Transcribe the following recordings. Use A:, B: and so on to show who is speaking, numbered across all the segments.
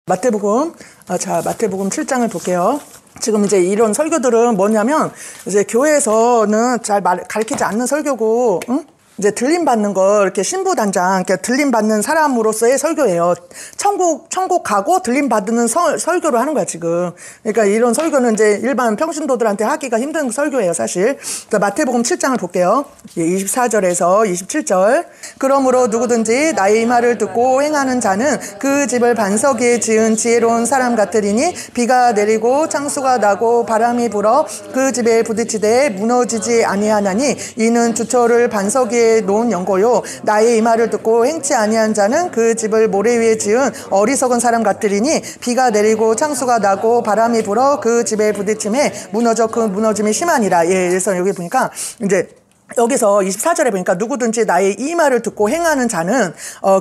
A: 마태복음, 자, 마태복음 7장을 볼게요. 지금 이제 이런 설교들은 뭐냐면, 이제 교회에서는 잘 가르치지 않는 설교고, 응? 이제 들림받는 거, 이렇게 신부단장, 이렇게 들림받는 사람으로서의 설교예요. 천국 가고 들림받는 설교를 하는 거야, 지금. 그러니까 이런 설교는 이제 일반 평신도들한테 하기가 힘든 설교예요, 사실. 마태복음 7장을 볼게요. 24절에서 27절. 그러므로 누구든지 나의 이 말을 듣고 행하는 자는 그 집을 반석 위에 지은 지혜로운 사람 같으리니 비가 내리고 창수가 나고 바람이 불어 그 집에 부딪히되 무너지지 아니하나니 이는 주초를 반석 위에 놓은 연고요. 나의 이 말을 듣고 행치 아니한 자는 그 집을 모래 위에 지은 어리석은 사람 같으리니 비가 내리고 창수가 나고 바람이 불어 그 집에 부딪힘에 무너져 그 무너짐이 심하니라. 예, 그래서 여기 보니까 이제 여기서 24절에 보니까 누구든지 나의 이 말을 듣고 행하는 자는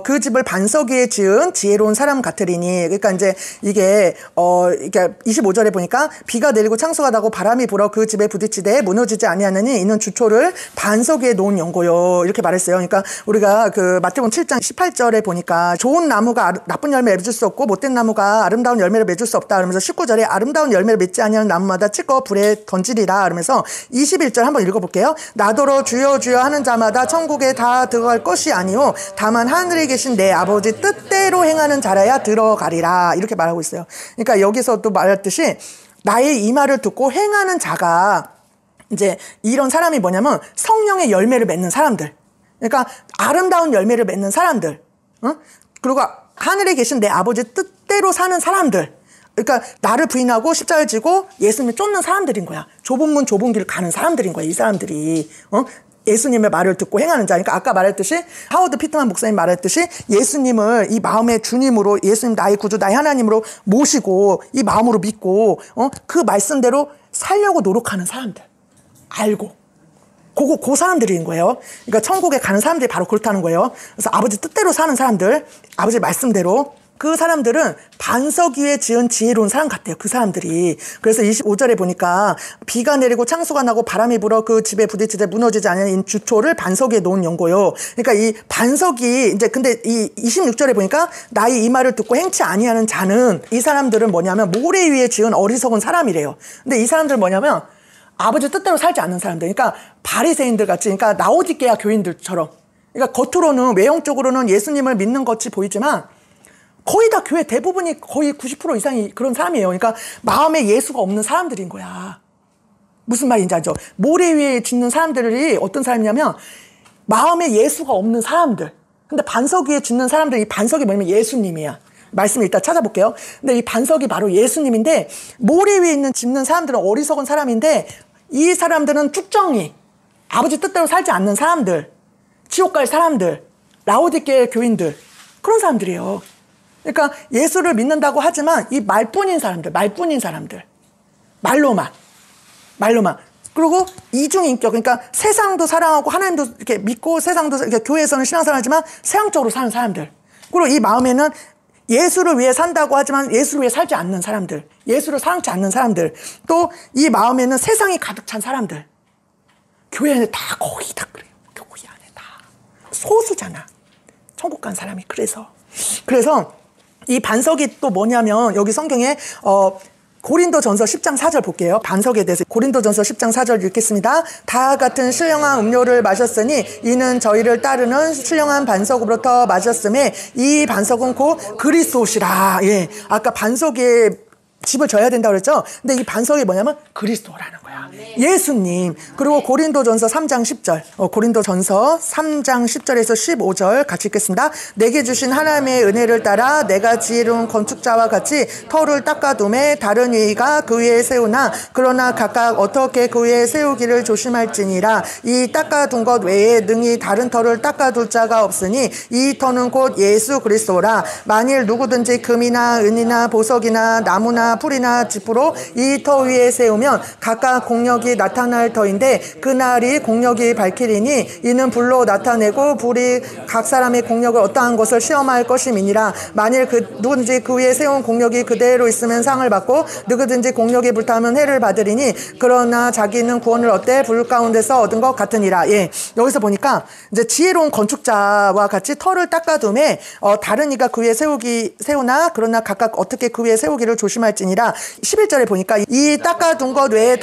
A: 그 집을 반석 위에 지은 지혜로운 사람 같으리니. 그러니까 이제 이게 25절에 보니까 비가 내리고 창수가 나고 바람이 불어 그 집에 부딪히되 무너지지 아니하느니 이는 주초를 반석 위에 놓은 연고요. 이렇게 말했어요. 그러니까 우리가 그 마태복음 7장 18절에 보니까 좋은 나무가 나쁜 열매를 맺을 수 없고 못된 나무가 아름다운 열매를 맺을 수 없다. 그러면서 19절에 아름다운 열매를 맺지 아니하는 나무마다 찢고 불에 던지리라. 그러면서 21절 한번 읽어볼게요. 나더러 주여 주여 하는 자마다 천국에 다 들어갈 것이 아니요 다만 하늘에 계신 내 아버지 뜻대로 행하는 자라야 들어가리라. 이렇게 말하고 있어요. 그러니까 여기서 또 말했듯이 나의 이 말을 듣고 행하는 자가 이제 이런 사람이 뭐냐면 성령의 열매를 맺는 사람들. 그러니까 아름다운 열매를 맺는 사람들. 그리고 하늘에 계신 내 아버지 뜻대로 사는 사람들. 그러니까 나를 부인하고 십자가를 지고 예수님을 쫓는 사람들인 거야. 좁은 문 좁은 길 가는 사람들인 거야. 이 사람들이. 예수님의 말을 듣고 행하는 자. 그러니까 아까 말했듯이 하워드 피트만 목사님 말했듯이 예수님을 이 마음의 주님으로 예수님 나의 구주 나의 하나님으로 모시고 이 마음으로 믿고 그 말씀대로 살려고 노력하는 사람들. 알고. 그 사람들인 거예요. 그러니까 천국에 가는 사람들이 바로 그렇다는 거예요. 그래서 아버지 뜻대로 사는 사람들, 아버지 말씀대로. 그 사람들은 반석 위에 지은 지혜로운 사람 같아요. 그 사람들이. 그래서 25절에 보니까 비가 내리고 창수가 나고 바람이 불어 그 집에 부딪히되 무너지지 않는 주초를 반석 위에 놓은 연고요. 그러니까 이 반석이 이제 근데 이 26절에 보니까 나의 이 말을 듣고 행치 아니하는 자는 이 사람들은 뭐냐면 모래 위에 지은 어리석은 사람이래요. 근데 이 사람들은 뭐냐면 아버지 뜻대로 살지 않는 사람들. 그러니까 바리새인들 같이 그러니까 라오디게아 교인들처럼. 그러니까 겉으로는 외형적으로는 예수님을 믿는 것이 보이지만 거의 다 교회 대부분이 거의 90% 이상이 그런 사람이에요. 그러니까 마음에 예수가 없는 사람들인 거야. 무슨 말인지 알죠? 모래 위에 짓는 사람들이 어떤 사람이냐면 마음에 예수가 없는 사람들. 근데 반석 위에 짓는 사람들, 이 반석이 뭐냐면 예수님이야. 말씀을 이따 찾아볼게요. 근데 이 반석이 바로 예수님인데 모래 위에 있는 짓는 사람들은 어리석은 사람인데 이 사람들은 쭉정이 아버지 뜻대로 살지 않는 사람들, 지옥 갈 사람들, 라오디게아 교인들 그런 사람들이에요. 그러니까 예수를 믿는다고 하지만 이 말뿐인 사람들, 말로만. 그리고 이중인격, 그러니까 세상도 사랑하고 하나님도 이렇게 믿고 세상도 이렇게 교회에서는 신앙생활하지만 세상적으로 사는 사람들. 그리고 이 마음에는 예수를 위해 산다고 하지만 예수를 위해 살지 않는 사람들, 예수를 사랑치 않는 사람들, 또 이 마음에는 세상이 가득 찬 사람들. 교회는 다 거의 다 그래요. 교회 안에 다 소수잖아. 천국 간 사람이 그래서 이 반석이 또 뭐냐면 여기 성경에 고린도전서 10장 4절 볼게요. 반석에 대해서 고린도전서 10장 4절 읽겠습니다. 다 같은 신령한 음료를 마셨으니 이는 저희를 따르는 신령한 반석으로부터 마셨음에 이 반석은 곧 그리스도시라. 예, 아까 반석에 집을 져야 된다고 그랬죠. 근데 이 반석이 뭐냐면 그리스도라는 거야. 예수님. 그리고 고린도전서 3장 10절. 고린도전서 3장 10절에서 15절 같이 읽겠습니다. 내게 주신 하나님의 은혜를 따라 내가 지혜로운 건축자와 같이 터를 닦아둠에 다른 이가 그 위에 세우나 그러나 각각 어떻게 그 위에 세우기를 조심할지니라. 이 닦아둔 것 외에 능히 다른 터를 닦아둘 자가 없으니 이 터는 곧 예수 그리스도라. 만일 누구든지 금이나 은이나 보석이나 나무나 풀이나 짚으로 이 터 위에 세우면 각각 공력이 나타날 터인데 그날이 공력이 밝히리니 이는 불로 나타내고 불이 각 사람의 공력을 어떠한 것을 시험할 것임이니라. 만일 누구든지 그 위에 세운 공력이 그대로 있으면 상을 받고 누구든지 공력이 불타면 해를 받으리니 그러나 자기는 구원을 얻되 불 가운데서 얻은 것 같으니라. 예, 여기서 보니까 이제 지혜로운 건축자와 같이 터를 닦아둠에 다른 이가 그 위에 세우나 그러나 각각 어떻게 그 위에 세우기를 조심할지니라. 11절에 보니까 이 닦아둔 것 외에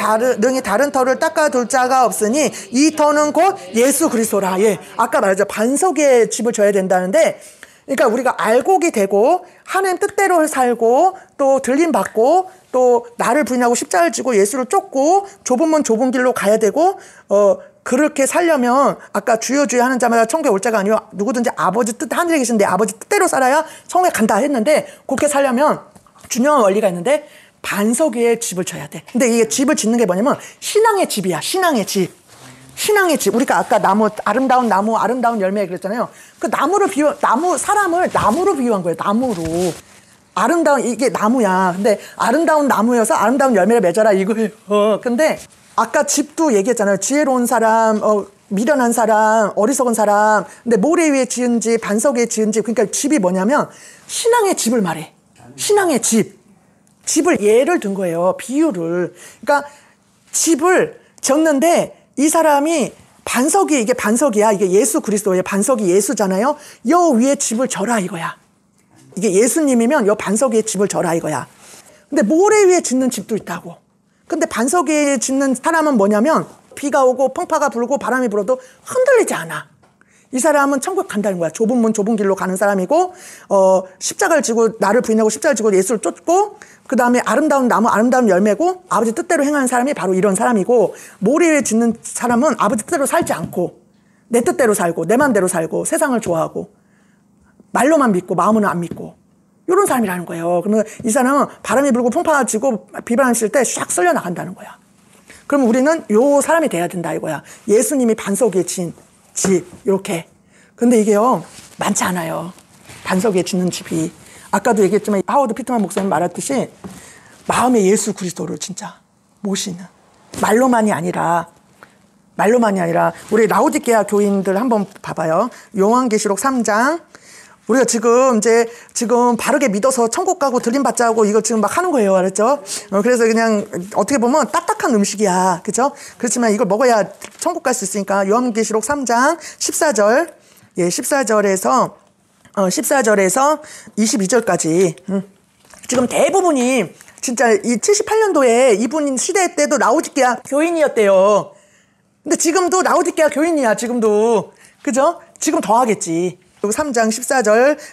A: 능히 다른 터를 닦아둘 자가 없으니 이 터는 곧 예수 그리스도라. 예, 아까 말했죠. 반석에 집을 져야 된다는데, 그러니까 우리가 알곡이 되고 하나님 뜻대로 살고 또 들림 받고 또 나를 부인하고 십자가를 지고 예수를 쫓고 좁은 문 좁은 길로 가야 되고 그렇게 살려면 아까 주여 주여 하는 자마다 천국에 올 자가 아니요 누구든지 아버지 뜻 하늘에 계신데 아버지 뜻대로 살아야 천국에 간다 했는데, 그렇게 살려면 중요한 원리가 있는데 반석 위에 집을 쳐야 돼. 근데 이게 집을 짓는 게 뭐냐면 신앙의 집이야. 신앙의 집. 신앙의 집. 우리가 아까 아름다운 나무, 아름다운 열매 그랬잖아요. 그 사람을 나무로 비유한 거예요. 나무로. 이게 나무야. 근데 아름다운 나무여서 아름다운 열매를 맺어라 이거예요. 근데 아까 집도 얘기했잖아요. 지혜로운 사람, 미련한 사람, 어리석은 사람. 근데 모래 위에 지은 집, 반석 위에 지은 집. 그러니까 집이 뭐냐면 신앙의 집을 말해. 신앙의 집. 집을 예를 든 거예요. 비유를. 그러니까 집을 졌는데 이 사람이 이게 반석이야. 이게 예수 그리스도의 반석이 예수잖아요. 여 위에 집을 져라 이거야. 이게 예수님이면 여 반석 위에 집을 져라 이거야. 근데 모래 위에 짓는 집도 있다고. 근데 반석 위에 짓는 사람은 뭐냐면 비가 오고 풍파가 불고 바람이 불어도 흔들리지 않아. 이 사람은 천국 간다는 거야. 좁은 문 좁은 길로 가는 사람이고 십자가를 지고 나를 부인하고 십자가를 지고 예수를 쫓고 그 다음에 아름다운 나무 아름다운 열매고 아버지 뜻대로 행하는 사람이 바로 이런 사람이고, 모래 위에 짓는 사람은 아버지 뜻대로 살지 않고 내 뜻대로 살고 내 맘대로 살고 세상을 좋아하고 말로만 믿고 마음은 안 믿고 이런 사람이라는 거예요. 그러면 이 사람은 바람이 불고 풍파가 치고 비바람 칠 때 샥 쓸려 나간다는 거야. 그럼 우리는 요 사람이 돼야 된다 이거야. 예수님이 반석 위에 진 집 이렇게. 근데 이게요 많지 않아요. 반석 위에 짓는 집이. 아까도 얘기했지만 하워드 피트만 목사님 말했듯이 마음의 예수 그리스도를 진짜 모시는, 말로만이 아니라 우리 라오디게아 교인들 한번 봐봐요. 요한계시록 3장. 우리가 지금 바르게 믿어서 천국 가고 들림 받자 하고 이거 지금 막 하는 거예요. 알았죠? 그래서 그냥 어떻게 보면 딱딱한 음식이야. 그죠? 그렇지만 이걸 먹어야 천국 갈 수 있으니까 요한계시록 3장 14절. 예, 14절에서 22절까지. 지금 대부분이 진짜 이 78년도에 이분 시대 때도 라오디게아 교인이었대요. 근데 지금도 라오디게아 교인이야. 지금도. 그죠? 지금 더 하겠지. 3장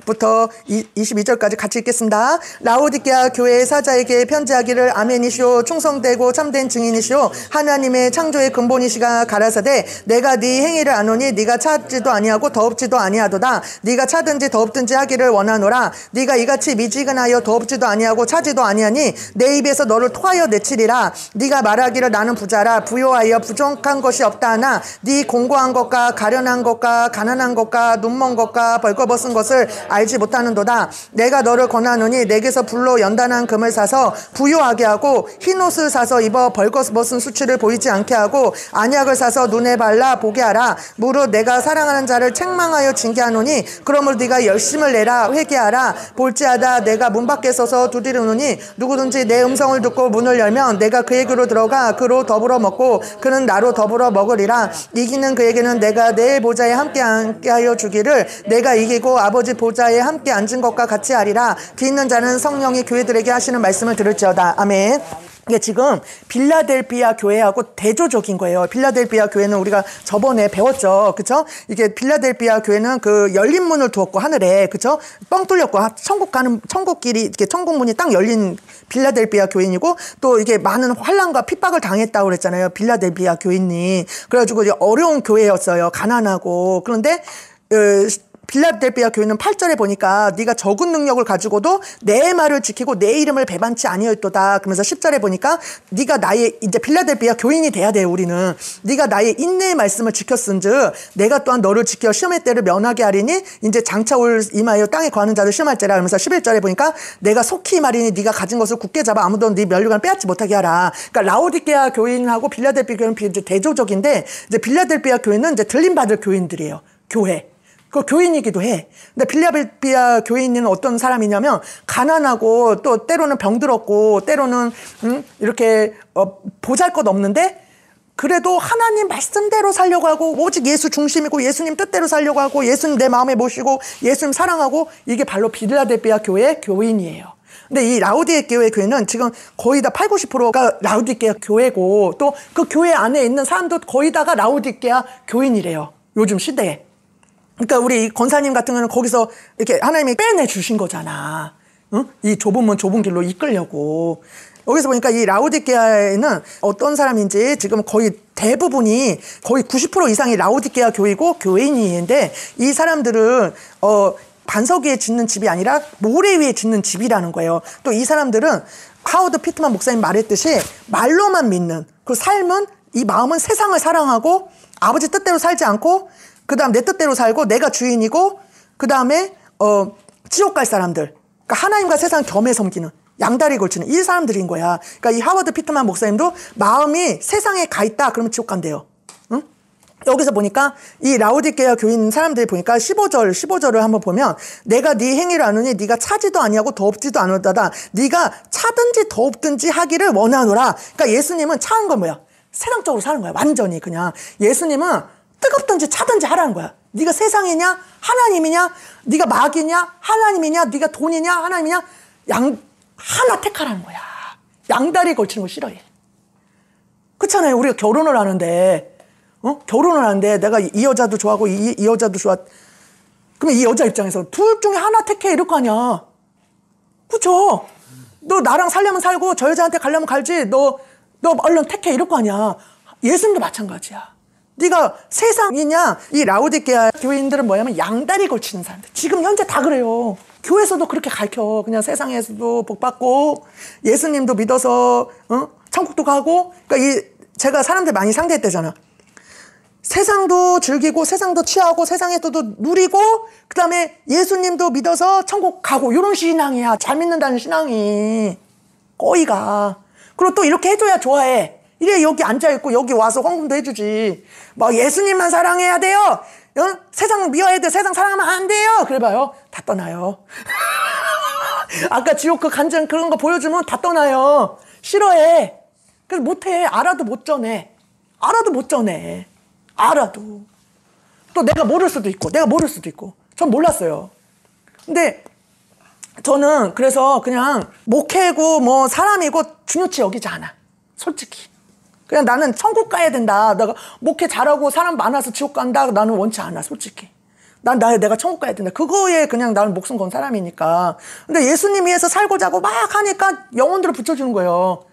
A: 14절부터 22절까지 같이 읽겠습니다. 라오디게아 교회의 사자에게 편지하기를 아멘이시오 충성되고 참된 증인이시오 하나님의 창조의 근본이시가 가라사대 내가 네 행위를 아노니 네가 차지도 아니하고 더럽지도 아니하도다. 네가 차든지 더럽든지 하기를 원하노라. 네가 이같이 미지근하여 더럽지도 아니하고 차지도 아니하니 내 입에서 너를 토하여 내치리라. 네가 말하기를 나는 부자라 부요하여 부족한 것이 없다 하나 네 공고한 것과 가련한 것과 가난한 것과 눈먼 것과 벌거벗은 것을 알지 못하는도다. 내가 너를 권하노니 내게서 불로 연단한 금을 사서 부요하게 하고 흰옷을 사서 입어 벌거벗은 수치를 보이지 않게 하고 안약을 사서 눈에 발라 보게 하라. 무릇 내가 사랑하는 자를 책망하여 징계하노니 그러므로 네가 열심을 내라 회개하라. 볼지하다 내가 문 밖에 서서 두드리노니 누구든지 내 음성을 듣고 문을 열면 내가 그에게로 들어가 그로 더불어 먹고 그는 나로 더불어 먹으리라. 이기는 그에게는 내가 내 보좌에 함께 하여 주기를 내가 이기고 아버지 보좌에 함께 앉은 것과 같이 하리라. 귀 있는 자는 성령이 교회들에게 하시는 말씀을 들을지어다. 아멘. 이게 지금 빌라델비아 교회하고 대조적인 거예요. 빌라델비아 교회는 우리가 저번에 배웠죠. 그쵸? 이게 빌라델비아 교회는 그 열린 문을 두었고 하늘에, 그쵸? 뻥 뚫렸고 천국길이 이렇게 천국문이 딱 열린 빌라델비아 교인이고, 또 이게 많은 환난과 핍박을 당했다고 그랬잖아요. 빌라델비아 교인이. 그래가지고 어려운 교회였어요. 가난하고. 그런데 빌라델비아 교회는 8절에 보니까 네가 적은 능력을 가지고도 내 말을 지키고 내 이름을 배반치 아니하였도다. 그러면서 10절에 보니까 네가 나의 이제 빌라델비아 교인이 돼야 돼요. 우리는 네가 나의 인내의 말씀을 지켰은즉 내가 또한 너를 지켜 시험의 때를 면하게 하리니 이제 장차 올 임하여 땅에 거하는 자들 시험할지라. 그러면서 11절에 보니까 내가 속히 말이니 네가 가진 것을 굳게 잡아 아무도 네 면류관을 빼앗지 못하게 하라. 그러니까 라오디게아 교인하고 빌라델비아 교회는 대조적인데 이제 빌라델비아 교회는 이제 들림받을 교인들이에요. 교회. 그 교인이기도 해. 근데 빌라델비아 교인은 어떤 사람이냐면 가난하고 또 때로는 병들었고 때로는 이렇게 보잘것없는데 그래도 하나님 말씀대로 살려고 하고 오직 예수 중심이고 예수님 뜻대로 살려고 하고 예수님 내 마음에 모시고 예수님 사랑하고 이게 바로 빌라델비아 교회의 교인이에요. 근데 이 라오디게아 교회는 지금 거의 다 80, 90%가 라오디게아 교회고 또 그 교회 안에 있는 사람도 거의 다가 라오디게아 교인이래요. 요즘 시대에. 그러니까 우리 권사님 같은 경우는 거기서 이렇게 하나님이 빼내 주신 거잖아. 응? 이 좁은 문 좁은 길로 이끌려고. 여기서 보니까 이 라오디게아에는 어떤 사람인지 지금 거의 대부분이 거의 90% 이상이 라오디게아 교회고 교인인데 이 사람들은 반석 위에 짓는 집이 아니라 모래 위에 짓는 집이라는 거예요. 또 이 사람들은 하워드 피트만 목사님 말했듯이 말로만 믿는 그 삶은 이 마음은 세상을 사랑하고 아버지 뜻대로 살지 않고 그 다음 내 뜻대로 살고 내가 주인이고 그 다음에 지옥 갈 사람들 그러니까 하나님과 세상 겸해 섬기는 양다리 걸치는 이 사람들인 거야. 그러니까 이 하워드 피트만 목사님도 마음이 세상에 가 있다 그러면 지옥 간대요. 응? 여기서 보니까 이 라오디게아 교인 사람들이 보니까 15절을 한번 보면 내가 네 행위를 아느니 네가 차지도 아니하고 더없지도 않으다. 네가 차든지 더없든지 하기를 원하노라. 그러니까 예수님은 차은 건 뭐야? 세상적으로 사는 거야. 완전히 그냥. 예수님은 뜨겁든지 차든지 하라는 거야. 네가 세상이냐 하나님이냐 네가 마귀냐 하나님이냐 네가 돈이냐 하나님이냐 하나 택하라는 거야. 양다리 걸치는 거 싫어해. 그렇잖아요. 우리가 결혼을 하는데 결혼을 하는데 내가 이 여자도 좋아하고 이 여자도 좋아. 그러면 이 여자 입장에서 둘 중에 하나 택해 이럴 거 아니야. 그렇죠? 너 나랑 살려면 살고 저 여자한테 가려면 갈지 너 얼른 택해 이럴 거 아니야. 예수님도 마찬가지야. 네가 세상이냐 이 라오디게아 교인들은 뭐냐면 양다리 걸치는 사람들. 지금 현재 다 그래요. 교회에서도 그렇게 가르쳐. 그냥 세상에서도 복 받고 예수님도 믿어서 천국도 가고. 그러니까 제가 사람들 많이 상대했대잖아. 세상도 즐기고 세상도 취하고 세상에서도 누리고 그 다음에 예수님도 믿어서 천국 가고 이런 신앙이야. 잘 믿는다는 신앙이 꼬이가. 그리고 또 이렇게 해줘야 좋아해. 이래 여기 앉아있고 여기 와서 헌금도 해주지. 막 예수님만 사랑해야 돼요. 세상 미워야 돼. 세상 사랑하면 안 돼요. 그래봐요. 다 떠나요. 아까 지옥 그 간증 그런 거 보여주면 다 떠나요. 싫어해. 그래서 못해. 알아도 못 전해. 알아도. 또 내가 모를 수도 있고. 전 몰랐어요. 근데 저는 그래서 그냥 목회고 뭐 사람이고 중요치 여기지 않아. 솔직히. 그냥 나는 천국 가야 된다. 내가 목회 잘하고 사람 많아서 지옥 간다. 나는 원치 않아. 솔직히. 내가 천국 가야 된다. 그거에 그냥 나는 목숨 건 사람이니까. 근데 예수님 위해서 살고 자고 막 하니까 영혼들을 붙여주는 거예요.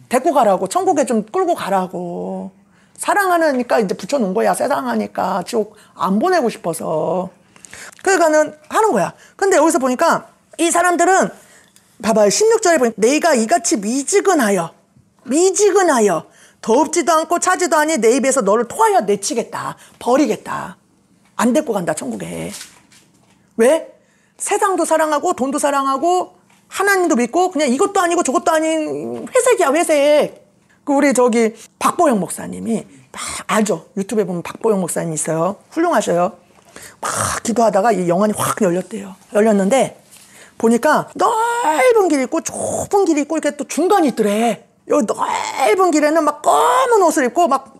A: 데리고 가라고. 천국에 좀 끌고 가라고. 사랑하니까 이제 붙여놓은 거야. 세상 하니까. 지옥 안 보내고 싶어서. 그러니까는 하는 거야. 근데 여기서 보니까 이 사람들은 봐봐요. 16절에 보니까 내가 이같이 미지근하여 더럽지도 않고 차지도 아니 내 입에서 너를 토하여 내치겠다. 버리겠다. 안 데리고 간다. 천국에. 왜? 세상도 사랑하고 돈도 사랑하고 하나님도 믿고 그냥 이것도 아니고 저것도 아닌 회색이야. 회색. 그 우리 저기 박보영 목사님이 알죠? 유튜브에 보면 박보영 목사님 있어요. 훌륭하셔요. 막 기도하다가 이 영안이 확 열렸대요. 열렸는데 보니까 넓은 길이 있고 좁은 길이 있고 이렇게 또 중간이 있더래. 여기 넓은 길에는 막 검은 옷을 입고 막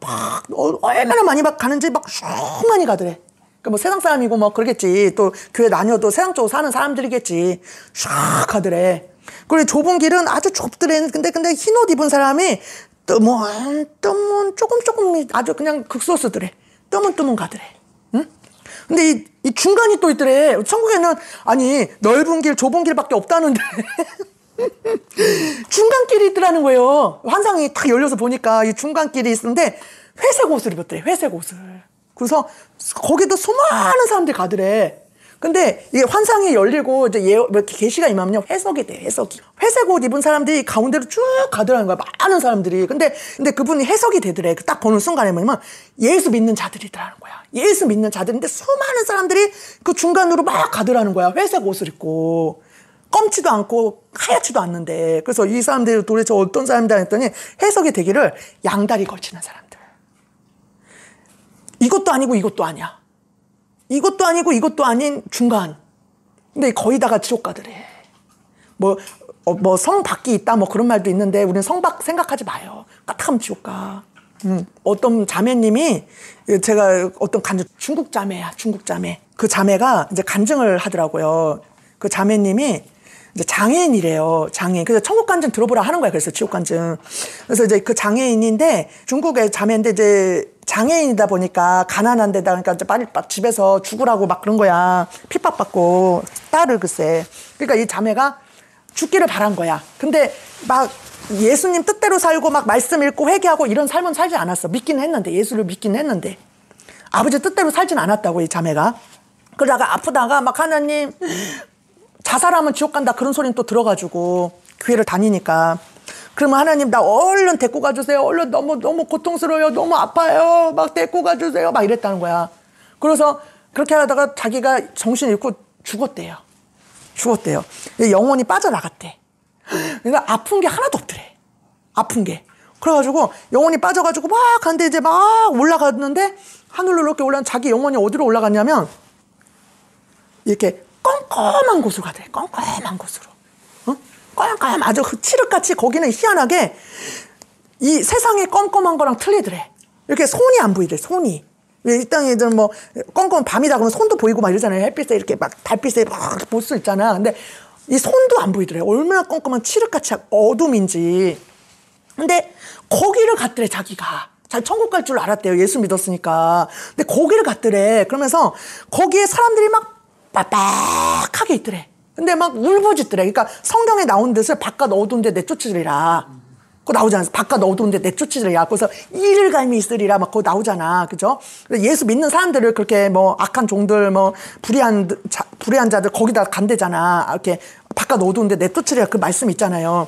A: 얼마나 많이 막 가는지 막 슉 많이 가더래. 그러니까 뭐 세상 사람이고 뭐 그러겠지. 또 교회 다녀도 세상 쪽으로 사는 사람들이겠지. 슉 가더래. 그리고 좁은 길은 아주 좁더래. 근데 흰 옷 입은 사람이 뜨문 조금 아주 그냥 극소수더래. 뜨문 가더래. 응? 근데 이 중간이 또 있더래. 천국에는 아니 넓은 길 좁은 길밖에 없다는데 중간길이 있더라는 거예요. 환상이 딱 열려서 보니까 이 중간길이 있는데 회색 옷을 입었더래. 회색 옷을. 그래서 거기도 수많은 사람들이 가더래. 근데 이게 환상이 열리고 이제 이렇게 계시가 임하면요, 해석이 돼, 해석이. 회색 옷 입은 사람들이 가운데로 쭉 가더라는 거야, 많은 사람들이. 근데 그분이 해석이 되더래. 딱 보는 순간에 뭐냐면 예수 믿는 자들이더라는 거야. 예수 믿는 자들인데 수많은 사람들이 그 중간으로 막 가더라는 거야. 회색 옷을 입고. 검지도 않고 하얗지도 않는데. 그래서 이 사람들이 도대체 어떤 사람이다 했더니 해석이 되기를 양다리 걸치는 사람들. 이것도 아니고 이것도 아니야. 이것도 아니고 이것도 아닌 중간. 근데 거의 다가 지옥가더래. 성밖이 있다 뭐 그런 말도 있는데 우리는 성밖 생각하지 마요. 까딱하면 지옥가. 어떤 자매님이, 제가 어떤 중국 자매야, 중국 자매. 그 자매가 이제 간증을 하더라고요. 그 자매님이 이제 장애인이래요. 장애인. 그래서 천국 간증 들어보라 하는 거야. 그래서 지옥 간증. 그래서 이제 그 장애인인데, 중국의 자매인데 이제 장애인이다 보니까 가난한 데다, 그러니까 이제 빨리 집에서 죽으라고 막 그런 거야. 핍박받고. 딸을 글쎄. 그러니까 이 자매가 죽기를 바란 거야. 근데 막 예수님 뜻대로 살고 막 말씀 읽고 회개하고 이런 삶은 살지 않았어. 믿기는 했는데, 예수를 믿기는 했는데. 아버지 뜻대로 살진 않았다고, 이 자매가. 그러다가 아프다가 막 하나님, 자살하면 지옥 간다 그런 소리는 또 들어가지고 교회를 다니니까. 그러면 하나님 나 얼른 데리고 가주세요. 얼른 너무 고통스러워요. 너무 아파요. 막 데리고 가주세요. 막 이랬다는 거야. 그래서 그렇게 하다가 자기가 정신 잃고 죽었대요. 영혼이 빠져나갔대. 그러니까 아픈 게 하나도 없더래. 아픈 게. 그래가지고 영혼이 빠져가지고 막 갔는데 이제 막 올라갔는데 하늘로 이렇게 올라간 자기 영혼이 어디로 올라갔냐면 이렇게 껌껌한 곳으로 가더래. 껌껌한 곳으로. 껌껌 아주 칠흑같이 거기는 희한하게 이 세상의 껌껌한 거랑 틀리더래. 이렇게 손이 안 보이더래. 손이. 이 땅에 뭐 껌껌 밤이다 그러면 손도 보이고 막 이러잖아요. 햇빛에 이렇게 막 달빛에 막 볼 수 있잖아. 근데 이 손도 안 보이더래. 얼마나 껌껌한 칠흑같이 어둠인지. 근데 거기를 갔더래 자기가. 잘 천국 갈 줄 알았대요. 예수 믿었으니까. 근데 거기를 갔더래. 그러면서 거기에 사람들이 막 빡빡하게 있더래. 근데 막 울부짖더래. 그러니까 성경에 나온 듯을 바깥 어두운데 내쫓으리라. 그거 나오잖아. 바깥 어두운데 내쫓으리라. 그래서 이를갈미 있으리라. 막 그거 나오잖아. 그죠? 예수 믿는 사람들을 그렇게 뭐 악한 종들, 뭐 불의한 자들 거기다 간대잖아. 이렇게 바깥 어두운데 내쫓으리라. 그 말씀 있잖아요.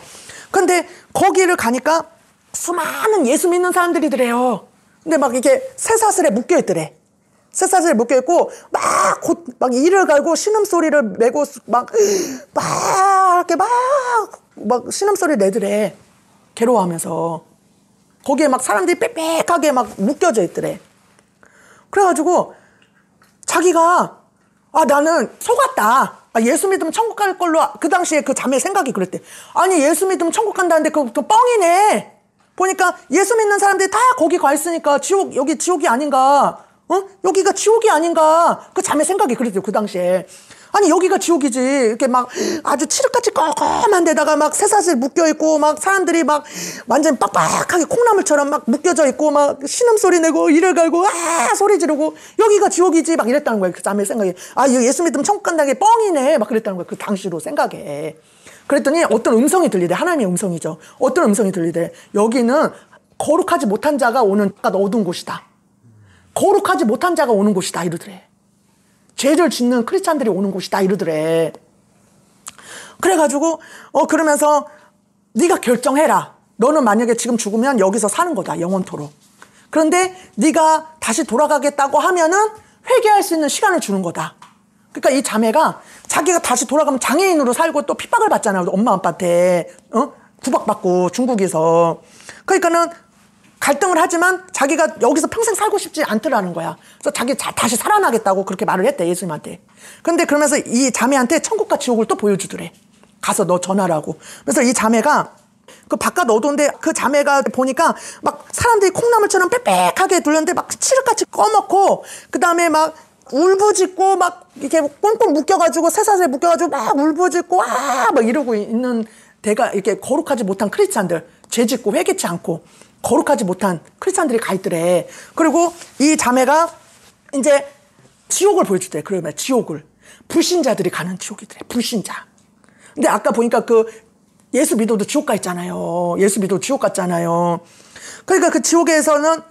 A: 근데 거기를 가니까 수많은 예수 믿는 사람들이더래요. 근데 막 이렇게 쇠사슬에 묶여있더래. 쇠사슬에 묶여있고, 막 이를 갈고 신음소리를 메고, 이렇게 막 신음소리 내더래. 괴로워하면서. 거기에 막 사람들이 빽빽하게 막 묶여져 있더래. 그래가지고, 자기가, 나는 속았다. 예수 믿으면 천국 갈 걸로, 그 당시에 그 자매 생각이 그랬대. 아니, 예수 믿으면 천국 간다는데 그거 뻥이네. 보니까 예수 믿는 사람들이 다 거기 가 있으니까 여기 지옥이 아닌가. 여기가 지옥이 아닌가. 그 자매 생각이 그랬대요, 그 당시에. 아니, 여기가 지옥이지. 이렇게 막 아주 칠흑같이 껌껌한 데다가 막 쇠사슬 묶여있고, 막 사람들이 막 완전 빡빡하게 콩나물처럼 막 묶여져 있고, 막 신음소리 내고, 이를 갈고, 소리 지르고, 여기가 지옥이지. 막 이랬다는 거예요, 그 자매 생각이. 이거 예수 믿으면 천국 간다는 게 뻥이네. 막 그랬다는 거예요, 그 당시로 생각에. 그랬더니 어떤 음성이 들리대. 하나님의 음성이죠. 어떤 음성이 들리대. 여기는 거룩하지 못한 자가 오는 어두운 곳이다. 거룩하지 못한 자가 오는 곳이다 이러더래. 죄를 짓는 크리스찬들이 오는 곳이다 이러더래. 그래가지고 그러면서 네가 결정해라. 너는 만약에 지금 죽으면 여기서 사는 거다 영원토록. 그런데 네가 다시 돌아가겠다고 하면은 회개할 수 있는 시간을 주는 거다. 그러니까 이 자매가 자기가 다시 돌아가면 장애인으로 살고 또 핍박을 받잖아요. 엄마 아빠한테 구박받고 중국에서. 그러니까는 갈등을 하지만 자기가 여기서 평생 살고 싶지 않더라는 거야. 그래서 자기 다시 살아나겠다고 그렇게 말을 했대, 예수님한테. 근데 그러면서 이 자매한테 천국과 지옥을 또 보여주더래. 가서 너 전하라고. 그래서 이 자매가 그 바깥 어두운데 그 자매가 보니까 막 사람들이 콩나물처럼 빽빽하게 둘렀는데 막 칠흑같이 꺼먹고 그 다음에 막 울부짖고 막 이렇게 꽁꽁 묶여가지고 쇠사슬에 묶여가지고 막 울부짖고 막 이러고 있는 데가 이렇게 거룩하지 못한 크리스찬들, 죄짓고 회개치 않고 거룩하지 못한 크리스찬들이 가 있더래. 그리고 이 자매가 이제 지옥을 보여주더래. 그러면 지옥을. 불신자들이 가는 지옥이더래. 불신자. 근데 아까 보니까 그 예수 믿어도 지옥 가 있잖아요. 예수 믿어도 지옥 갔잖아요. 그러니까 그 지옥에서는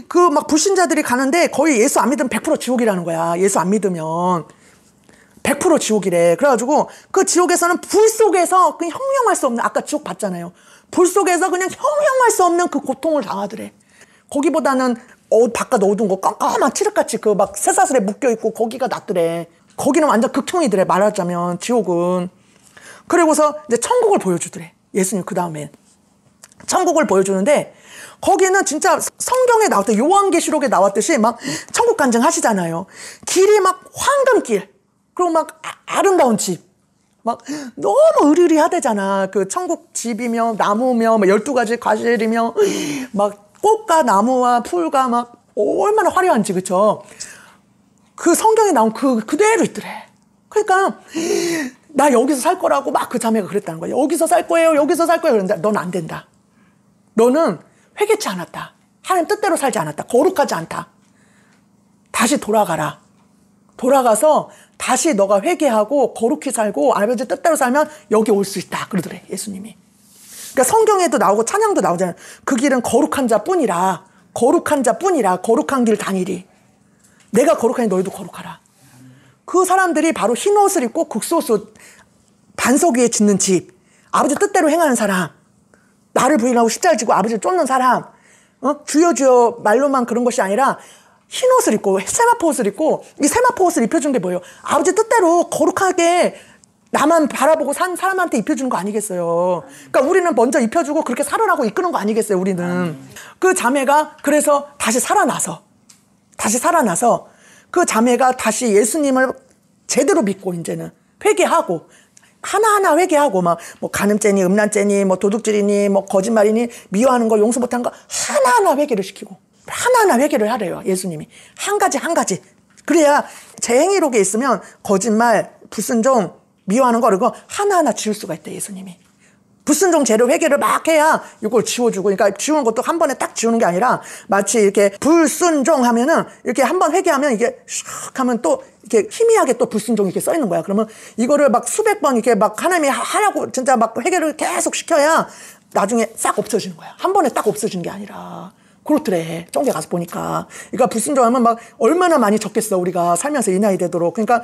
A: 그 막 불신자들이 가는데 거의 예수 안 믿으면 100% 지옥이라는 거야. 예수 안 믿으면. 100% 지옥이래. 그래가지고 그 지옥에서는 불 속에서 그냥 형용할 수 없는, 아까 지옥 봤잖아요. 불 속에서 그냥 형용할 수 없는 그 고통을 당하더래. 거기보다는 바깥 어두운 거 깜깜한 칠흑같이 그 막 쇠사슬에 묶여있고 거기가 낫더래. 거기는 완전 극형이더래, 말하자면 지옥은. 그리고서 이제 천국을 보여주더래, 예수님. 그 다음에 천국을 보여주는데 거기는 진짜 성경에 나왔던, 요한계시록에 나왔듯이 막 천국 간증 하시잖아요. 길이 막 황금길, 그리고 막 아름다운 집, 막 너무 으리으리하대잖아. 그 천국 집이며 나무며 12가지 과실이며 막 꽃과 나무와 풀과 막 얼마나 화려한지, 그쵸? 그 성경에 나온 그대로 있더래. 그러니까 나 여기서 살 거라고 막 그 자매가 그랬다는 거야. 여기서 살 거예요, 여기서 살 거예요. 그런데 넌 안 된다. 너는 회개치 않았다. 하나님 뜻대로 살지 않았다. 거룩하지 않다. 다시 돌아가라. 돌아가서 다시 너가 회개하고 거룩히 살고 아버지 뜻대로 살면 여기 올 수 있다. 그러더래, 예수님이. 그러니까 성경에도 나오고 찬양도 나오잖아요. 그 길은 거룩한 자뿐이라. 거룩한 자뿐이라. 거룩한 길 다니리. 내가 거룩하니 너희도 거룩하라. 그 사람들이 바로 흰 옷을 입고 국소옷 반석 위에 짓는 집, 아버지 뜻대로 행하는 사람, 나를 부인하고 십자가를 지고 아버지를 쫓는 사람, 주여 주여 말로만 그런 것이 아니라 흰 옷을 입고 세마포 옷을 입고, 이 세마포 옷을 입혀준 게 뭐예요? 아버지 뜻대로 거룩하게 나만 바라보고 산 사람한테 입혀주는 거 아니겠어요? 그러니까 우리는 먼저 입혀주고 그렇게 살아나고 이끄는 거 아니겠어요, 우리는. 그 자매가 그래서 다시 살아나서 그 자매가 다시 예수님을 제대로 믿고 이제는 회개하고, 하나하나 회개하고, 막 뭐 간음죄니 음란죄니 뭐 도둑질이니 뭐 거짓말이니 미워하는 거 용서 못한 거 하나하나 회개를 시키고, 하나하나 회개를 하래요, 예수님이. 한 가지 한 가지. 그래야 재행의록에 있으면 거짓말, 불순종, 미워하는 거 이거 하나하나 지울 수가 있대, 예수님이. 불순종 죄로 회개를 막 해야 이걸 지워주고, 그러니까 지우는 것도 한 번에 딱 지우는 게 아니라 마치 이렇게 불순종 하면은 이렇게 한 번 회개하면 이게 슉 하면 또 이렇게 희미하게 또 불순종이 이렇게 써 있는 거야. 그러면 이거를 막 수백 번 이렇게 막 하나님이 하라고 진짜 막 회개를 계속 시켜야 나중에 싹 없어지는 거야. 한 번에 딱 없어지는 게 아니라. 그렇더래, 쫑개 가서 보니까. 그러니까 불순종하면 막 얼마나 많이 적겠어, 우리가 살면서 이 나이 되도록. 그러니까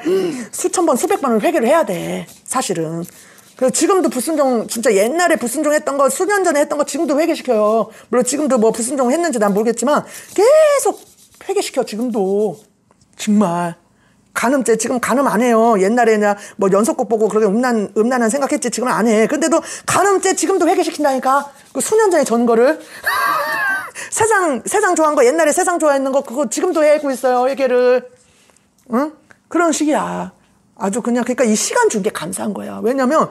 A: 수천 번, 수백 번을 회개를 해야 돼, 사실은. 그래서 지금도 불순종, 진짜 옛날에 불순종 했던 거, 수년 전에 했던 거 지금도 회개시켜요. 물론 지금도 뭐 불순종 했는지 난 모르겠지만 계속 회개시켜, 지금도. 정말. 간음죄 지금 간음 안 해요. 옛날에냐 뭐 연속곡 보고 그렇게 음란한 생각했지, 지금은 안 해. 근데도 간음죄 지금도 회개시킨다니까. 그 수년 전에 전 거를. 세상 좋아한 거, 옛날에 세상 좋아했는 거 그거 지금도 하고 있어요, 회개를. 응? 그런 식이야. 아주 그냥, 그러니까 이 시간 준 게 감사한 거야. 왜냐면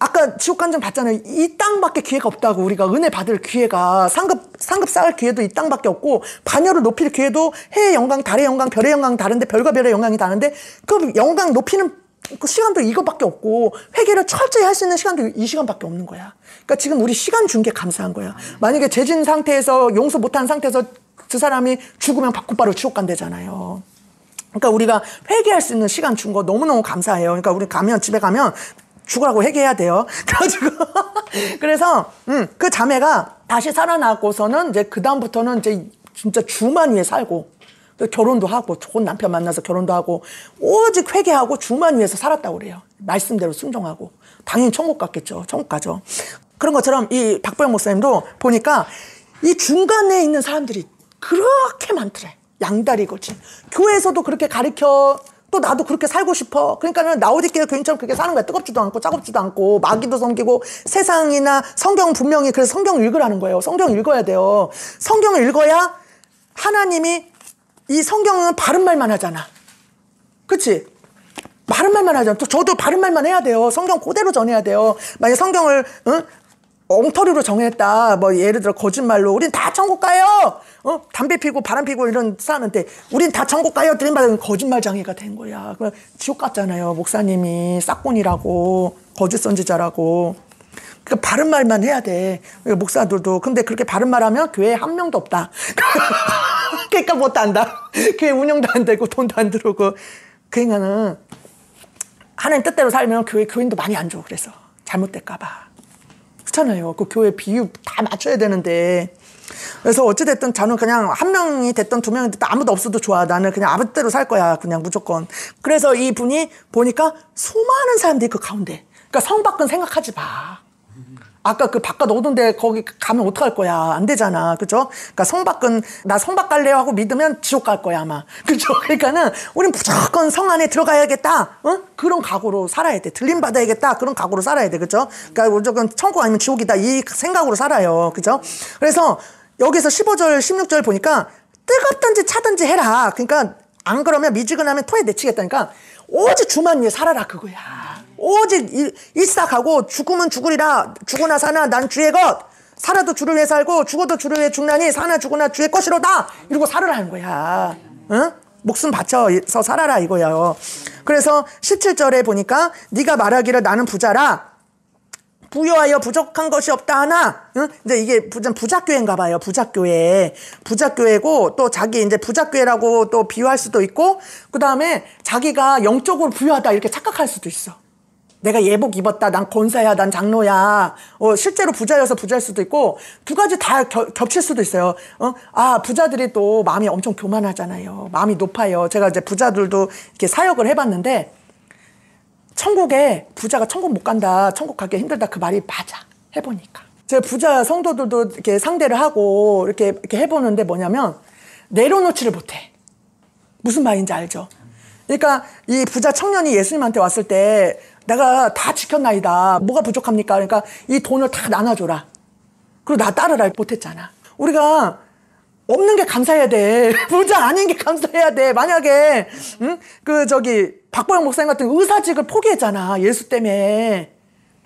A: 아까 지옥 간증 봤잖아요. 이 땅밖에 기회가 없다고. 우리가 은혜 받을 기회가, 상급 쌓을 기회도 이 땅밖에 없고, 자녀를 높일 기회도 해의 영광, 달의 영광, 별의 영광 다른데, 별과 별의 영광이 다른데, 그 영광 높이는 그 시간도 이거밖에 없고, 회개를 철저히 할 수 있는 시간도 이 시간밖에 없는 거야. 그러니까 지금 우리 시간 준 게 감사한 거야. 만약에 죄진 상태에서, 용서 못한 상태에서 그 사람이 죽으면 곧바로 지옥 간대잖아요. 그러니까 우리가 회개할 수 있는 시간 준 거 너무너무 감사해요. 그러니까 우리 집에 가면 죽으라고 회개해야 돼요. 그래서 그 자매가 다시 살아나고서는 이제 그다음부터는 이제 진짜 주만 위해 살고, 결혼도 하고, 좋은 남편 만나서 결혼도 하고, 오직 회개하고 주만 위해서 살았다고 그래요. 말씀대로 순종하고. 당연히 천국 갔겠죠. 천국 가죠. 그런 것처럼 이 박보영 목사님도 보니까 이 중간에 있는 사람들이 그렇게 많더래. 양다리 걸친. 교회에서도 그렇게 가르쳐. 또 나도 그렇게 살고 싶어. 그러니까는 라오디게아 교인처럼 그렇게 사는 거야. 뜨겁지도 않고 짜겁지도 않고 마귀도 섬기고, 세상이나 성경 분명히, 그래서 성경 읽으라는 거예요. 성경 읽어야 돼요. 성경을 읽어야 하나님이, 이 성경은 바른 말만 하잖아. 그치? 바른 말만 하잖아. 또 저도 바른 말만 해야 돼요. 성경 그대로 전해야 돼요. 만약 성경을 엉터리로 정했다, 뭐 예를 들어 거짓말로 우린 다 천국 가요, 담배 피고 바람 피고 이런 사는데 우린 다 천국 가요 들이받으면 거짓말장애가 된 거야. 그럼 지옥 갔잖아요. 목사님이 싹군이라고, 거짓 선지자라고. 그러니까 바른 말만 해야 돼, 목사들도. 근데 그렇게 바른 말하면 교회에 한 명도 없다. 그러니까 뭣도 안다. 교회 운영도 안 되고 돈도 안 들어오고. 그러니까는 하나님 뜻대로 살면 교인도 많이 안 줘. 그래서 잘못될까 봐. 그렇잖아요. 그 교회 비유 다 맞춰야 되는데. 그래서 어찌됐든 저는 그냥 한 명이 됐든 두 명이 됐든 아무도 없어도 좋아. 나는 그냥 아무 때로 살 거야. 그냥 무조건. 그래서 이 분이 보니까 수많은 사람들이 그 가운데. 그러니까 성 밖은 생각하지 마. 아까 그 바깥 오던데 거기 가면 어떡할 거야. 안 되잖아. 그죠? 그러니까 성 밖은 나 성 밖 갈래요 하고 믿으면 지옥 갈 거야 아마. 그죠? 그러니까는 우린 무조건 성 안에 들어가야겠다. 어? 그런 각오로 살아야 돼. 들림 받아야겠다. 그런 각오로 살아야 돼. 그죠? 그러니까 무조건 천국 아니면 지옥이다. 이 생각으로 살아요. 그죠? 그래서 여기서 15절 16절 보니까 뜨겁든지 차든지 해라. 그러니까 안 그러면 미지근하면 토에 내치겠다니까 오직 주만 위해 살아라 그거야. 오직 일삭하고 죽으면 죽으리라. 죽으나 사나 난 주의 것. 살아도 주를 위해 살고 죽어도 주를 위해 죽나니 사나 죽으나 주의 것이로다. 이러고 살으라는 거야. 응? 목숨 바쳐서 살아라 이거예요. 그래서 17절에 보니까 네가 말하기를 나는 부자라. 부여하여 부족한 것이 없다 하나. 응? 이제 이게 부작교회인가 봐요. 부작교회. 부작교회고 또 자기 이제 부작교회라고 또 비유할 수도 있고 그 다음에 자기가 영적으로 부유하다 이렇게 착각할 수도 있어. 내가 예복 입었다. 난 권사야. 난 장로야. 실제로 부자여서 부자일 수도 있고 두 가지 다 겹칠 수도 있어요. 부자들이 또 마음이 엄청 교만하잖아요. 마음이 높아요. 제가 이제 부자들도 이렇게 사역을 해봤는데 천국에 부자가 천국 못 간다. 천국 가기 힘들다. 그 말이 맞아. 해보니까. 제가 부자 성도들도 이렇게 상대를 하고 이렇게 해보는데 뭐냐면 내려놓지를 못해. 무슨 말인지 알죠? 그러니까 이 부자 청년이 예수님한테 왔을 때 내가 다 지켰나이다. 뭐가 부족합니까? 그러니까 이 돈을 다 나눠줘라. 그리고 나 따르라 못했잖아. 우리가 없는 게 감사해야 돼. 부자 아닌 게 감사해야 돼. 만약에 박보영 목사님 같은 의사직을 포기했잖아. 예수 때문에.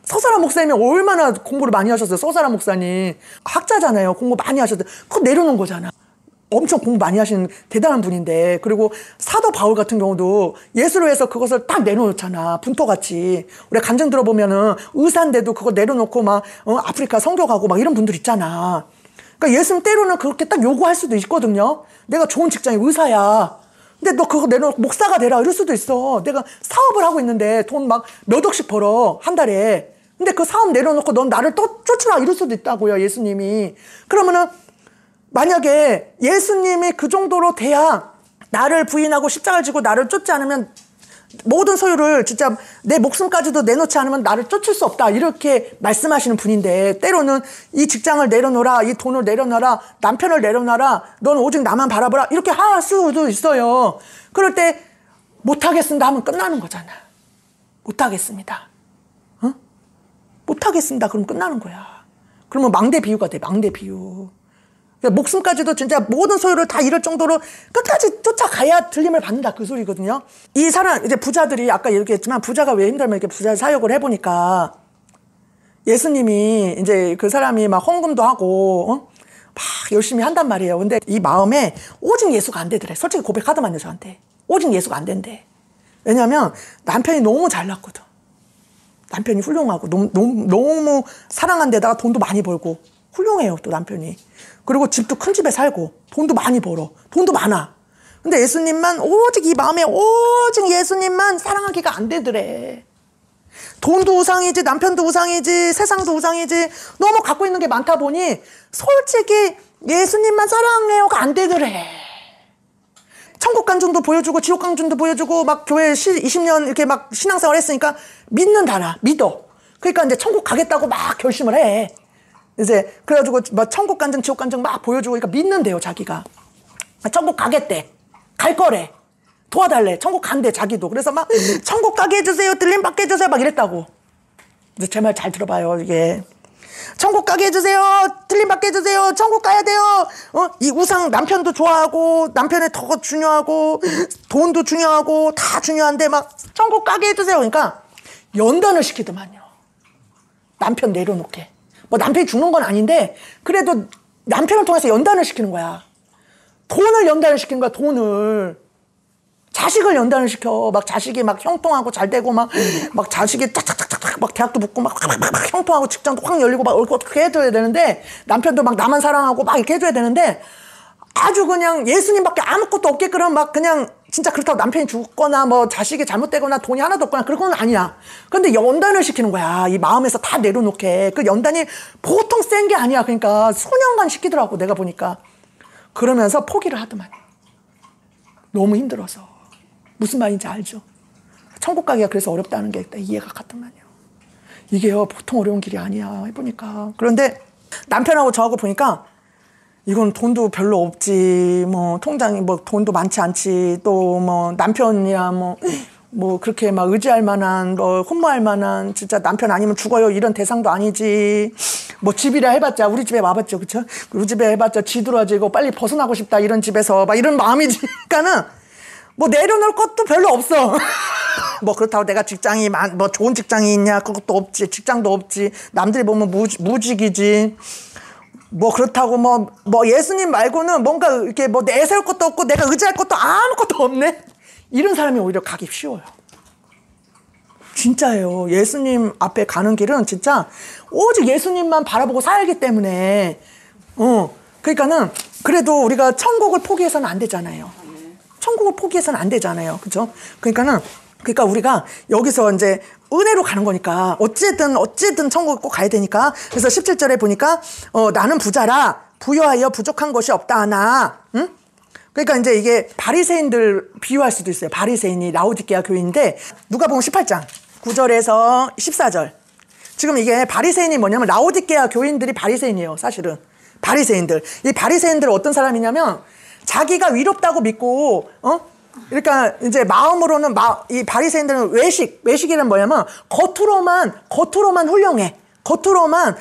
A: 서사람 목사님이 얼마나 공부를 많이 하셨어요. 서사람 목사님. 학자잖아요. 공부 많이 하셨어요. 그거 내려놓은 거잖아. 엄청 공부 많이 하시는 대단한 분인데. 그리고 사도 바울 같은 경우도 예수로 해서 그것을 딱 내려놓잖아. 분토같이. 우리가 간증 들어보면은 의사인데도 그거 내려놓고 막 아프리카 선교 가고 막 이런 분들 있잖아. 그러니까 예수님 때로는 그렇게 딱 요구할 수도 있거든요. 내가 좋은 직장에 의사야. 근데 너 그거 내려놓고 목사가 되라 이럴 수도 있어. 내가 사업을 하고 있는데 돈 막 몇 억씩 벌어 한 달에. 근데 그 사업 내려놓고 넌 나를 또 쫓으라 이럴 수도 있다고요. 예수님이. 그러면은 만약에 예수님이 그 정도로 돼야 나를 부인하고 십자가를 지고 나를 쫓지 않으면 모든 소유를 진짜 내 목숨까지도 내놓지 않으면 나를 쫓을 수 없다 이렇게 말씀하시는 분인데 때로는 이 직장을 내려놓아라. 이 돈을 내려놔라. 남편을 내려놔라. 넌 오직 나만 바라보라. 이렇게 할 수도 있어요. 그럴 때 못하겠습니다 하면 끝나는 거잖아. 못하겠습니다. 어? 못하겠습니다. 그럼 끝나는 거야. 그러면 망대 비유가 돼. 망대 비유. 목숨까지도 진짜 모든 소유를 다 잃을 정도로 끝까지 쫓아가야 들림을 받는다 그 소리거든요. 이 사람 이제 부자들이 아까 얘기했지만 부자가 왜 힘들면 이렇게 부자 사역을 해보니까 예수님이 이제 그 사람이 막 헌금도 하고 막 열심히 한단 말이에요. 근데 이 마음에 오직 예수가 안 되더래. 솔직히 고백하더만요 저한테. 오직 예수가 안 된대. 왜냐면 남편이 너무 잘났거든. 남편이 훌륭하고 너무 사랑한 데다가 돈도 많이 벌고 훌륭해요 또 남편이. 그리고 집도 큰 집에 살고 돈도 많이 벌어. 돈도 많아. 근데 예수님만 오직 이 마음에 오직 예수님만 사랑하기가 안 되더래. 돈도 우상이지 남편도 우상이지 세상도 우상이지 너무 갖고 있는 게 많다 보니 솔직히 예수님만 사랑해요가 안 되더래. 천국 간증도 보여주고 지옥 간증도 보여주고 막 교회 20년 이렇게 막 신앙생활 했으니까 믿는다나 믿어. 그러니까 이제 천국 가겠다고 막 결심을 해. 이제 그래가지고 막 천국 간증 지옥 간증 막 보여주고 그러니까 믿는데요 자기가. 천국 가겠대. 갈 거래. 도와달래. 천국 간대 자기도. 그래서 막 천국 가게 해주세요. 들림 받게 해주세요. 막 이랬다고. 이제 제 말 잘 들어봐요 이게. 천국 가게 해주세요. 들림 받게 해주세요. 천국 가야 돼요. 이 우상 남편도 좋아하고 남편이 더 중요하고 돈도 중요하고 다 중요한데 막 천국 가게 해주세요. 그러니까 연단을 시키더만요. 남편 내려놓게. 뭐 남편이 죽는 건 아닌데 그래도 남편을 통해서 연단을 시키는 거야. 돈을 연단을 시키는 거야. 돈을. 자식을 연단을 시켜. 막 자식이 막 형통하고 잘 되고 막 자식이 짝짝짝짝 막 대학도 붙고 막 형통하고 직장도 확 열리고 막 어떻게 해줘야 되는데 남편도 막 나만 사랑하고 막 이렇게 해줘야 되는데 아주 그냥 예수님밖에 아무것도 없게끔 막 그냥 진짜 그렇다고 남편이 죽거나 뭐 자식이 잘못되거나 돈이 하나도 없거나 그런 건 아니야. 근데 연단을 시키는 거야. 이 마음에서 다 내려놓게. 그 연단이 보통 센 게 아니야. 그러니까 수년간 시키더라고, 내가 보니까. 그러면서 포기를 하더만. 너무 힘들어서. 무슨 말인지 알죠? 천국 가기가 그래서 어렵다는 게 이해가 갔더만요. 이게요, 보통 어려운 길이 아니야, 해보니까. 그런데 남편하고 저하고 보니까 이건 돈도 별로 없지, 뭐 통장이 뭐 돈도 많지 않지, 또 뭐 남편이야 뭐 그렇게 막 의지할 만한, 뭐 혼모할 만한, 진짜 남편 아니면 죽어요 이런 대상도 아니지. 뭐 집이라 해봤자, 우리 집에 와봤죠, 그쵸? 우리 집에 해봤자 쥐들어지고 빨리 벗어나고 싶다 이런 집에서 막 이런 마음이지. 그러니까는 뭐 내려놓을 것도 별로 없어. 뭐 그렇다고 내가 직장이 뭐 좋은 직장이 있냐, 그것도 없지. 직장도 없지. 남들이 보면 무직이지. 뭐 그렇다고 뭐 예수님 말고는 뭔가 이렇게 뭐 내세울 것도 없고 내가 의지할 것도 아무것도 없네. 이런 사람이 오히려 가기 쉬워요. 진짜예요. 예수님 앞에 가는 길은 진짜 오직 예수님만 바라보고 살기 때문에. 그러니까는 그래도 우리가 천국을 포기해서는 안 되잖아요. 천국을 포기해서는 안 되잖아요. 그죠? 그러니까 우리가 여기서 이제 은혜로 가는 거니까 어쨌든 천국을 꼭 가야 되니까. 그래서 17절에 보니까 나는 부자라 부여하여 부족한 것이 없다 하나. 응? 그러니까 이제 이게 바리새인들 비유할 수도 있어요. 바리새인이 라오디게아 교회인데 누가복음 18장 9절에서 14절. 지금 이게 바리새인이 뭐냐면 라오디게아 교인들이 바리새인이에요. 사실은 바리새인들. 이 바리새인들 어떤 사람이냐면 자기가 위롭다고 믿고 그러니까 이제 마음으로는 이 바리새인들은 외식이란 뭐냐면 겉으로만 훌륭해. 겉으로만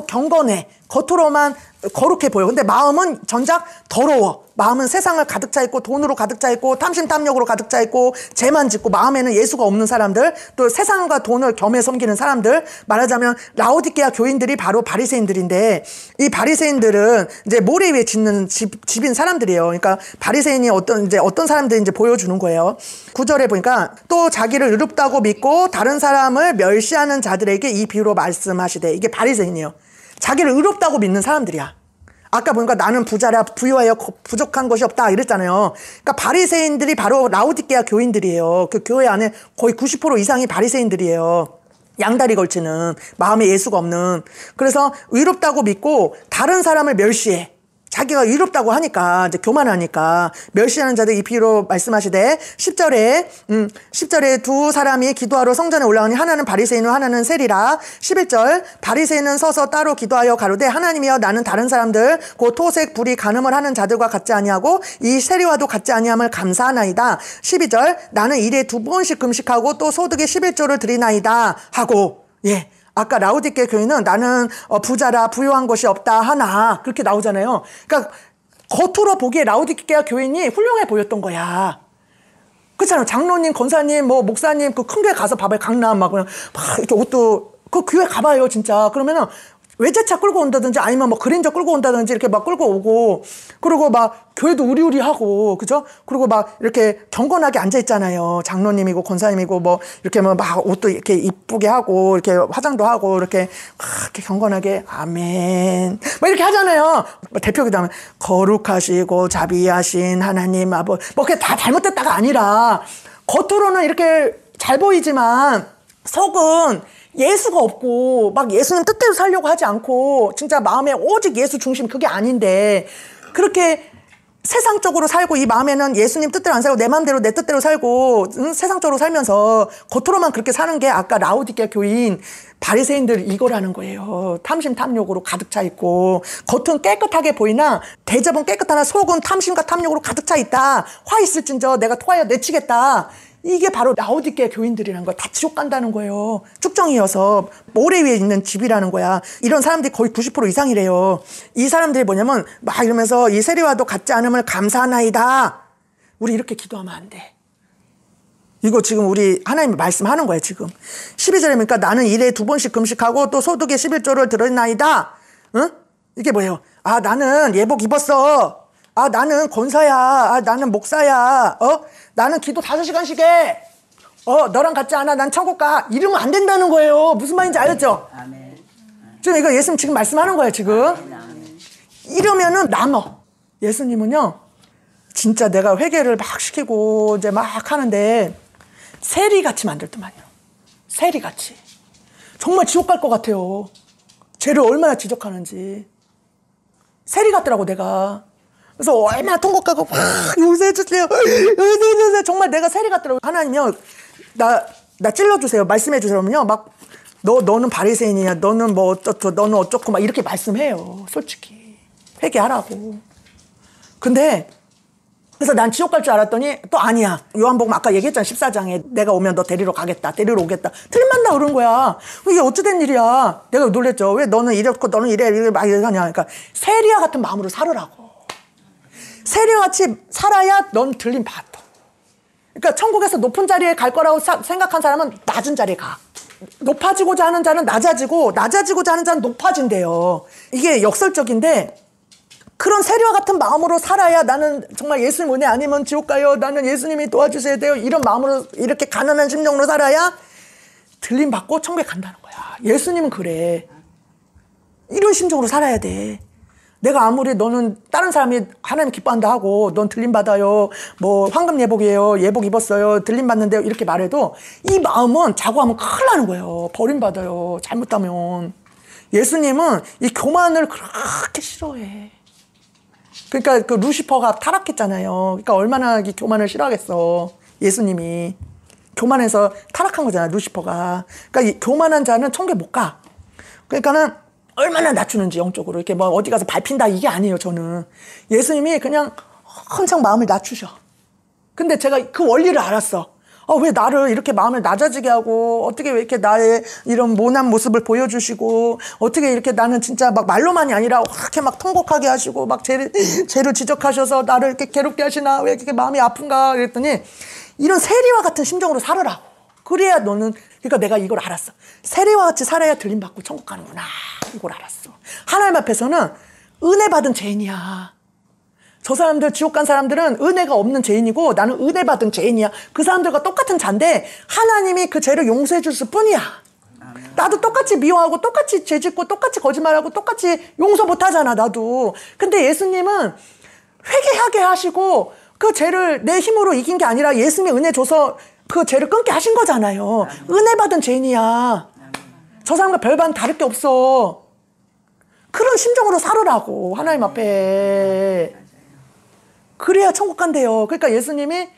A: 경건해. 겉으로만 거룩해 보여. 근데 마음은 정작 더러워. 마음은 세상을 가득 차 있고 돈으로 가득 차 있고 탐심탐욕으로 가득 차 있고 죄만 짓고 마음에는 예수가 없는 사람들, 또 세상과 돈을 겸해 섬기는 사람들. 말하자면 라오디게아 교인들이 바로 바리새인들인데, 이 바리새인들은 이제 모래 위에 짓는 집인 사람들이에요. 그러니까 바리새인이 어떤 사람들인지 보여주는 거예요. 9절에 보니까 또 자기를 의롭다고 믿고 다른 사람을 멸시하는 자들에게 이 비유로 말씀하시되, 이게 바리새인이에요. 자기를 의롭다고 믿는 사람들이야. 아까 보니까 나는 부자라 부유하여 부족한 것이 없다 이랬잖아요. 그러니까 바리새인들이 바로 라오디게아 교인들이에요. 그 교회 안에 거의 90% 이상이 바리새인들이에요. 양다리 걸치는, 마음에 예수가 없는. 그래서 의롭다고 믿고 다른 사람을 멸시해. 자기가 의롭다고 하니까, 이제 교만하니까 멸시하는 자들 이 비유로 말씀하시되, 10절에 두 사람이 기도하러 성전에 올라오니 하나는 바리새인이요 하나는 세리라. 11절 바리새인은 서서 따로 기도하여 가로되 하나님이여 나는 다른 사람들 곧 토색 불이 간음을 하는 자들과 같지 아니하고 이 세리와도 같지 아니함을 감사하나이다. 12절 나는 일에 2번씩 금식하고 또 소득의 11조를 드리나이다 하고. 예. 아까 라오디게아 교인은 나는 부자라 부유한 것이 없다 하나, 그렇게 나오잖아요. 그러니까 겉으로 보기에 라오디게아 교인이 훌륭해 보였던 거야. 그렇잖아요. 장로님, 권사님, 뭐 목사님 그 큰 교회 가서 봐봐요. 강남 막 그냥 막 이렇게 옷도 그 교회 가봐요, 진짜. 그러면은 외제차 끌고 온다든지 아니면 뭐 그랜저 끌고 온다든지 이렇게 막 끌고 오고, 그리고 막 교회도 우리우리하고, 그죠? 그리고 막 이렇게 경건하게 앉아 있잖아요. 장로님이고 권사님이고 뭐 이렇게 뭐 막 옷도 이렇게 이쁘게 하고 이렇게 화장도 하고 이렇게 경건하게 아멘 뭐 이렇게 하잖아요. 대표기도 하면 거룩하시고 자비하신 하나님 아버지, 뭐 그게 다 잘못됐다가 아니라 겉으로는 이렇게 잘 보이지만 속은 예수가 없고 막 예수님 뜻대로 살려고 하지 않고 진짜 마음에 오직 예수 중심, 그게 아닌데 그렇게 세상적으로 살고 이 마음에는 예수님 뜻대로 안 살고 내 마음대로 내 뜻대로 살고 세상적으로 살면서 겉으로만 그렇게 사는 게 아까 라오디게아 교인 바리새인들 이거라는 거예요. 탐심 탐욕으로 가득 차 있고 겉은 깨끗하게 보이나 대접은 깨끗하나 속은 탐심과 탐욕으로 가득 차 있다. 화 있을진저 내가 토하여 내치겠다. 이게 바로 라오디게아 교인들이라는 거야. 다 지옥 간다는 거예요. 쭉정이어서 모래 위에 있는 집이라는 거야. 이런 사람들이 거의 90% 이상이래요. 이 사람들이 뭐냐면 막 이러면서 이 세리와도 같지 않음을 감사하나이다. 우리 이렇게 기도하면 안 돼. 이거 지금 우리 하나님 말씀하는 거야 지금. 12절에 보니까 나는 일에 2번씩 금식하고 또 소득의 11조를 드렸나이다. 응? 이게 뭐예요? 아 나는 예복 입었어. 아 나는 권사야. 아 나는 목사야. 나는 기도 5시간씩 해. 너랑 같지 않아. 난 천국 가. 이러면 안 된다는 거예요. 무슨 말인지 알았죠? 아멘. 지금 이거 예수님 지금 말씀하는 거예요 지금. 아멘. 이러면은 남어. 예수님은요 진짜 내가 회개를 막 시키고 이제 막 하는데 세리같이 만들더만요. 세리같이. 정말 지옥 갈 것 같아요. 죄를 얼마나 지적하는지. 세리 같더라고 내가. 그래서 얼마나 통곡하고 막 용서해주세요. 용서해주세요. 정말 내가 세리 같더라고. 하나님이요. 나 찔러주세요. 말씀해주세요면요. 막 너는 바리새인이야. 너는 뭐 어쩌고 너는 어쩌고 막 이렇게 말씀해요. 솔직히. 회개하라고. 근데 그래서 난 지옥 갈 줄 알았더니 또 아니야. 요한복음 아까 얘기했잖아. 14장에 내가 오면 너 데리러 가겠다. 데리러 오겠다. 틀림맞나 그런 거야. 이게 어찌된 일이야. 내가 놀랬죠. 왜 너는 이렇고 너는 이래 막 이러냐. 그러니까 세리와 같은 마음으로 살으라고. 세리와 같이 살아야 넌 들림 받아. 그러니까 천국에서 높은 자리에 갈 거라고 생각한 사람은 낮은 자리에 가. 높아지고자 하는 자는 낮아지고 낮아지고자 하는 자는 높아진대요. 이게 역설적인데 그런 세리와 같은 마음으로 살아야 나는 정말 예수님 은혜 아니면 지옥 가요. 나는 예수님이 도와주셔야 돼요. 이런 마음으로 이렇게 가난한 심정으로 살아야 들림 받고 천국에 간다는 거야. 예수님은 그래. 이런 심정으로 살아야 돼. 내가 아무리 너는 다른 사람이 하나님 기뻐한다 하고 넌 들림 받아요. 뭐 황금 예복이에요. 예복 입었어요. 들림 받는데요. 이렇게 말해도 이 마음은 자고하면 큰일 나는 거예요. 버림받아요. 잘못하면. 예수님은 이 교만을 그렇게 싫어해. 그러니까 그 루시퍼가 타락했잖아요. 그러니까 얼마나 이 교만을 싫어하겠어. 예수님이. 교만해서 타락한 거잖아. 루시퍼가. 그러니까 이 교만한 자는 천국에 못 가. 그러니까는 얼마나 낮추는지 영적으로 이렇게 뭐 어디 가서 밟힌다 이게 아니에요. 저는 예수님이 그냥 엄청 마음을 낮추셔. 근데 제가 그 원리를 알았어. 왜 나를 이렇게 마음을 낮아지게 하고 어떻게 왜 이렇게 나의 이런 모난 모습을 보여주시고 어떻게 이렇게 나는 진짜 막 말로만이 아니라 이렇게 막 통곡하게 하시고 막 죄를 지적하셔서 나를 이렇게 괴롭게 하시나 왜 이렇게 마음이 아픈가 그랬더니 이런 세리와 같은 심정으로 살으라고. 그래야 너는 그러니까 내가 이걸 알았어. 세리와 같이 살아야 들림받고 천국 가는구나. 이걸 알았어. 하나님 앞에서는 은혜 받은 죄인이야. 저 사람들 지옥 간 사람들은 은혜가 없는 죄인이고 나는 은혜 받은 죄인이야. 그 사람들과 똑같은 자인데 하나님이 그 죄를 용서해 줬을 뿐이야. 나도 똑같이 미워하고 똑같이 죄짓고 똑같이 거짓말하고 똑같이 용서 못하잖아 나도. 근데 예수님은 회개하게 하시고 그 죄를 내 힘으로 이긴 게 아니라 예수님이 은혜 줘서 그 죄를 끊게 하신 거잖아요. 은혜 받은 죄인이야. 저 사람과 별반 다를 게 없어. 그런 심정으로 살으라고 하나님 앞에. 그래야 천국 간대요. 그러니까 예수님이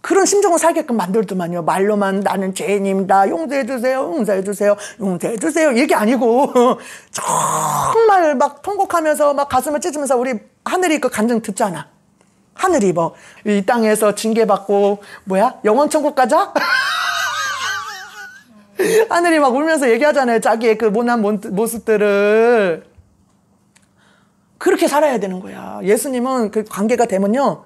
A: 그런 심정으로 살게끔 만들더만요. 말로만 나는 죄인입니다. 용서해주세요. 용서해주세요. 용서해주세요. 이게 아니고 정말 막 통곡하면서 막 가슴을 찢으면서 우리 하늘이 그 간증 듣잖아. 하늘이 뭐 이 땅에서 징계받고 뭐야? 영원 천국 가자? 하늘이 막 울면서 얘기하잖아요. 자기의 그 모난 모습들을. 그렇게 살아야 되는 거야. 예수님은 그 관계가 되면요.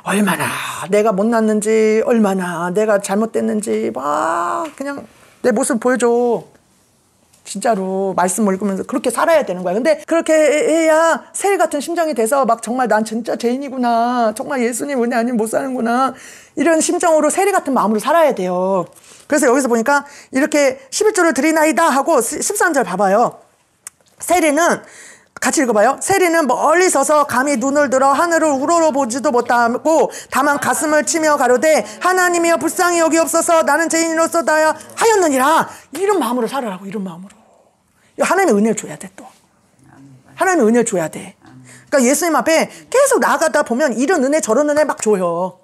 A: 얼마나 내가 못났는지 얼마나 내가 잘못됐는지 막 그냥 내 모습 보여줘. 진짜로 말씀 읽으면서 그렇게 살아야 되는 거야. 근데 그렇게 해야 세리 같은 심정이 돼서 막 정말 난 진짜 죄인이구나. 정말 예수님 은혜 아니면 못 사는구나. 이런 심정으로 세리 같은 마음으로 살아야 돼요. 그래서 여기서 보니까 이렇게 11조를 드리나이다 하고 13절 봐봐요. 세리는 같이 읽어봐요. 세리는 멀리 서서 감히 눈을 들어 하늘을 우러러보지도 못하고 다만 가슴을 치며 가로되 하나님이여 불쌍히 여기옵소서 나는 죄인으로서다 하였느니라. 이런 마음으로 살아라고. 이런 마음으로. 하나님의 은혜를 줘야 돼 또. 하나님의 은혜를 줘야 돼. 그러니까 예수님 앞에 계속 나아가다 보면 이런 은혜 저런 은혜 막 줘요.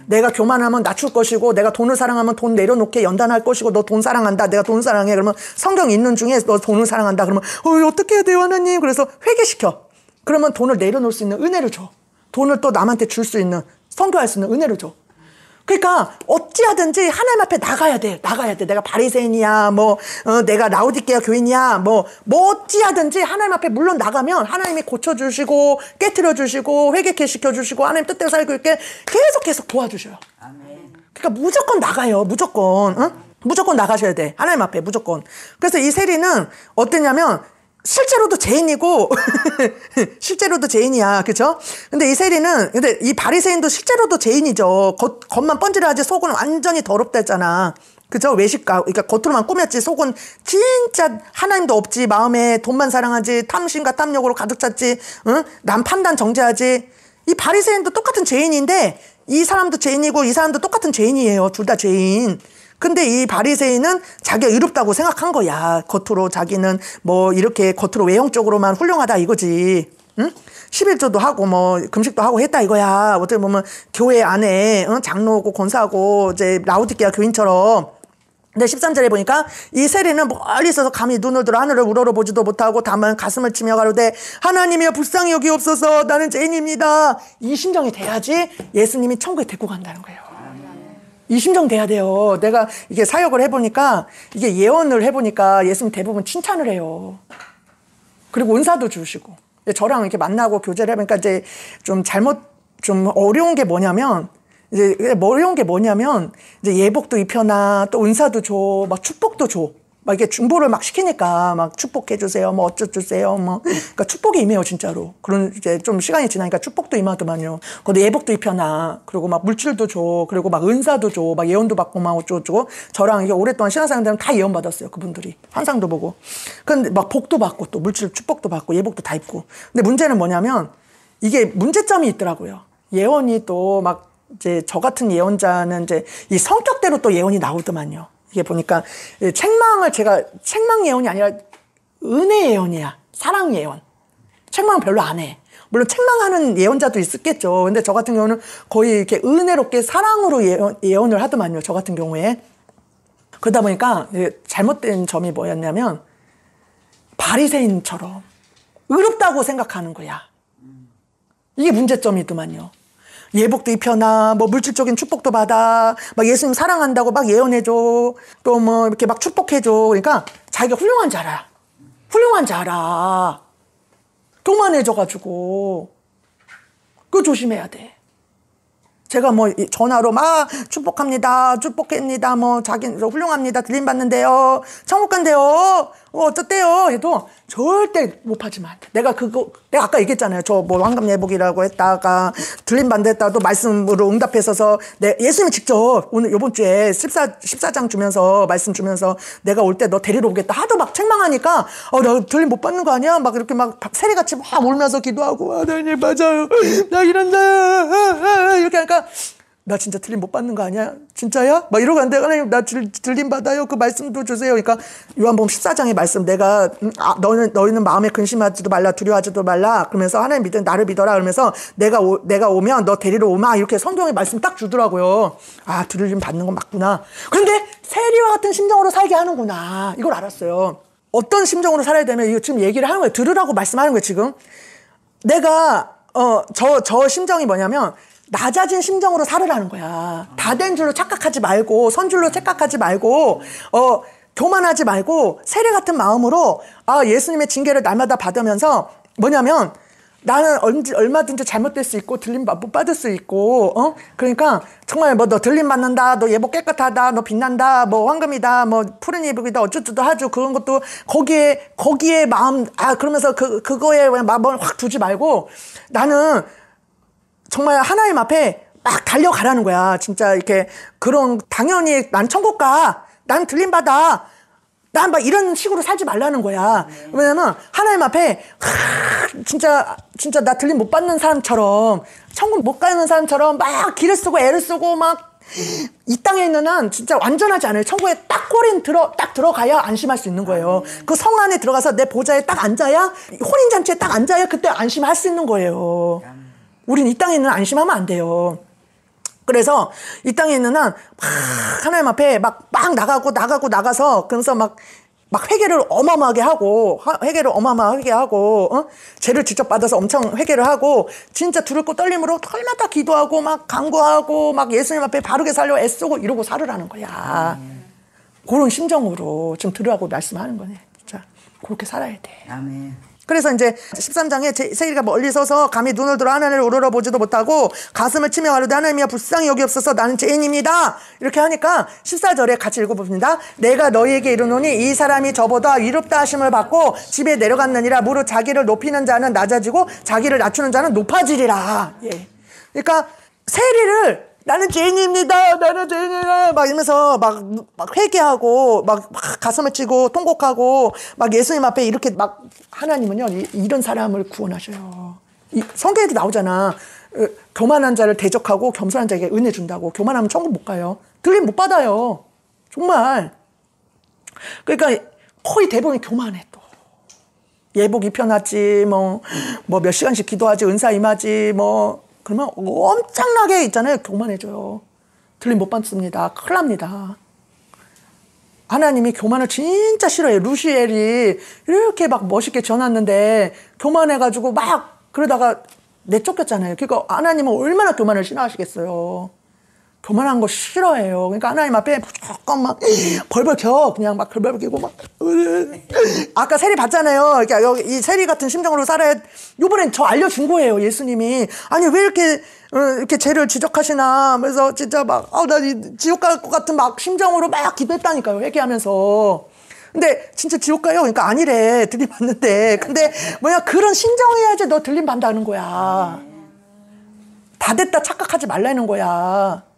A: 내가 교만하면 낮출 것이고 내가 돈을 사랑하면 돈 내려놓게 연단할 것이고 너 돈 사랑한다. 내가 돈 사랑해. 그러면 성경 있는 중에 너 돈을 사랑한다. 그러면 어떻게 해야 돼요 하나님. 그래서 회개시켜. 그러면 돈을 내려놓을 수 있는 은혜를 줘. 돈을 또 남한테 줄 수 있는 선교할 수 있는 은혜를 줘. 그러니까 어찌하든지 하나님 앞에 나가야 돼. 나가야 돼. 내가 바리새인이야. 내가 라오디게아 교인이야. 뭐 어찌하든지 하나님 앞에 물론 나가면 하나님이 고쳐주시고 깨트려주시고 회개케 시켜주시고 하나님 뜻대로 살고 있게 계속 도와주셔요. 그러니까 무조건 나가요. 무조건. 응? 무조건 나가셔야 돼. 하나님 앞에 무조건. 그래서 이 세리는 어땠냐면 실제로도 죄인이고 실제로도 죄인이야. 그쵸? 근데 이 세리는 근데 이 바리새인도 실제로도 죄인이죠. 겉만 번지르하지 속은 완전히 더럽다 했잖아. 그죠? 외식가. 그러니까 겉으로만 꾸몄지 속은 진짜 하나님도 없지. 마음에 돈만 사랑하지. 탐심과 탐욕으로 가득 찼지. 응? 남 판단 정죄하지. 이 바리새인도 똑같은 죄인인데 이 사람도 죄인이고 이 사람도 똑같은 죄인이에요. 둘 다 죄인. 근데 이 바리새인은 자기가 의롭다고 생각한 거야. 겉으로 자기는 뭐 이렇게 겉으로 외형적으로만 훌륭하다 이거지. 응? 11조도 하고 뭐 금식도 하고 했다 이거야. 어떻게 보면 교회 안에 장로고 권사고 이제 라우디게아 교인처럼. 근데 13절에 보니까 이 세리는 멀리 있어서 감히 눈을 들어 하늘을 우러러보지도 못하고 다만 가슴을 치며 가로되 하나님이여 불쌍히 여기옵소서 나는 죄인입니다. 이 심정이 돼야지 예수님이 천국에 데리고 간다는 거예요. 이 심정 돼야 돼요. 내가 이게 사역을 해보니까 이게 예언을 해보니까 예수님 대부분 칭찬을 해요. 그리고 은사도 주시고 저랑 이렇게 만나고 교제를 해보니까 이제 좀 어려운 게 뭐냐면 이제 어려운 게 뭐냐면 이제 예복도 입혀놔 또 은사도 줘 막 축복도 줘 막 이렇게 중보를 막 시키니까 막 축복해 주세요 뭐 어쩌주세요 뭐 그러니까 축복이 임해요 진짜로. 그런 이제 좀 시간이 지나니까 축복도 임하더만요. 그것도 예복도 입혀놔 그리고 막 물질도 줘 그리고 막 은사도 줘 막 예언도 받고 막 어쩌고 저랑 이게 오랫동안 신앙생활 다 예언 받았어요. 그분들이 환상도 보고 근데 막 복도 받고 또 물질 축복도 받고 예복도 다 입고. 근데 문제는 뭐냐면 이게 문제점이 있더라고요. 예언이 또 막 이제 저 같은 예언자는 이제 이 성격대로 또 예언이 나오더만요. 이게 보니까 책망 예언이 아니라 은혜 예언이야. 사랑 예언. 책망은 별로 안 해. 물론 책망하는 예언자도 있었겠죠. 근데 저 같은 경우는 거의 이렇게 은혜롭게 사랑으로 예언을 하더만요. 저 같은 경우에. 그러다 보니까 잘못된 점이 뭐였냐면 바리새인처럼 의롭다고 생각하는 거야. 이게 문제점이더만요. 예복도 입혀놔, 뭐 물질적인 축복도 받아, 막 예수님 사랑한다고 막 예언해줘, 또 뭐 이렇게 막 축복해줘. 그러니까 자기가 훌륭한 줄 알아. 훌륭한 줄 알아. 교만해져가지고. 그거 조심해야 돼. 제가 뭐 전화로 막 축복합니다, 뭐 자기 훌륭합니다, 들림받는데요, 천국 간대요, 어쩌대요 해도 절대 못하지만 내가 아까 얘기했잖아요. 저 뭐 황금 예복이라고 했다가 들림받는다도 말씀으로 응답했어서 예수님이 직접 오늘 요번 주에 14장 주면서 말씀 주면서 내가 올 때 너 데리러 오겠다 하도 막 책망하니까 나 들림 못 받는 거 아니야? 막 이렇게 막 세리같이 막 울면서 기도하고 하나님 맞아요, 나 이런다 이렇게 하니까 나 진짜 들림 못 받는 거 아니야? 진짜야? 막 이러고 하는데 하나님 나 들림 받아요. 그 말씀도 주세요. 그러니까 요한복음 14장의 말씀 너희는 마음에 근심하지도 말라 두려워하지도 말라 그러면서 하나님 나를 믿어라 그러면서 내가 오면 너 데리러 오마 이렇게 성경의 말씀 딱 주더라고요. 아 들림 받는 건 맞구나. 그런데 세리와 같은 심정으로 살게 하는구나. 이걸 알았어요. 어떤 심정으로 살아야 되면 이거 지금 얘기를 하는 거예요. 들으라고 말씀하는 거예요. 지금 내가 저 심정이 뭐냐면 낮아진 심정으로 살으라는 거야. 다 된 줄로 착각하지 말고 선줄로 착각하지 말고 교만하지 말고 세리 같은 마음으로 예수님의 징계를 날마다 받으면서 뭐냐면 나는 얼마든지 잘못될 수 있고 들림 못 받을 수 있고 그러니까 정말 뭐 너 들림 받는다, 너 예복 깨끗하다, 너 빛난다, 뭐 황금이다, 뭐 푸른 예복이다 어쩌고저쩌고 하죠. 그런 것도 거기에 마음 그러면서 그거에 마음을 확 두지 말고 나는 정말 하나님 앞에 막 달려가라는 거야. 진짜 이렇게 당연히 난 천국 가. 난 들림받아. 난 막 이런 식으로 살지 말라는 거야. 왜냐면 하나님 앞에 진짜 나 들림 못 받는 사람처럼 천국 못 가는 사람처럼 막 길을 쓰고 애를 쓰고 막 이 땅에 있는 한 진짜 완전하지 않아요. 천국에 딱 들어가야 안심할 수 있는 거예요. 그 성 안에 들어가서 내 보좌에 딱 앉아야 혼인잔치에 딱 앉아야 그때 안심할 수 있는 거예요. 우린 이 땅에 있는 한 안심하면 안 돼요. 그래서 이 땅에 있는 한 하나님 앞에 막 나가서 그래서 막 회개를 어마어마하게 하고 죄를 직접 받아서 엄청 회개를 하고 진짜 두렵고 떨림으로 털마다 기도하고 막 간구하고 막 예수님 앞에 바르게 살려 애쓰고 이러고 살으라는 거야. 그런 심정으로 좀 들으라고 말씀하는 거네. 진짜 그렇게 살아야 돼.
B: 아멘.
A: 그래서 이제 13장에 세리가 멀리 서서 감히 눈을 들어 하나님을 우러러보지도 못하고 가슴을 치며 가로되 하나님이여 불쌍히 여기옵소서 나는 죄인입니다. 이렇게 하니까 14절에 같이 읽어봅니다. 내가 너희에게 이르노니 이 사람이 저보다 위롭다 하심을 받고 집에 내려갔느니라. 무릇 자기를 높이는 자는 낮아지고 자기를 낮추는 자는 높아지리라. 예. 그러니까 세리를 나는 죄인입니다. 막 이러면서 막 회개하고 막 가슴을 치고 통곡하고 막 예수님 앞에 이렇게 막 하나님은요 이런 사람을 구원하셔요. 성경에도 나오잖아. 교만한 자를 대적하고 겸손한 자에게 은혜 준다고. 교만하면 천국 못 가요. 들림 못 받아요. 정말. 그러니까 거의 대부분이 교만해 또. 예복 입혀놨지 뭐 몇 시간씩 기도하지 은사 임하지 뭐 그러면 엄청나게 있잖아요. 교만해져요. 들림 못 받습니다. 큰일 납니다. 하나님이 교만을 진짜 싫어해요. 루시엘이 이렇게 막 멋있게 전했는데 교만해가지고 막 그러다가 내쫓겼잖아요. 그러니까 하나님은 얼마나 교만을 싫어하시겠어요. 교만한 거 싫어해요. 그러니까 하나님 앞에 무조건 막 벌벌 겨. 그냥 막 벌벌 기고 막. 아까 세리 봤잖아요. 그러니까 이 세리 같은 심정으로 살아야, 요번엔 저 알려준 거예요. 예수님이. 아니, 왜 이렇게 죄를 지적하시나. 그래서 진짜 막, 나 지옥 갈 것 같은 막 심정으로 막 기도했다니까요. 회개하면서. 근데 진짜 지옥 가요? 그러니까 아니래. 들림 받는데. 근데 뭐냐, 그런 심정해야지 너 들림 받는다는 거야. 다 됐다 착각하지 말라는 거야.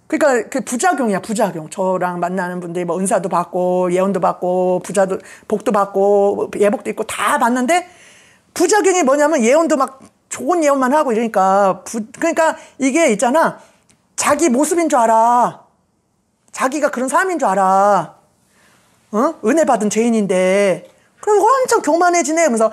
A: 그러니까 그 부작용이야, 부작용. 저랑 만나는 분들이 뭐 은사도 받고 예언도 받고 부자도 복도 받고 예복도 있고 다 받는데 부작용이 뭐냐면 예언도 막 좋은 예언만 하고 이러니까 그러니까 이게 있잖아. 자기 모습인 줄 알아. 자기가 그런 사람인 줄 알아. 은혜 받은 죄인인데. 그래서 엄청 교만해지네. 그래서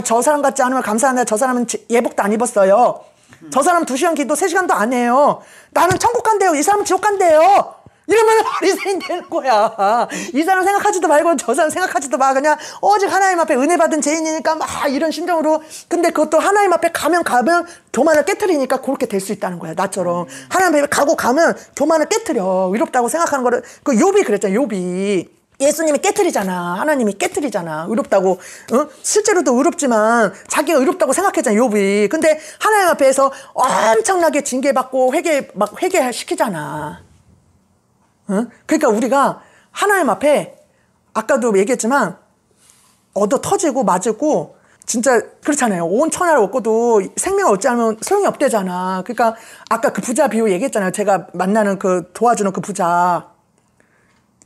A: 저 사람 같지 않으면 감사한다. 저 사람은 예복도 안 입었어요. 저 사람 2시간 기도 3시간도 안 해요. 나는 천국 간대요. 이 사람은 지옥 간대요. 이러면 바리새인 되는 거야. 이 사람 생각하지도 말고 저 사람 생각하지도 마. 그냥 오직 하나님 앞에 은혜 받은 죄인이니까 막 이런 심정으로. 근데 그것도 하나님 앞에 가면 교만을 깨트리니까 그렇게 될 수 있다는 거야. 나처럼. 하나님 앞에 가면 교만을 깨트려. 의롭다고 생각하는 거를. 그 욥이 그랬잖아. 욥이. 예수님이 깨트리잖아. 하나님이 깨트리잖아. 의롭다고. 실제로도 의롭지만 자기가 의롭다고 생각했잖아. 욥이. 근데 하나님 앞에서 엄청나게 징계받고 회개시키잖아. 그러니까 우리가 하나님 앞에 아까도 얘기했지만 얻어 터지고 맞고 진짜 그렇잖아요. 온 천하를 얻고도 생명을 얻지 않으면 소용이 없대잖아. 그러니까 아까 그 부자 비유 얘기했잖아요. 제가 만나는 그 도와주는 그 부자.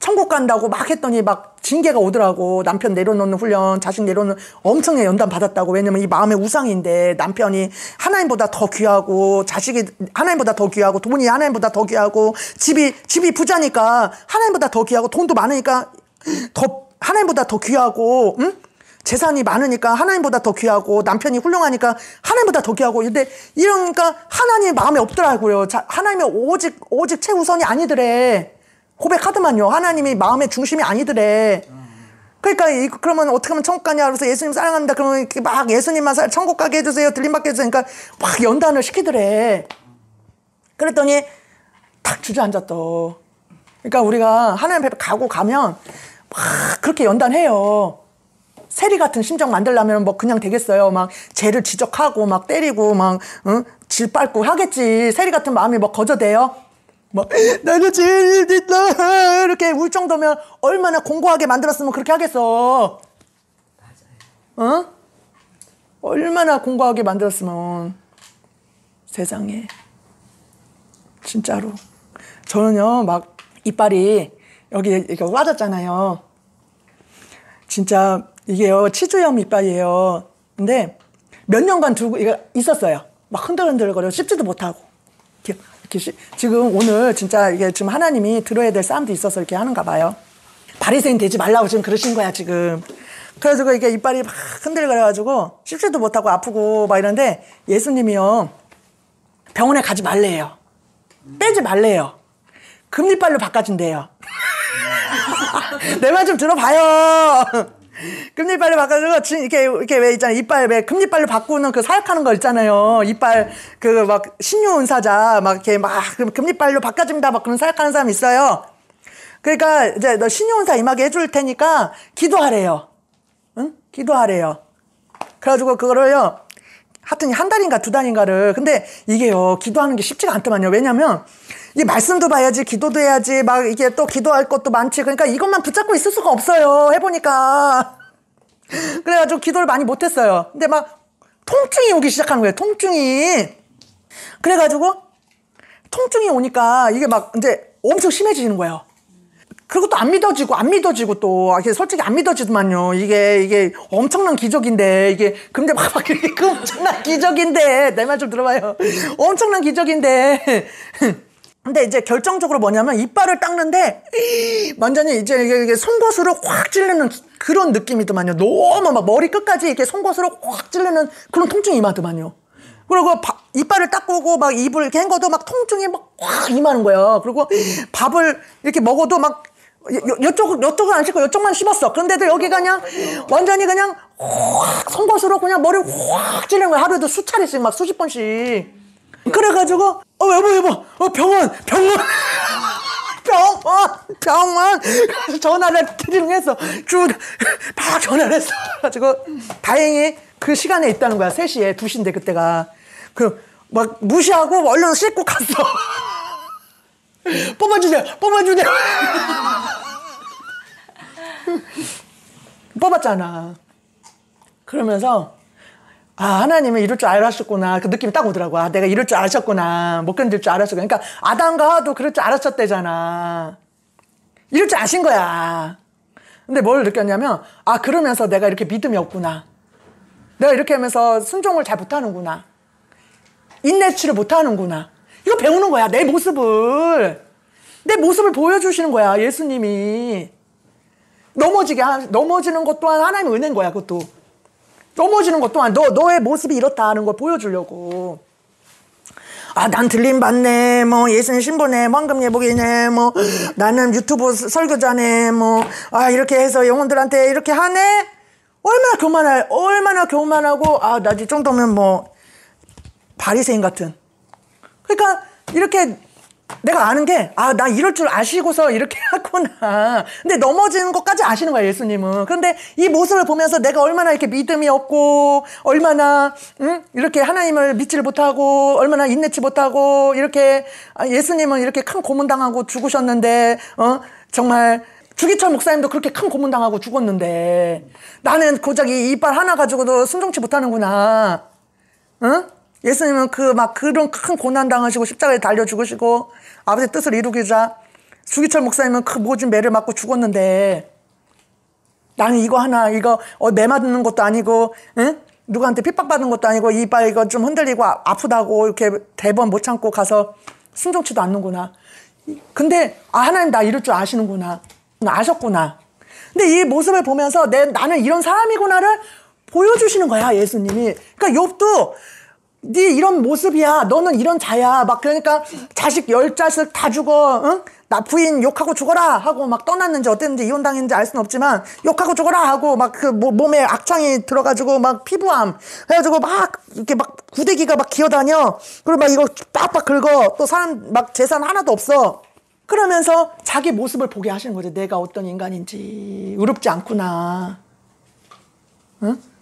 A: 천국 간다고 막 했더니 막 징계가 오더라고. 남편 내려놓는 훈련, 자식 내려놓는 엄청나게 연단 받았다고. 왜냐면 이 마음의 우상인데 남편이 하나님보다 더 귀하고 자식이 하나님보다 더 귀하고 돈이 하나님보다 더 귀하고 집이 부자니까 하나님보다 더 귀하고 돈도 많으니까 하나님보다 더 귀하고 재산이 많으니까 하나님보다 더 귀하고 남편이 훌륭하니까 하나님보다 더 귀하고. 근데 이러니까 하나님 마음에 없더라고요. 하나님이 오직 최우선이 아니더래. 고백하더만요. 하나님이 마음의 중심이 아니더래. 그러니까 그러면 어떻게 하면 천국 가냐. 그래서 예수님 사랑합니다. 그러면 이렇게 막 예수님만 천국 가게 해주세요. 들림받게 해주세요. 그러니까 막 연단을 시키더래. 그랬더니 탁 주저앉았더. 그러니까 우리가 하나님 앞에 가면 막 그렇게 연단해요. 세리 같은 심정 만들려면 뭐 그냥 되겠어요. 막 죄를 지적하고 막 때리고 막 질밟고 하겠지. 세리 같은 마음이 뭐 거저돼요? 뭐 나는 죄인이다 이렇게 울 정도면 얼마나 공고하게 만들었으면 그렇게 하겠어. 맞아요. 얼마나 공고하게 만들었으면. 세상에 진짜로 저는요 막 이빨이 여기 이렇게 빠졌잖아요. 진짜 이게요 치주염 이빨이에요. 근데 몇 년간 두고 이거 있었어요. 막 흔들흔들거려 씹지도 못하고. 지금 오늘 진짜 이게 지금 하나님이 들어야 될 사람도 있어서 이렇게 하는가 봐요. 바리새인 되지 말라고 지금 그러신 거야 지금. 그래가지고 이게 이빨이 막 흔들거려가지고 씹지도 못하고 아프고 막 이런데 예수님이요 병원에 가지 말래요. 빼지 말래요. 금리빨로 바꿔준대요. 내 말 좀 들어봐요. 금리빨로 바꿔주고 이렇게 왜 있잖아요. 이빨 왜 금리빨로 바꾸는 그 사역하는 거 있잖아요. 이빨 그 막 신유 은사자 막 이렇게 막 금리빨로 바꿔줍니다. 막 그런 사역하는 사람 있어요. 그러니까 이제 너 신유 은사 임하게 해줄 테니까 기도하래요. 응? 기도하래요. 그래가지고 그거를요. 하여튼 한 달인가 2달인가를. 근데 이게요 기도하는 게 쉽지가 않더만요. 왜냐면 이 말씀도 봐야지 기도도 해야지 막 이게 또 기도할 것도 많지. 그러니까 이것만 붙잡고 있을 수가 없어요. 해보니까. 그래가지고 기도를 많이 못했어요. 근데 막 통증이 오기 시작하는 거예요. 통증이. 그래가지고 통증이 오니까 이게 막 이제 엄청 심해지는 거예요. 그리고 또 안 믿어지고 또, 이게 솔직히 안 믿어지더만요. 이게 엄청난 기적인데, 이게, 근데 막 이렇게 엄청난 기적인데, 내 말 좀 들어봐요. 엄청난 기적인데. 근데 이제 결정적으로 뭐냐면, 이빨을 닦는데, 완전히 이제 이게 송곳으로 확 찌르는 그런 느낌이더만요. 너무 막 머리 끝까지 이렇게 송곳으로 확 찌르는 그런 통증이 임하더만요. 그리고 이빨을 닦고 막 입을 이렇게 헹궈도 막 통증이 막 확 임하는 거예요. 그리고 밥을 이렇게 먹어도 막 요쪽은 안 씹고 요쪽만 씹었어. 그런데도 여기가 그냥 완전히 그냥 확 송곳으로 그냥 머리를 확 찌르는 거야. 하루에도 수차례씩 막 수십 번씩. 그래가지고 여보 병원 그래서 전화를 드리는 했어. 막 전화를 했어. 가지고 다행히 그 시간에 있다는 거야. 3시에 2시인데 그때가 막 무시하고 얼른 씻고 갔어. 뽑아주세요. 뽑았잖아. 그러면서 하나님은 이럴 줄 알았었구나. 그 느낌이 딱 오더라고. 내가 이럴 줄 아셨구나. 못 견딜 줄 알았었구나. 그러니까 아담과 하와도 그럴 줄 알았었대잖아. 이럴 줄 아신 거야. 근데 뭘 느꼈냐면 그러면서 내가 이렇게 믿음이 없구나. 내가 이렇게 하면서 순종을 잘 못하는구나. 인내치를 못하는구나. 이거 배우는 거야. 내 모습을 보여주시는 거야. 예수님이. 넘어지는 것 또한 하나님의 은혜인 거야. 그것도. 넘어지는 것 또한 너의 모습이 이렇다 하는 걸 보여주려고. 난 들림받네, 예수님 신부네, 황금 예복이네, 나는 유튜브 설교자네, 이렇게 해서 영혼들한테 이렇게 하네? 얼마나 교만하고, 나 이 정도면 바리새인 같은. 그러니까, 이렇게, 내가 아는 게, 나 이럴 줄 아시고서 이렇게 하구나. 근데 넘어지는 것까지 아시는 거야, 예수님은. 그런데 이 모습을 보면서 내가 얼마나 이렇게 믿음이 없고, 얼마나, 이렇게 하나님을 믿지를 못하고, 얼마나 인내치 못하고, 이렇게, 예수님은 이렇게 큰 고문당하고 죽으셨는데, 정말, 주기철 목사님도 그렇게 큰 고문당하고 죽었는데, 나는 고작 이 이빨 하나 가지고도 순종치 못하는구나. 예수님은 그런 큰 고난 당하시고 십자가에 달려 죽으시고 아버지의 뜻을 이루기자 주기철 목사님은 그 모진 매를 맞고 죽었는데 나는 이거 매 맞는 것도 아니고 누구한테 핍박받는 것도 아니고 이빨 이거 좀 흔들리고 아프다고 이렇게 대번 못 참고 가서 순종치도 않는구나. 근데 하나님 나 이럴 줄 아시는구나. 아셨구나. 근데 이 모습을 보면서 나는 이런 사람이구나를 보여주시는 거야, 예수님이. 그러니까 욥도 네 이런 모습이야. 너는 이런 자야. 그러니까 자식 10자식 다 죽어. 나 부인 욕하고 죽어라 하고 막 떠났는지 어땠는지 이혼당했는지 알 수는 없지만 욕하고 죽어라 하고 막 그 몸에 악창이 들어가지고 막 피부암 해가지고 막 이렇게 막 구데기가 막 기어다녀. 그리고 막 이거 빡빡 긁어. 또 사람 막 재산 하나도 없어. 그러면서 자기 모습을 보게 하시는 거죠. 내가 어떤 인간인지 의롭지 않구나.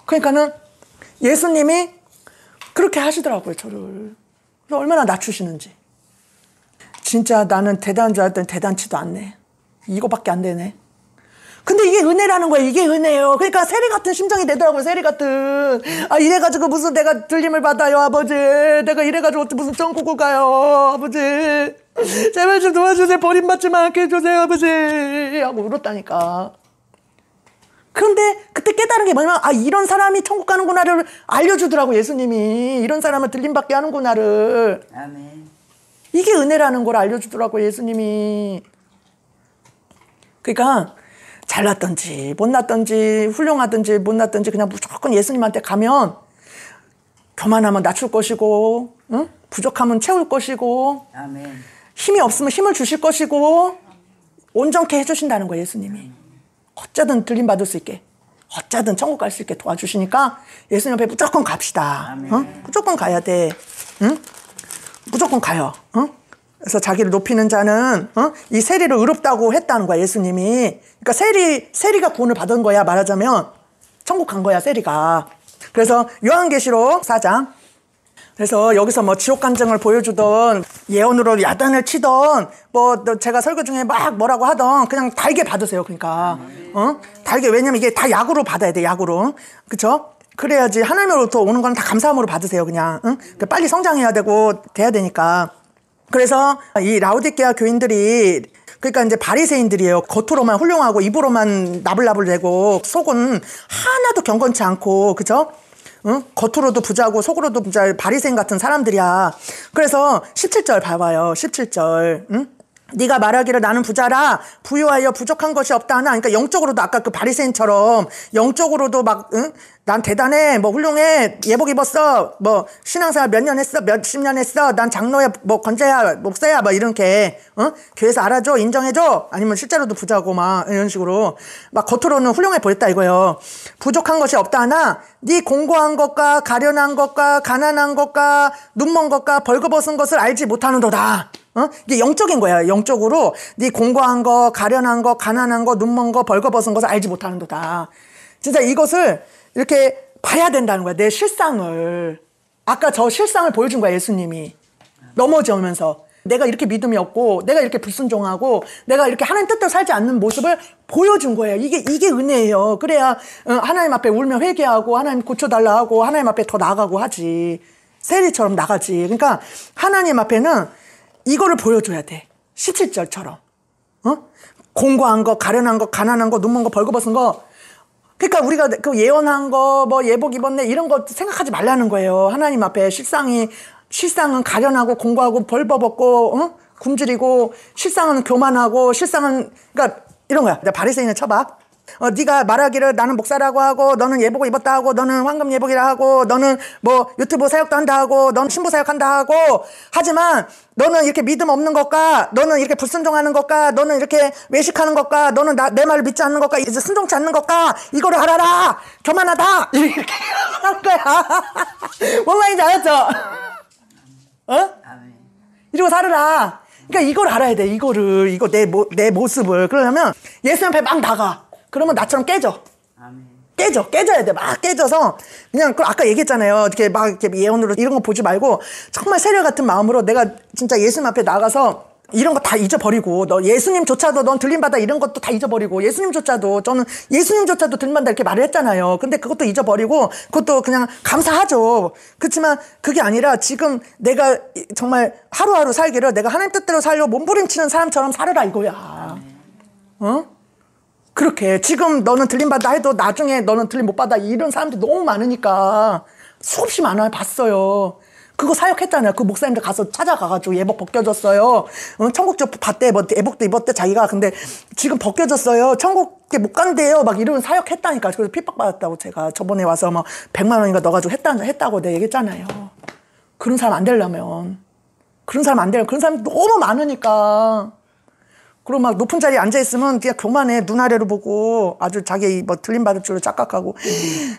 A: 그러니까는 예수님이 그렇게 하시더라고요, 저를. 그래서 얼마나 낮추시는지. 진짜 나는 대단한 줄 알았더니 대단치도 않네. 이거밖에 안 되네. 근데 이게 은혜라는 거예요. 이게 은혜예요. 그러니까 세리 같은 심정이 되더라고요. 세리 같은. 이래가지고 무슨 내가 들림을 받아요, 아버지. 내가 이래가지고 무슨 천국을 가요, 아버지. 제발 좀 도와주세요. 버림받지만 않게 해주세요, 아버지. 하고 울었다니까. 그런데 그때 깨달은 게 뭐냐면 이런 사람이 천국 가는구나를 알려주더라고 예수님이. 이런 사람을 들림받게 하는구나를.
B: 아멘.
A: 이게 은혜라는 걸 알려주더라고 예수님이. 그러니까 잘났든지 못났든지 훌륭하든지 못났든지 그냥 무조건 예수님한테 가면 교만하면 낮출 것이고 부족하면 채울 것이고
B: 아멘.
A: 힘이 없으면 힘을 주실 것이고 온전케 해주신다는 거예요 예수님이. 어쩌든 들림받을 수 있게 어쩌든 천국 갈 수 있게 도와주시니까 예수님 앞에 무조건 갑시다. 무조건 가야 돼. 무조건 가요. 그래서 자기를 높이는 자는 이 세리를 의롭다고 했다는 거야 예수님이. 그러니까 세리가 구원을 받은 거야. 말하자면 천국 간 거야 세리가. 그래서 요한계시록 4장. 그래서 여기서 뭐 지옥 간증을 보여주던 예언으로 야단을 치던 제가 설교 중에 막 뭐라고 하던 그냥 달게 받으세요. 그러니까 달게. 왜냐면 이게 다 약으로 받아야 돼. 약으로. 그쵸? 그래야지 하나님으로부터 오는 건 다 감사함으로 받으세요. 그냥 빨리 성장해야 되고 돼야 되니까. 그래서 이 라오디게아 교인들이 그러니까 이제 바리새인들이에요. 겉으로만 훌륭하고 입으로만 나불나불대고 속은 하나도 경건치 않고, 그죠? 응? 겉으로도 부자고 속으로도 부자, 바리새인 같은 사람들이야. 그래서 17절 봐봐요. 17절. 응? 네가 말하기를 나는 부자라 부유하여 부족한 것이 없다 하나. 그러니까 영적으로도 아까 그 바리새인처럼 영적으로도 막 응? 난 대단해, 뭐 훌륭해, 예복 입었어, 뭐 신앙생활 몇 년 했어, 몇십 년 했어, 난 장로야, 뭐 권자야, 목사야, 뭐 이렇게 교회에서 알아줘, 인정해줘. 아니면 실제로도 부자고 막 이런 식으로 막 겉으로는 훌륭해 보였다 이거예요. 부족한 것이 없다 하나 네 공고한 것과 가련한 것과 가난한 것과 눈먼 것과 벌거벗은 것을 알지 못하는도다. 이게 영적인 거야. 영적으로 네 공고한 거, 가련한 거, 가난한 거, 눈먼 거, 벌거벗은 것을 알지 못하는도다. 진짜 이것을 이렇게 봐야 된다는 거야. 내 실상을. 아까 저 실상을 보여준 거야. 예수님이. 넘어지면서. 내가 이렇게 믿음이 없고 내가 이렇게 불순종하고 내가 이렇게 하나님 뜻대로 살지 않는 모습을 보여준 거예요. 이게 은혜예요. 그래야 하나님 앞에 울며 회개하고 하나님 고쳐달라 하고 하나님 앞에 더 나아가고 하지. 세리처럼 나가지. 그러니까 하나님 앞에는 이거를 보여줘야 돼. 17절처럼. 공고한 거, 가련한 거, 가난한 거, 눈먼 거, 벌거벗은 거. 그러니까 우리가 그 예언한 거, 뭐 예복 입었네 이런 거 생각하지 말라는 거예요. 하나님 앞에 실상은 가련하고 공고하고 벌버벗고 굶주리고 실상은 교만하고 실상은 그러니까 이런 거야. 바리새인을 쳐봐. 네가 말하기를 나는 목사라고 하고 너는 예복을 입었다 하고 너는 황금 예복이라 하고 너는 뭐 유튜브 사역도 한다 하고 너는 신부 사역한다 하고 하지만 너는 이렇게 믿음 없는 것과 너는 이렇게 불순종하는 것과 너는 이렇게 외식하는 것과 너는 내 말을 믿지 않는 것과 이제 순종치 않는 것과 이거를 알아라. 교만하다. 이렇게 하는 거야. 뭔 말인지 알았죠? 이러고 살으라. 그러니까 이걸 알아야 돼. 이거 내 모습을. 그러려면 예수님 앞에 막 나가. 그러면 나처럼 깨져. 깨져야 돼. 막 깨져서 그냥 아까 얘기했잖아요. 이렇게 막 이렇게 예언으로 이런 거 보지 말고 정말 세려 같은 마음으로 내가 진짜 예수님 앞에 나가서 이런 거 다 잊어버리고 너 예수님조차도 넌 들림받아 이런 것도 다 잊어버리고 예수님조차도 저는 예수님조차도 들림받아 이렇게 말을 했잖아요. 근데 그것도 잊어버리고 그것도 그냥 감사하죠. 그렇지만 그게 아니라 지금 내가 정말 하루하루 살기를 내가 하나님 뜻대로 살려 몸부림치는 사람처럼 살아라 이거야. 그렇게 지금 너는 들림받아 해도 나중에 너는 들림 못 받아 이런 사람들이 너무 많으니까 수없이 많아요. 봤어요. 그거 사역했잖아요. 그 목사님들 가서 찾아가가지고 예복 벗겨졌어요. 천국 쪽 봤대. 뭐 예복도 입었대 자기가. 근데 지금 벗겨졌어요. 천국에 못 간대요. 막 이런 사역했다니까. 그래서 핍박받았다고 제가 저번에 와서 뭐 100만 원인가 넣어가지고 했다고 내가 얘기했잖아요. 그런 사람 안 되려면. 그런 사람이 너무 많으니까. 그리고 막 높은 자리에 앉아있으면 그냥 교만해. 눈 아래로 보고 아주 자기 뭐 들림받을 줄로 착각하고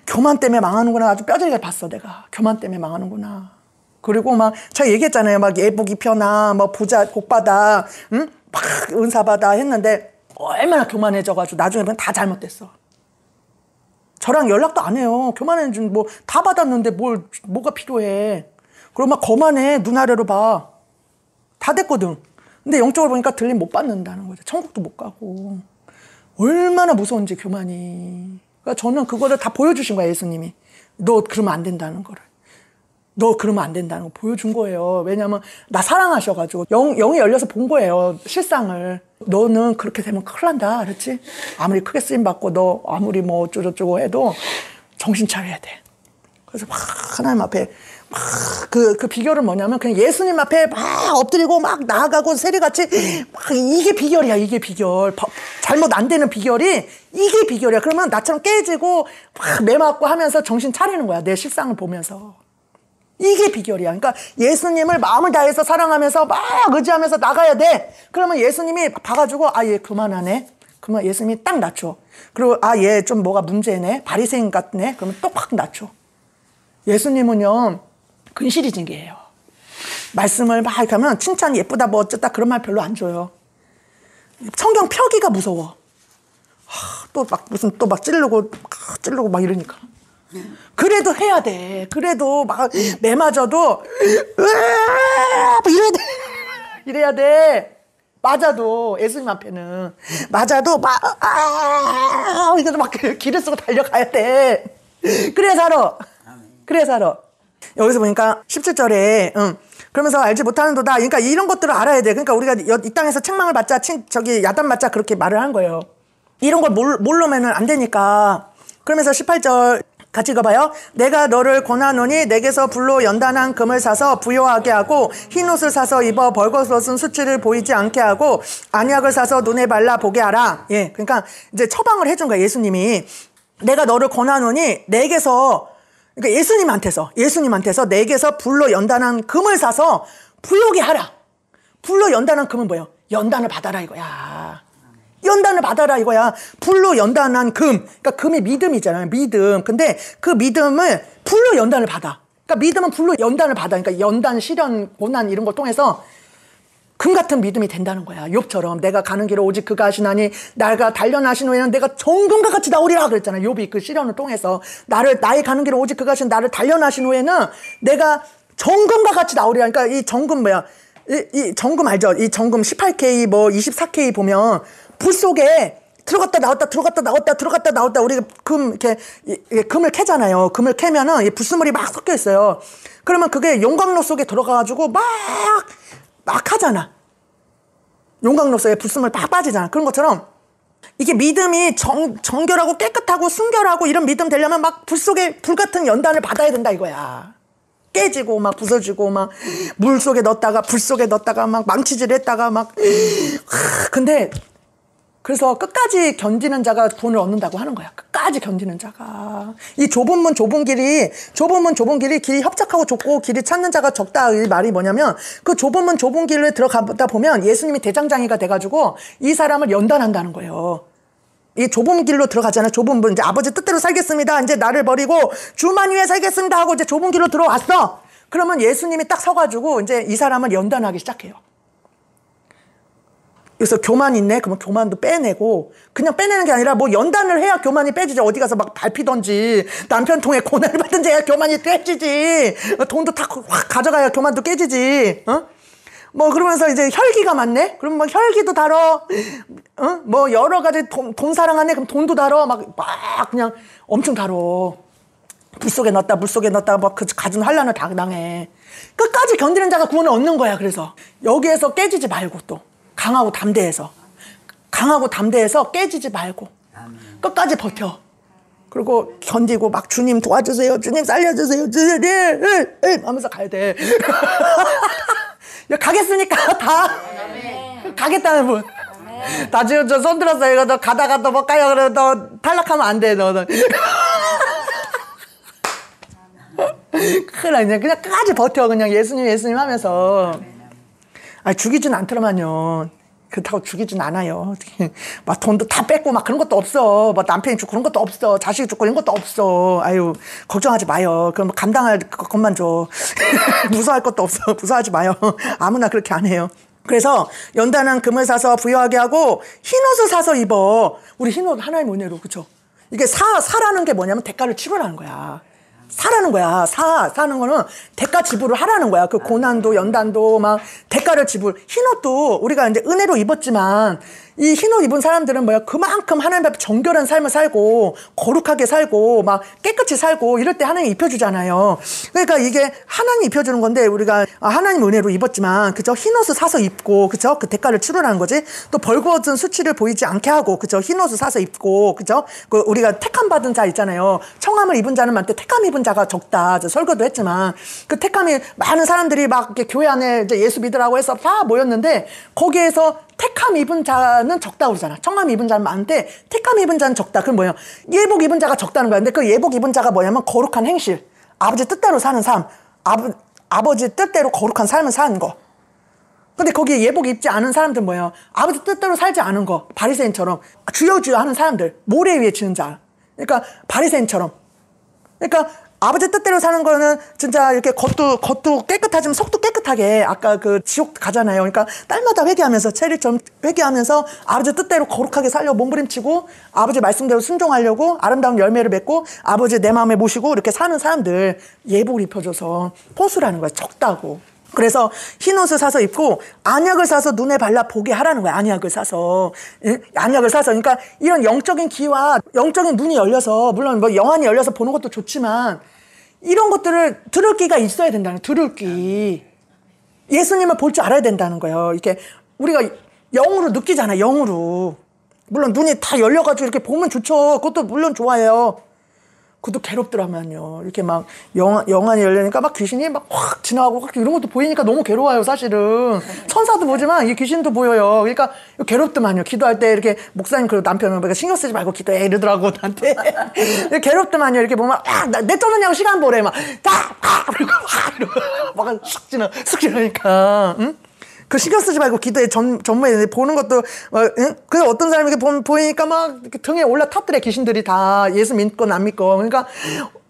A: 교만 때문에 망하는구나. 아주 뼈저리게 봤어 내가. 교만 때문에 망하는구나. 그리고 막 제가 얘기했잖아요. 막 예복 입혀나 뭐 부자 복 받아 막 은사 받아 했는데 얼마나 교만해져가지고 나중에 보면 다 잘못됐어. 저랑 연락도 안 해요. 교만해진 뭐 다 받았는데 뭐가 필요해. 그리고 막 거만해. 눈 아래로 봐. 다 됐거든. 근데 영적으로 보니까 들림 못 받는다는 거죠. 천국도 못 가고. 얼마나 무서운지 교만이. 그러니까 저는 그거를 다 보여주신 거야 예수님이. 너 그러면 안 된다는 거를. 너 그러면 안 된다는 거 보여준 거예요. 왜냐면 나 사랑하셔가지고 영이 열려서 본 거예요. 실상을. 너는 그렇게 되면 큰일 난다. 그렇지? 아무리 크게 쓰임받고 너 아무리 뭐 어쩌고저쩌고 해도 정신 차려야 돼. 그래서 막 하나님 앞에 막 그 비결은 뭐냐면 그냥 예수님 앞에 막 엎드리고 막 나아가고 세리같이 막 이게 비결이야. 이게 비결. 잘못 안 되는 비결이 이게 비결이야. 그러면 나처럼 깨지고 막 매맞고 하면서 정신 차리는 거야. 내 실상을 보면서. 이게 비결이야. 그러니까 예수님을 마음을 다해서 사랑하면서 막 의지하면서 나가야 돼. 그러면 예수님이 봐가지고 얘 그만하네. 그러면 예수님이 딱 낮춰. 그리고 얘 좀 뭐가 문제네. 바리새인 같네. 그러면 또 확 낮춰. 예수님은요 근실이 징계예요. 말씀을 막 이렇게 하면 칭찬 예쁘다 뭐 어쩌다 그런 말 별로 안 줘요. 성경 펴기가 무서워. 또 막 무슨 또 막 찌르고 막 이러니까. 그래도 해야 돼. 그래도 막 매맞아도 이래야 돼. 이래야 돼. 맞아도 예수님 앞에는 맞아도 막 이거 막 기를 쓰고 달려가야 돼. 그래야 살아. 그래야 살아. 여기서 보니까 17절에 그러면서 알지 못하는도다. 그러니까 이런 것들을 알아야 돼. 그러니까 우리가 이 땅에서 책망을 받자, 저기 야단 맞자 그렇게 말을 한 거예요. 이런 걸 모르면은 안 되니까. 그러면서 18절 같이 읽어봐요. 내가 너를 권하노니 내게서 불로 연단한 금을 사서 부요하게 하고 흰옷을 사서 입어 벌거벗은 수치를 보이지 않게 하고 안약을 사서 눈에 발라 보게 하라. 예, 그러니까 이제 처방을 해준 거야, 예수님이. 내가 너를 권하노니 내게서, 그러니까 예수님한테서 내게서 불로 연단한 금을 사서 부요하게 하라. 불로 연단한 금은 뭐예요? 연단을 받아라 이거야. 연단을 받아라 이거야. 불로 연단한 금. 그러니까 금이 믿음이잖아요. 믿음. 근데 그 믿음을 불로 연단을 받아. 그러니까 믿음은 불로 연단을 받아. 그러니까 연단, 시련, 고난 이런 걸 통해서 금 같은 믿음이 된다는 거야. 욥처럼 내가 가는 길을 오직 그가 하시나니 나가 단련하신 후에는 내가 정금과 같이 나오리라 그랬잖아요. 욥이 그 시련을 통해서 나의 가는 길을 오직 그가 하신 나를 단련하신 후에는 내가 정금과 같이 나오리라. 그러니까 이 정금 뭐야? 이 정금 알죠? 이 정금 18K 뭐 24K 보면 불 속에 들어갔다 나왔다 우리가 이렇게 금을 캐잖아요. 금을 캐면은 이 불순물이 막 섞여 있어요. 그러면 그게 용광로 속에 들어가가지고 막 하잖아. 용광로 속에 불순물 막 빠지잖아. 그런 것처럼 이게 믿음이 정결하고 깨끗하고 순결하고 이런 믿음 되려면 막 불 속에 불 같은 연단을 받아야 된다 이거야. 깨지고 막 부서지고 막 물 속에 넣었다가 불 속에 넣었다가 막 망치질 했다가 막 근데 그래서 끝까지 견디는 자가 구원을 얻는다고 하는 거야. 끝까지 견디는 자가. 이 좁은 문 좁은 길이 길이 협착하고 좁고 길이 찾는 자가 적다. 이 말이 뭐냐면 그 좁은 문 좁은 길을 들어가다 보면 예수님이 대장장이가 돼가지고 이 사람을 연단한다는 거예요. 이 좁은 길로 들어가잖아요. 좁은 문. 이제 아버지 뜻대로 살겠습니다. 이제 나를 버리고 주만 위해 살겠습니다 하고 이제 좁은 길로 들어왔어. 그러면 예수님이 딱 서가지고 이제 이 사람을 연단하기 시작해요. 그래서 교만 있네? 그러면 교만도 빼내고, 그냥 빼내는 게 아니라 뭐 연단을 해야 교만이 빼지지. 어디 가서 막 밟히던지, 남편 통해 고난을 받든지 해야 교만이 깨지지. 돈도 다 확 가져가야 교만도 깨지지. 뭐 그러면서 이제 혈기가 많네? 그럼 뭐 혈기도 다뤄. 뭐 여러 가지 돈 사랑하네? 그럼 돈도 다뤄. 막 그냥 엄청 다뤄. 불 속에 넣었다, 물 속에 넣었다가 막 그 가진 환난을 다 당해. 끝까지 견디는 자가 구원을 얻는 거야. 그래서 여기에서 깨지지 말고 또. 강하고 담대해서 깨지지 말고 끝까지 버텨. 그리고 견디고 막 주님 도와주세요, 주님 살려주세요, 주님 하면서 가야 돼. 가겠으니까 다 가겠다는 분. 나 지금 저 손 들었어. 이거 너 가다가 너 못 가요. 그래 너 탈락하면 안 돼. 너는. 그냥 끝까지 버텨. 그냥 예수님 하면서. 죽이진 않더라만요. 그렇다고 죽이진 않아요. 막 돈도 다 뺏고 막 그런 것도 없어. 막 남편이 죽고 그런 것도 없어. 자식이 죽고 이런 것도 없어. 아유, 걱정하지 마요. 그럼 감당할 것만 줘. 무서워할 것도 없어. 무서워하지 마요. 아무나 그렇게 안 해요. 그래서 연단한 금을 사서 부여하게 하고 흰옷을 사서 입어. 우리 흰옷 하나님 은혜로, 그쵸? 이게 사라는 게 뭐냐면 대가를 치르라는 거야. 사라는 거야. 사는 거는 대가 지불을 하라는 거야. 그 고난도 연단도 막 대가를 지불. 흰옷도 우리가 이제 은혜로 입었지만 이 흰옷 입은 사람들은 뭐야? 그만큼 하나님 앞에 정결한 삶을 살고 거룩하게 살고 막 깨끗이 살고 이럴 때 하나님 입혀주잖아요. 그러니까 이게 하나님 입혀주는 건데 우리가 하나님 은혜로 입었지만 그죠? 흰옷을 사서 입고 그죠? 그 대가를 치르라는 거지. 또 벌거벗은 수치를 보이지 않게 하고 그죠? 흰옷을 사서 입고 그죠? 그 우리가 택함 받은 자 있잖아요. 청함을 입은 자는 많대 택함 입은 자가 적다. 저 설교도 했지만 그 택함이 많은 사람들이 막 이렇게 교회 안에 이제 예수 믿으라고 해서 다 모였는데 거기에서 택함 입은 자는 적다 그러잖아. 청함 입은 자는 많은데 택함 입은 자는 적다. 그럼 뭐예요? 예복 입은 자가 적다는 거야. 근데 그 예복 입은 자가 뭐냐면 거룩한 행실. 아버지 뜻대로 사는 삶. 아버지 뜻대로 거룩한 삶을 사는 거. 근데 거기에 예복 입지 않은 사람들은 뭐예요? 아버지 뜻대로 살지 않은 거. 바리새인처럼 주여 주여 하는 사람들. 모래 위에 지은 자. 그러니까 바리새인처럼. 그러니까 아버지 뜻대로 사는 거는 진짜 이렇게 겉도 깨끗하지만 속도 깨끗하게 아까 그 지옥 가잖아요. 그러니까 딸마다 회개하면서 체리처럼 회개하면서 아버지 뜻대로 거룩하게 살려고 몸부림치고 아버지 말씀대로 순종하려고 아름다운 열매를 맺고 아버지 내 마음에 모시고 이렇게 사는 사람들 예복을 입혀줘서 포수라는 거야. 적다고. 그래서 흰옷을 사서 입고 안약을 사서 눈에 발라 보게 하라는 거야. 안약을 사서. 안약을 사서. 그러니까 이런 영적인 귀와 영적인 눈이 열려서 물론 뭐 영안이 열려서 보는 것도 좋지만 이런 것들을 들을 귀가 있어야 된다는 거야. 들을 귀. 예수님을 볼 줄 알아야 된다는 거예요. 이렇게 우리가 영으로 느끼잖아, 영으로. 물론 눈이 다 열려가지고 이렇게 보면 좋죠. 그것도 물론 좋아해요. 그것도 괴롭더라면요. 이렇게 막 영안이 열리니까 막 귀신이 막 확 지나가고 확 이런 것도 보이니까 너무 괴로워요, 사실은. 천사도 보지만 이 귀신도 보여요. 그러니까 괴롭더만요. 기도할 때 이렇게 목사님 그리고 남편은 신경 쓰지 말고 기도해 이러더라고 나한테. 괴롭더만요. 이렇게 보면 내 떠느냐고 시간 보래 막 그리고 막 쑥 지나니까. 응? 그 신경 쓰지 말고 기도에 전무해. 보는 것도, 응? 그래서 어떤 사람이 이렇게 보이니까 막 등에 올라탔더래, 귀신들이 다. 예수 믿건 안 믿건. 그러니까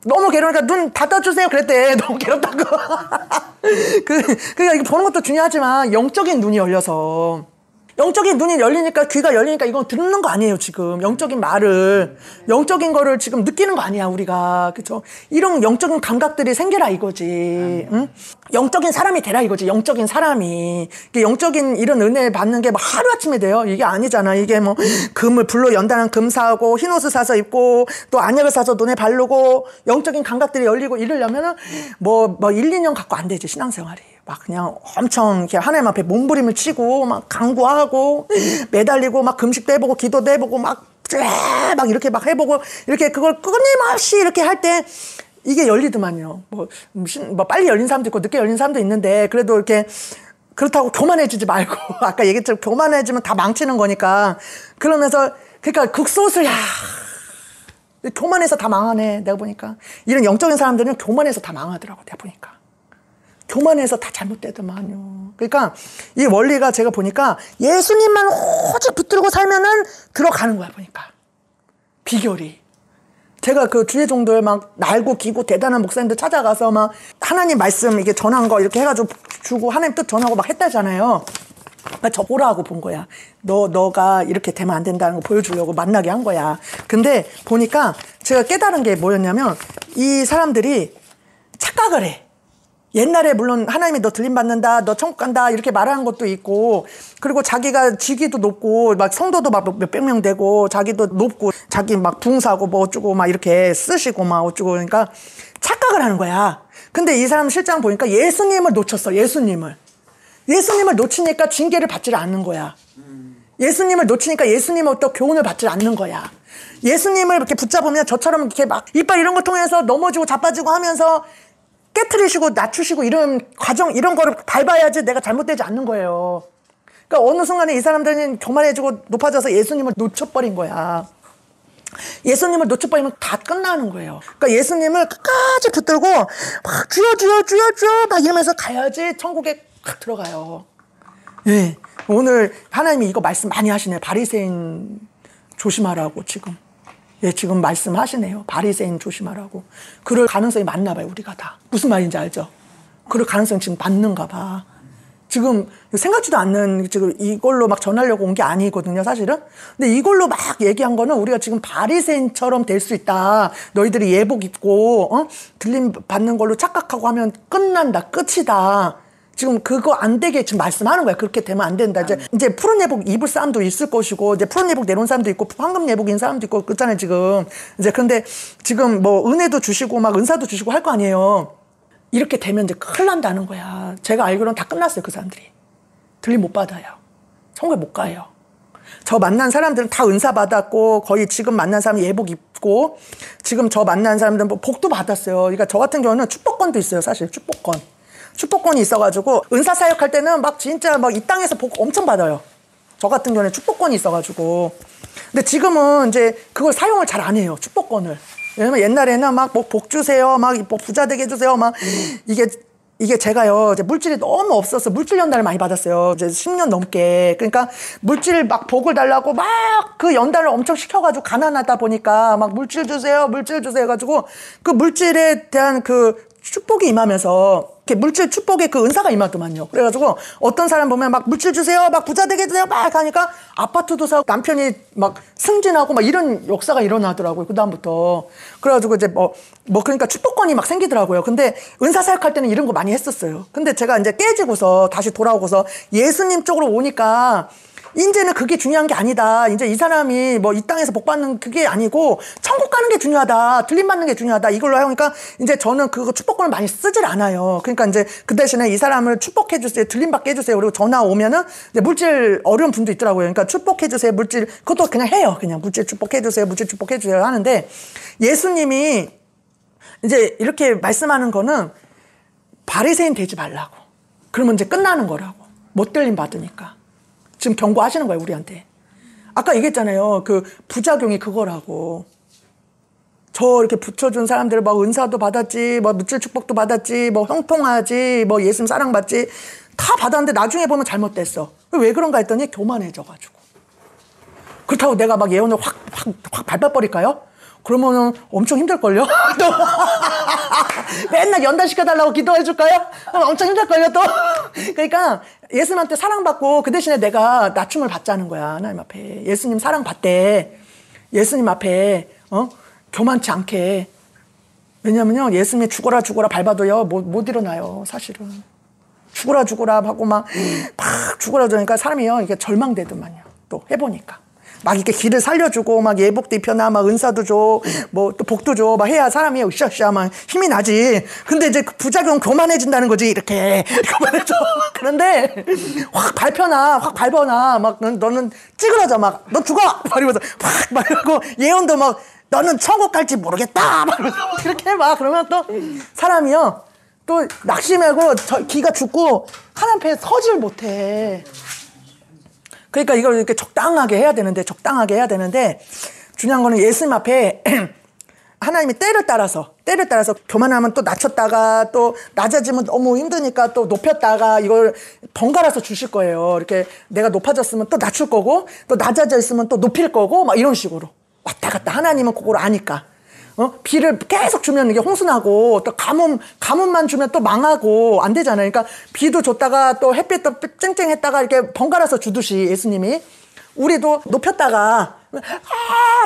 A: 너무 괴로우니까 눈 닫아주세요. 그랬대. 너무 괴롭다고. 그러니까 이게 보는 것도 중요하지만 영적인 눈이 열려서. 영적인 눈이 열리니까 귀가 열리니까 이건 듣는 거 아니에요, 지금. 영적인 말을. 영적인 거를 지금 느끼는 거 아니야, 우리가. 그쵸? 이런 영적인 감각들이 생겨라 이거지. 응? 영적인 사람이 되라 이거지, 영적인 사람이. 영적인 이런 은혜 받는 게 막 하루아침에 돼요? 이게 아니잖아. 이게 뭐, 금을, 불로 연단한 금 사고, 흰 옷을 사서 입고, 또 안약을 사서 눈에 바르고, 영적인 감각들이 열리고 이러려면은, 뭐 1, 2년 갖고 안 되지, 신앙생활이. 막 그냥 엄청 이렇게 하나님 앞에 몸부림을 치고 막 간구하고 매달리고 막 금식도 해보고 기도도 해보고 막 이렇게 막 해보고 이렇게 그걸 끊임없이 이렇게 할 때 이게 열리더만요. 뭐 빨리 열린 사람도 있고 늦게 열린 사람도 있는데 그래도 이렇게 그렇다고 교만해지지 말고 아까 얘기했지만 교만해지면 다 망치는 거니까 그러면서 그러니까 극소수야. 교만해서 다 망하네. 내가 보니까 이런 영적인 사람들은 교만해서 다 망하더라고. 내가 보니까. 교만해서 다 잘못되더만요. 그러니까 이 원리가 제가 보니까 예수님만 오직 붙들고 살면은 들어가는 거야, 보니까. 비결이. 제가 그 주의 종들 막 날고 기고 대단한 목사님들 찾아가서 막 하나님 말씀 이게 전한 거 이렇게 해가지고 주고 하나님 뜻 전하고 막 했다잖아요. 그러니까 저 보라고 본 거야. 너가 이렇게 되면 안 된다는 거 보여주려고 만나게 한 거야. 근데 보니까 제가 깨달은 게 뭐였냐면 이 사람들이 착각을 해. 옛날에 물론 하나님이 너 들림받는다, 너 천국 간다 이렇게 말하는 것도 있고 그리고 자기가 직위도 높고 막 성도도 막 몇백 명 되고 자기도 높고 자기 막 부흥사고 뭐 어쩌고 막 이렇게 쓰시고 막 어쩌고 그러니까 착각을 하는 거야. 근데 이 사람 실장 보니까 예수님을 놓쳤어. 예수님을 놓치니까 징계를 받지를 않는 거야. 예수님을 놓치니까 예수님으로부터 교훈을 받지 않는 거야. 예수님을 이렇게 붙잡으면 저처럼 이렇게 막 이빨 이런 거 통해서 넘어지고 자빠지고 하면서 깨트리시고 낮추시고 이런 과정 이런 거를 밟아야지 내가 잘못되지 않는 거예요. 그러니까 어느 순간에 이 사람들은 교만해지고 높아져서 예수님을 놓쳐버린 거야. 예수님을 놓쳐버리면 다 끝나는 거예요. 그러니까 예수님을 끝까지 붙들고 막 주여 막 이러면서 가야지 천국에 확 들어가요. 예. 오늘 하나님이 이거 말씀 많이 하시네요. 바리새인 조심하라고 지금. 예, 지금 말씀하시네요. 바리새인 조심하라고. 그럴 가능성이 많나 봐요, 우리가 다. 무슨 말인지 알죠? 그럴 가능성이 지금 많는가 봐. 지금 생각지도 않는 지금 이걸로 막 전하려고 온 게 아니거든요, 사실은. 근데 이걸로 막 얘기한 거는 우리가 지금 바리새인처럼 될 수 있다. 너희들이 예복 입고 들림 받는 걸로 착각하고 하면 끝난다, 끝이다. 지금 그거 안 되게 지금 말씀하는 거야. 그렇게 되면 안 된다. 이제 푸른 예복 입을 사람도 있을 것이고, 이제 푸른 예복 내놓은 사람도 있고, 황금 예복인 사람도 있고, 그렇잖아요, 지금. 이제 그런데 지금 뭐 은혜도 주시고, 막 은사도 주시고 할 거 아니에요. 이렇게 되면 이제 큰일 난다는 거야. 제가 알기로는 다 끝났어요, 그 사람들이. 들림 못 받아요. 천국에 못 가요. 저 만난 사람들은 다 은사 받았고, 거의 지금 만난 사람 예복 입고, 지금 저 만난 사람들은 뭐 복도 받았어요. 그러니까 저 같은 경우는 축복권도 있어요, 사실. 축복권이 있어가지고 은사 사역할 때는 막 진짜 막 이 땅에서 복 엄청 받아요. 저 같은 경우는 축복권이 있어가지고. 근데 지금은 이제 그걸 사용을 잘 안 해요. 축복권을. 왜냐면 옛날에는 막 뭐 복 주세요, 막 뭐 부자 되게 해주세요, 막 이게 제가요 이제 물질이 너무 없어서 물질 연단을 많이 받았어요. 이제 10년 넘게. 그러니까 물질 막 복을 달라고 막 그 연단을 엄청 시켜가지고 가난하다 보니까 막 물질 주세요 해가지고 그 물질에 대한 그 축복이 임하면서 이렇게 물질 축복의 그 은사가 임하더만요. 그래가지고 어떤 사람 보면 막 물질 주세요, 막 부자 되게 해주세요, 막 하니까 아파트도 사고 남편이 막 승진하고 막 이런 역사가 일어나더라고요. 그 다음부터. 그래가지고 이제 그러니까 축복권이 막 생기더라고요. 근데 은사 사역할 때는 이런 거 많이 했었어요. 근데 제가 이제 깨지고서 다시 돌아오고서 예수님 쪽으로 오니까 이제는 그게 중요한 게 아니다. 이제 이 사람이 뭐 이 땅에서 복 받는 그게 아니고 천국 가는 게 중요하다. 들림 받는 게 중요하다. 이걸로 하니까 이제 저는 그거 축복권을 많이 쓰질 않아요. 그러니까 이제 그 대신에 이 사람을 축복해 주세요. 들림 받게 해주세요. 그리고 전화 오면은 이제 물질 어려운 분도 있더라고요. 그러니까 축복해 주세요. 물질 그것도 그냥 해요. 그냥 물질 축복해 주세요. 물질 축복해 주세요 하는데 예수님이 이제 이렇게 말씀하는 거는 바리새인 되지 말라고. 그러면 이제 끝나는 거라고. 못 들림 받으니까. 지금 경고하시는 거예요, 우리한테. 아까 얘기했잖아요. 그 부작용이 그거라고. 저 이렇게 붙여준 사람들 뭐 은사도 받았지, 뭐 물질 축복도 받았지, 뭐 형통하지, 뭐 예수님 사랑받지. 다 받았는데 나중에 보면 잘못됐어. 왜 그런가 했더니 교만해져가지고. 그렇다고 내가 막 예언을 확 밟아버릴까요? 그러면은 엄청 힘들걸요? 또 맨날 연단시켜달라고 기도해줄까요? 엄청 힘들걸요, 또? 그러니까 예수님한테 사랑받고 그 대신에 내가 낮춤을 받자는 거야, 하나님 앞에. 예수님 사랑받대. 예수님 앞에, 교만치 않게. 왜냐면요, 예수님이 죽어라 밟아도요, 못 일어나요, 사실은. 죽어라 하고 막 죽어라 그러니까 사람이요, 이게 절망되더만요. 또 해보니까. 막 이렇게 길을 살려주고, 막 예복도 입혀놔, 막 은사도 줘, 뭐 또 복도 줘, 막 해야 사람이 으쌰으쌰 막 힘이 나지. 근데 이제 그 부작용 교만해진다는 거지, 이렇게. 교만해져. 그런데 확 밟아놔. 막 너는 찌그러져, 막. 너 죽어! 막 이러면서 막 이러고, 예언도 막, 너는 천국 갈지 모르겠다! 막 이러면서 이렇게 막, 그러면 또 사람이요, 또 낙심하고 기가 죽고, 하나님 앞에 서질 못해. 그러니까 이걸 이렇게 적당하게 해야 되는데 중요한 거는 예수님 앞에 하나님이 때를 따라서 교만하면 또 낮췄다가 또 낮아지면 너무 힘드니까 또 높였다가 이걸 번갈아서 주실 거예요. 이렇게 내가 높아졌으면 또 낮출 거고 또 낮아져 있으면 또 높일 거고 막 이런 식으로 왔다 갔다. 하나님은 그걸 아니까. 비를 계속 주면 이게 홍수나고, 또 가뭄만 주면 또 망하고, 안 되잖아요. 그러니까 비도 줬다가 또 햇빛도 쨍쨍했다가 이렇게 번갈아서 주듯이 예수님이. 우리도 높였다가,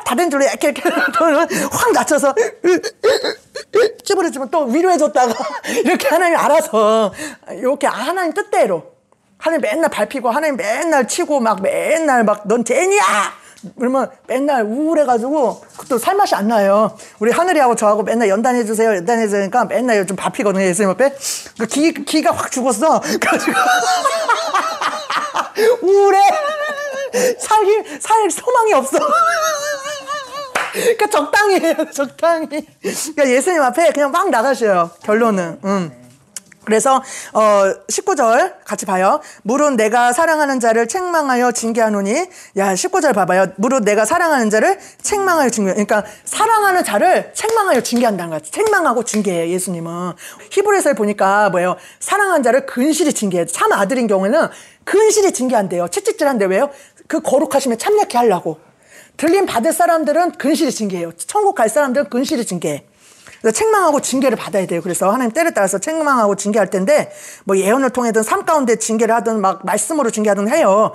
A: 다른 줄로 이렇게 확 낮춰서, 찌부려주면 또 위로해줬다가, 이렇게 하나님 알아서, 이렇게 하나님 뜻대로. 하나님 맨날 밟히고, 하나님 맨날 치고, 맨날 넌 죄인이야! 그러면 맨날 우울해가지고 또 살맛이 안 나요. 우리 하늘이하고 저하고 맨날 연단해주세요 하니까 맨날 요즘 밟히거든요, 예수님 앞에. 기가 확 죽었어. 그래가지고 우울해. 살 소망이 없어. 그러니까 적당히 해요, 적당히. 그러니까 예수님 앞에 그냥 막 나가셔요, 결론은. 그래서 19절 같이 봐요. 무릇 내가 사랑하는 자를 책망하여 징계하노니. 야, 19절 봐봐요. 무릇 내가 사랑하는 자를 책망하여 징계. 그러니까 사랑하는 자를 책망하여 징계한다는 거야. 책망하고 징계해, 예수님은. 히브리서에 보니까 뭐예요? 사랑하는 자를 근실히 징계해. 참 아들인 경우에는 근실히 징계한대요. 채찍질한대. 왜요? 그 거룩하심에 참여케 하려고. 들림 받을 사람들은 근실히 징계해요. 천국 갈 사람들은 근실히 징계해. 책망하고 징계를 받아야 돼요. 그래서 하나님 때를 따라서 책망하고 징계할 텐데, 뭐 예언을 통해든 삶 가운데 징계를 하든 막 말씀으로 징계하든 해요.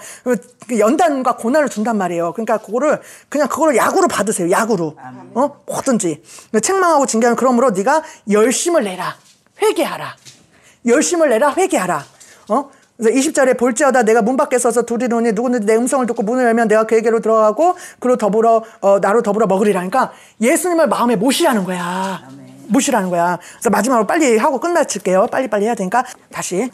A: 연단과 고난을 준단 말이에요. 그러니까 그거를 약으로 받으세요. 약으로. 뭐든지. 책망하고 징계하는. 그러므로 네가 열심을 내라. 회개하라. 열심을 내라. 회개하라. 그래서 20절에 볼지어다 내가 문 밖에 서서 두드리노니 누구든지 내 음성을 듣고 문을 열면 내가 그에게로 들어가고 그로 나로 더불어 먹으리라. 그러니까 예수님을 마음에 모시라는 거야. 모시라는 거야. 그래서 마지막으로 빨리 하고 끝마칠게요. 빨리빨리 해야 되니까. 다시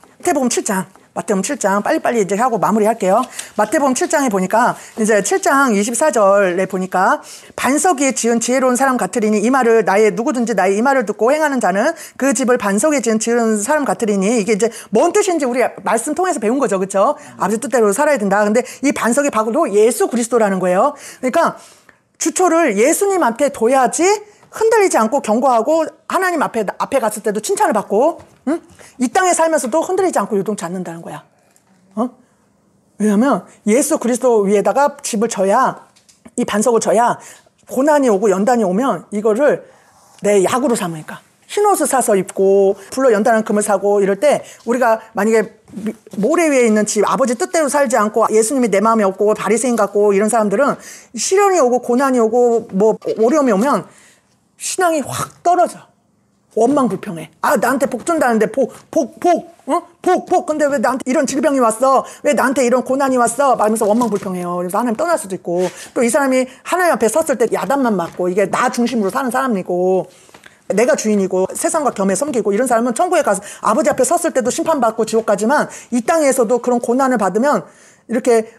A: 마태복음 7장 빨리빨리 이제 하고 마무리할게요. 마태복음 7장에 보니까 이제 7장 24절에 보니까 반석 위에 지은 지혜로운 사람 같으리니 이 말을 누구든지 나의 이 말을 듣고 행하는 자는 그 집을 반석에 지은 사람 같으리니. 이게 이제 뭔 뜻인지 우리 말씀 통해서 배운 거죠, 그렇죠? 아버지 뜻대로 살아야 된다. 근데 이 반석이 바로 예수 그리스도라는 거예요. 그러니까 주초를 예수님 앞에 둬야지 흔들리지 않고 견고하고 하나님 앞에 갔을 때도 칭찬을 받고, 응? 이 땅에 살면서도 흔들리지 않고 요동치 않는다는 거야. 왜냐면 예수 그리스도 위에다가 집을 져야, 이 반석을 져야 고난이 오고 연단이 오면 이거를 내 약으로 삼으니까. 흰옷을 사서 입고 불로 연단한 금을 사고 이럴 때 우리가 만약에 모래 위에 있는 집, 아버지 뜻대로 살지 않고 예수님이 내 마음에 없고 바리새인 같고 이런 사람들은 시련이 오고 고난이 오고 뭐 어려움이 오면 신앙이 확 떨어져. 원망불평해. 아, 나한테 복 준다는데 복. 근데 왜 나한테 이런 질병이 왔어? 왜 나한테 이런 고난이 왔어? 말하면서 원망불평해요. 그래서 하나님 떠날 수도 있고, 또 이 사람이 하나님 앞에 섰을 때 야단만 맞고, 이게 나 중심으로 사는 사람이고, 내가 주인이고 세상과 겸해 섬기고, 이런 사람은 천국에 가서 아버지 앞에 섰을 때도 심판받고 지옥 가지만, 이 땅에서도 그런 고난을 받으면 이렇게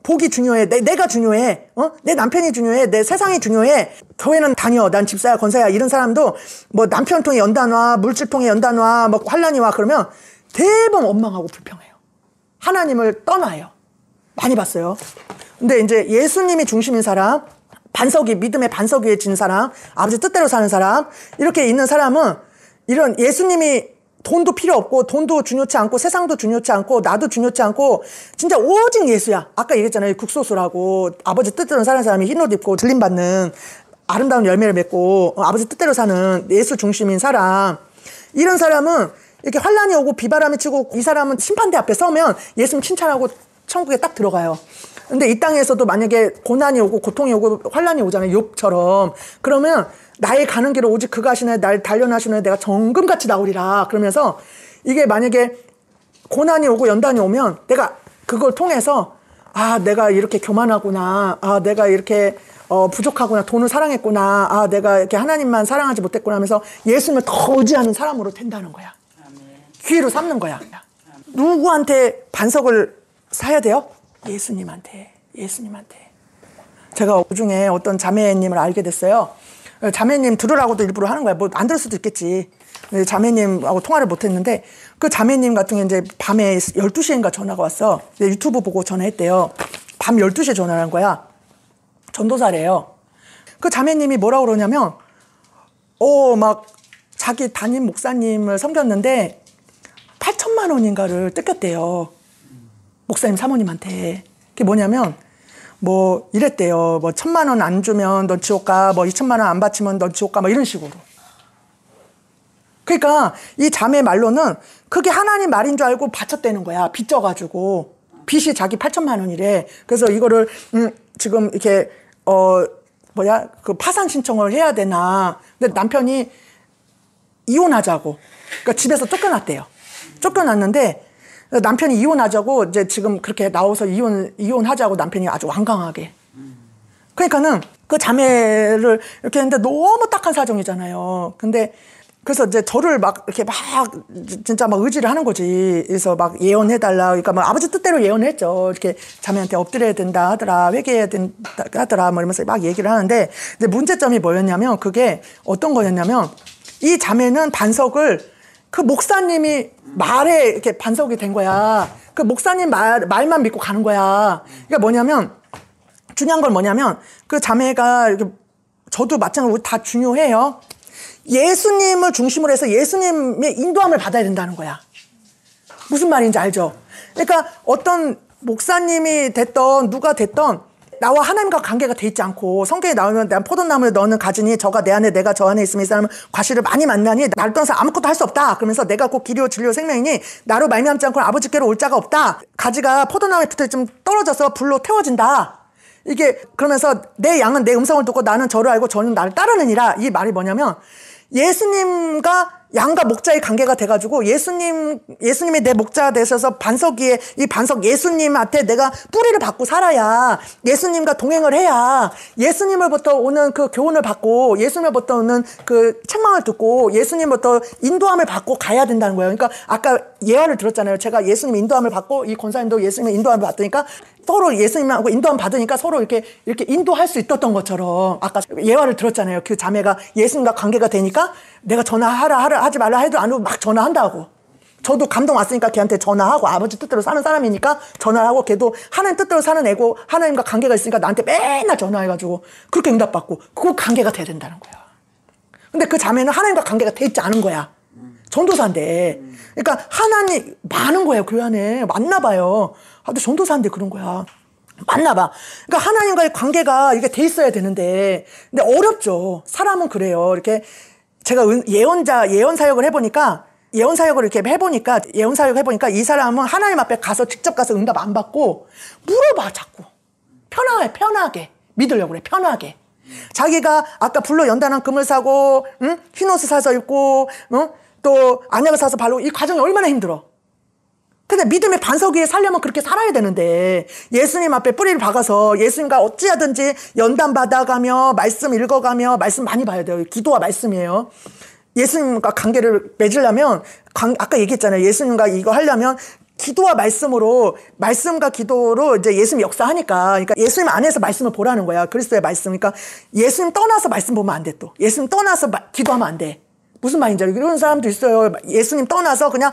A: 복이 중요해. 내가 중요해. 내 남편이 중요해. 내 세상이 중요해. 교회는 다녀. 난 집사야, 권사야. 이런 사람도 뭐 남편통에 연단 와, 물질통에 연단 와, 뭐 환란이 와 그러면 대부분 원망하고 불평해요. 하나님을 떠나요. 많이 봤어요. 근데 이제 예수님이 중심인 사람, 반석 위, 믿음의 반석 위에 진 사람, 아버지 뜻대로 사는 사람, 이렇게 있는 사람은 이런 예수님이 돈도 필요 없고, 돈도 중요치 않고, 세상도 중요치 않고, 나도 중요치 않고, 진짜 오직 예수야. 아까 얘기했잖아요. 국소수라고. 아버지 뜻대로 사는 사람이 흰옷 입고 들림받는 아름다운 열매를 맺고, 아버지 뜻대로 사는 예수 중심인 사람. 이런 사람은 이렇게 환란이 오고 비바람이 치고, 이 사람은 심판대 앞에 서면 예수님 칭찬하고 천국에 딱 들어가요. 근데 이 땅에서도 만약에 고난이 오고 고통이 오고 환란이 오잖아요. 욥처럼. 그러면 나의 가는 길을 오직 그가 하시네, 날 단련하시네, 내가 정금같이 나오리라. 그러면서 이게 만약에 고난이 오고 연단이 오면 내가 그걸 통해서, 아, 내가 이렇게 교만하구나. 아, 내가 이렇게 부족하구나. 돈을 사랑했구나. 아, 내가 이렇게 하나님만 사랑하지 못했구나 하면서 예수님을 더 의지하는 사람으로 된다는 거야. 기회로 삼는 거야. 누구한테 반석을 사야 돼요? 예수님한테. 제가 오중에 어떤 자매님을 알게 됐어요. 자매님 들으라고도 일부러 하는 거야. 뭐 안 들을 수도 있겠지. 자매님하고 통화를 못 했는데, 그 자매님 같은 게 이제 밤에 12시인가 전화가 왔어. 유튜브 보고 전화했대요. 밤 12시에 전화를 한 거야. 전도사래요. 그 자매님이 뭐라고 그러냐면, 막 자기 담임 목사님을 섬겼는데 8천만 원인가를 뜯겼대요. 목사님 사모님한테. 그게 뭐냐면, 뭐 이랬대요. 뭐 1,000만 원 안 주면 넌 지옥 가. 뭐 2,000만 원 안 바치면 넌 지옥 가. 뭐 이런 식으로. 그러니까 이 자매 말로는 그게 하나님 말인 줄 알고 바쳤다는 거야. 빚져가지고. 빚이 자기 8천만 원이래. 그래서 이거를 지금 이렇게 그 파산 신청을 해야 되나. 근데 남편이 이혼하자고. 그러니까 집에서 쫓겨났대요. 쫓겨났는데 남편이 이혼하자고 이제 지금 그렇게 나와서 이혼하자고 남편이 아주 완강하게. 그러니까는 그 자매를 이렇게 했는데 너무 딱한 사정이잖아요. 근데 그래서 이제 저를 막 이렇게 막 진짜 막 의지를 하는 거지. 그래서 막 예언해달라. 그러니까 뭐 아버지 뜻대로 예언했죠. 이렇게 자매한테 엎드려야 된다 하더라. 회개해야 된다 하더라. 뭐 이러면서 막 얘기를 하는데, 근데 문제점이 뭐였냐면, 그게 어떤 거였냐면, 이 자매는 반석을 그 목사님이 말에 이렇게 반석이 된 거야. 그 목사님 말만 믿고 가는 거야. 그러니까 뭐냐면, 중요한 건 뭐냐면, 그 자매가 이렇게, 저도 마찬가지로 다 중요해요. 예수님을 중심으로 해서 예수님의 인도함을 받아야 된다는 거야. 무슨 말인지 알죠? 그러니까 어떤 목사님이 됐던 누가 됐던 나와 하나님과 관계가 돼 있지 않고, 성경에 나오면 난 포도나무에 너는 가지니 저가 내 안에 내가 저 안에 있으면 이 사람은 과실을 많이 만나니 나를 떠나서 아무것도 할 수 없다. 그러면서 내가 곧 길이요 진리요 생명이니 나로 말미암지 않고는 아버지께로 올 자가 없다. 가지가 포도나무에 붙어 좀 떨어져서 불로 태워진다. 이게 그러면서 내 양은 내 음성을 듣고 나는 저를 알고 저는 나를 따르느니라. 이 말이 뭐냐면, 예수님과 양과 목자의 관계가 돼가지고 예수님이 내 목자가 되셔서 반석 위에 이 반석 예수님한테 내가 뿌리를 받고 살아야, 예수님과 동행을 해야 예수님으로부터 오는 그 교훈을 받고 예수님으로부터 오는 그 책망을 듣고 예수님으로부터 인도함을 받고 가야 된다는 거예요. 그러니까 아까 예화를 들었잖아요. 제가 예수님 인도함을 받고 이 권사님도 예수님의 인도함을 받으니까 서로 예수님하고 인도함 받으니까 서로 이렇게 인도할 수 있었던 것처럼, 아까 예화를 들었잖아요. 그 자매가 예수님과 관계가 되니까 내가 전화하라 하지 말라 해도 안 하고 막 전화한다고. 저도 감동 왔으니까 걔한테 전화하고, 아버지 뜻대로 사는 사람이니까 전화를 하고, 걔도 하나님 뜻대로 사는 애고 하나님과 관계가 있으니까 나한테 맨날 전화해가지고 그렇게 응답받고, 그 관계가 돼야 된다는 거야. 근데 그 자매는 하나님과 관계가 돼 있지 않은 거야. 전도사인데. 그러니까 하나님 많은 거예요. 교회 안에 맞나 봐요. 근데 전도사인데 그런 거야. 맞나 봐. 그러니까 하나님과의 관계가 이게 돼 있어야 되는데, 근데 어렵죠. 사람은 그래요. 이렇게 제가 예언 사역을 해보니까 이 사람은 하나님 앞에 가서 직접 가서 응답 안 받고 물어봐, 자꾸. 편하게 믿으려고 그래. 편하게. 자기가 아까 불로 연단한 금을 사고, 응? 흰옷을 사서 입고, 응? 또 안약을 사서 바르고, 이 과정이 얼마나 힘들어. 근데 믿음의 반석 위에 살려면 그렇게 살아야 되는데, 예수님 앞에 뿌리를 박아서 예수님과 어찌하든지 연단 받아가며 말씀 읽어가며 말씀 많이 봐야 돼요. 기도와 말씀이에요. 예수님과 관계를 맺으려면, 아까 얘기했잖아요. 예수님과 이거 하려면 기도와 말씀으로, 말씀과 기도로 이제 예수님 역사하니까, 그러니까 예수님 안에서 말씀을 보라는 거야. 그리스도의 말씀. 그러니까 예수님 떠나서 말씀 보면 안 돼, 또. 예수님 떠나서 기도하면 안 돼. 무슨 말인지 알죠? 이런 사람도 있어요. 예수님 떠나서 그냥,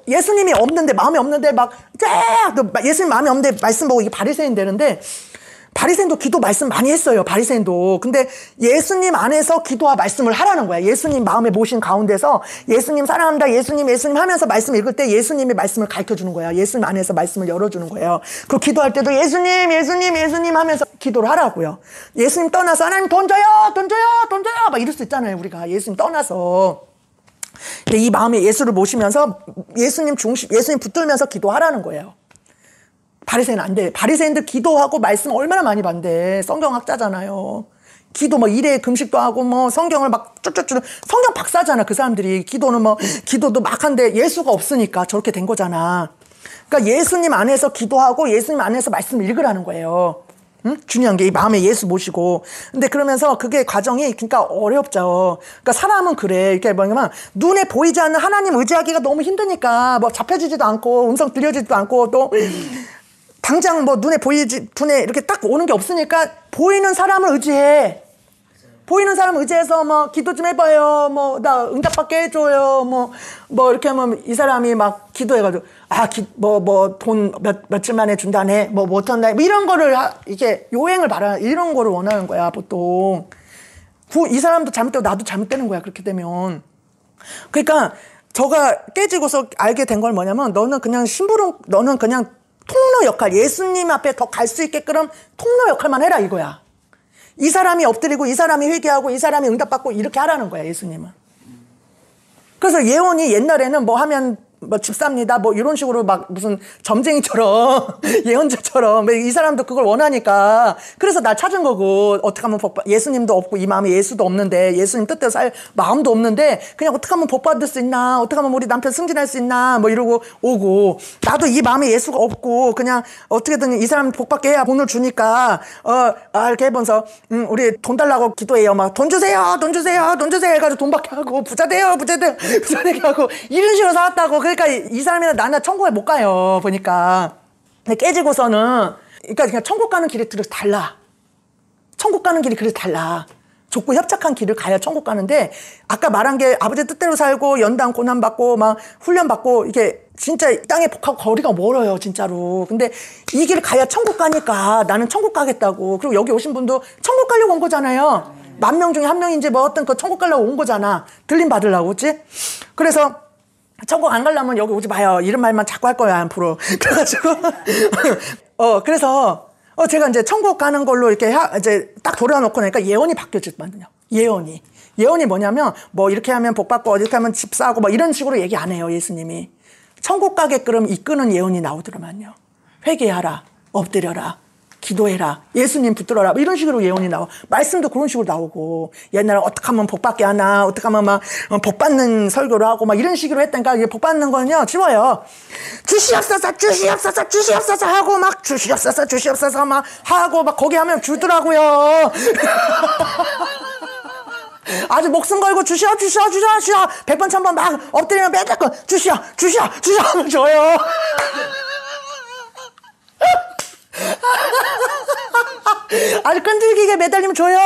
A: 예수님이 없는데, 마음이 없는데, 예수님 마음이 없는데, 말씀 보고 이게 바리새인 되는데, 바리새인도 기도 말씀 많이 했어요. 바리새인도. 근데 예수님 안에서 기도와 말씀을 하라는 거야. 예수님 마음에 모신 가운데서 예수님 사랑합니다. 예수님 하면서 말씀 읽을 때 예수님의 말씀을 가르쳐 주는 거야. 예수님 안에서 말씀을 열어주는 거예요. 그리고 기도할 때도 예수님 하면서 기도를 하라고요. 예수님 떠나서 하나님 던져요. 막 이럴 수 있잖아요. 우리가 예수님 떠나서. 근데 이 마음에 예수를 모시면서 예수님 붙들면서 기도하라는 거예요. 바리새인은 안 돼. 바리새인들 기도하고 말씀 얼마나 많이 봤는데. 성경학자잖아요. 기도 일에 금식도 하고 성경을 막 쭈쭈쭈 성경 박사잖아. 그 사람들이. 기도도 막 한데 예수가 없으니까 저렇게 된 거잖아. 그러니까 예수님 안에서 기도하고 예수님 안에서 말씀을 읽으라는 거예요. 응? 중요한 게 이 마음에 예수 모시고. 근데 그러면서 그게 과정이 그러니까 어렵죠. 그러니까 사람은 그래. 이렇게 뭐냐면 눈에 보이지 않는 하나님 의지하기가 너무 힘드니까 잡혀지지도 않고 음성 들려지지도 않고 또 당장 눈에 이렇게 딱 오는 게 없으니까 보이는 사람을 의지해. 보이는 사람 의지해서 기도 좀 해봐요. 나 응답받게 해줘요. 이렇게 하면 이 사람이 막 기도해가지고, 돈 며칠 만에 준다네. 못한다. 이런 거를, 이게 요행을 이런 거를 원하는 거야, 보통. 이 사람도 잘못되고 나도 잘못되는 거야, 그렇게 되면. 그러니까, 저가 깨지고서 알게 된 걸 뭐냐면, 너는 그냥 통로 역할, 예수님 앞에 더 갈 수 있게끔 통로 역할만 해라, 이거야. 이 사람이 엎드리고, 이 사람이 회개하고, 이 사람이 응답받고, 이렇게 하라는 거야, 예수님은. 그래서 예언이 옛날에는 하면, 집 삽니다. 이런 식으로 무슨 점쟁이처럼, 예언자처럼, 이 사람도 그걸 원하니까. 그래서 날 찾은 거고, 어떻게 하면 예수님도 없고, 이 마음에 예수도 없는데, 예수님 뜻대로 살 마음도 없는데, 그냥 어떻게 하면 복 받을 수 있나, 어떻게 하면 우리 남편 승진할 수 있나, 이러고 오고, 나도 이 마음에 예수가 없고, 그냥 어떻게든 이 사람 복 받게 해야 돈을 주니까, 이렇게 해보면서, 우리 돈 달라고 기도해요. 돈 주세요, 해가지고 돈 받게 하고, 부자 되게 하고, 이런 식으로 살았다고. 그러니까 이 사람이나 나나 천국에 못 가요, 보니까. 근데 깨지고서는, 그러니까 그냥 천국 가는 길이 달라. 천국 가는 길이 그래서 달라. 좁고 협착한 길을 가야 천국 가는데, 아까 말한 게 아버지 뜻대로 살고, 연단 고난받고, 훈련받고, 이게 진짜 땅에 복하고 거리가 멀어요, 진짜로. 근데 이 길을 가야 천국 가니까 나는 천국 가겠다고. 그리고 여기 오신 분도 천국 가려고 온 거잖아요. 10,000명 중에 1명인지 어떤 천국 가려고 온 거잖아. 들림 받으려고, 그치? 그래서, 천국 안 가려면 여기 오지 마요. 이런 말만 자꾸 할 거야, 앞으로. 그래가지고. 그래서, 제가 이제 천국 가는 걸로 이렇게 이제 딱 돌아놓고 나니까 예언이 바뀌어지거든요. 예언이 뭐냐면, 이렇게 하면 복 받고, 이렇게 하면 집 사고, 이런 식으로 얘기 안 해요, 예수님이. 천국 가게끔 이끄는 예언이 나오더라만요. 회개하라, 엎드려라, 기도해라, 예수님 붙들어라, 이런 식으로 예언이 나와. 말씀도 그런 식으로 나오고, 옛날에 어떻게 하면 복 받게 하나, 어떻게 하면 복 받는 설교를 하고, 이런 식으로 했다니까, 이게 복 받는 거는요, 쉬워요. 주시옵소서 하고, 주시옵소서 하고, 거기 하면 주더라고요. 아주 목숨 걸고 주시오 100번 1000번 막 엎드리면 매달고 주시오 하면 줘요. 아주 끈질기게 매달리면 줘요.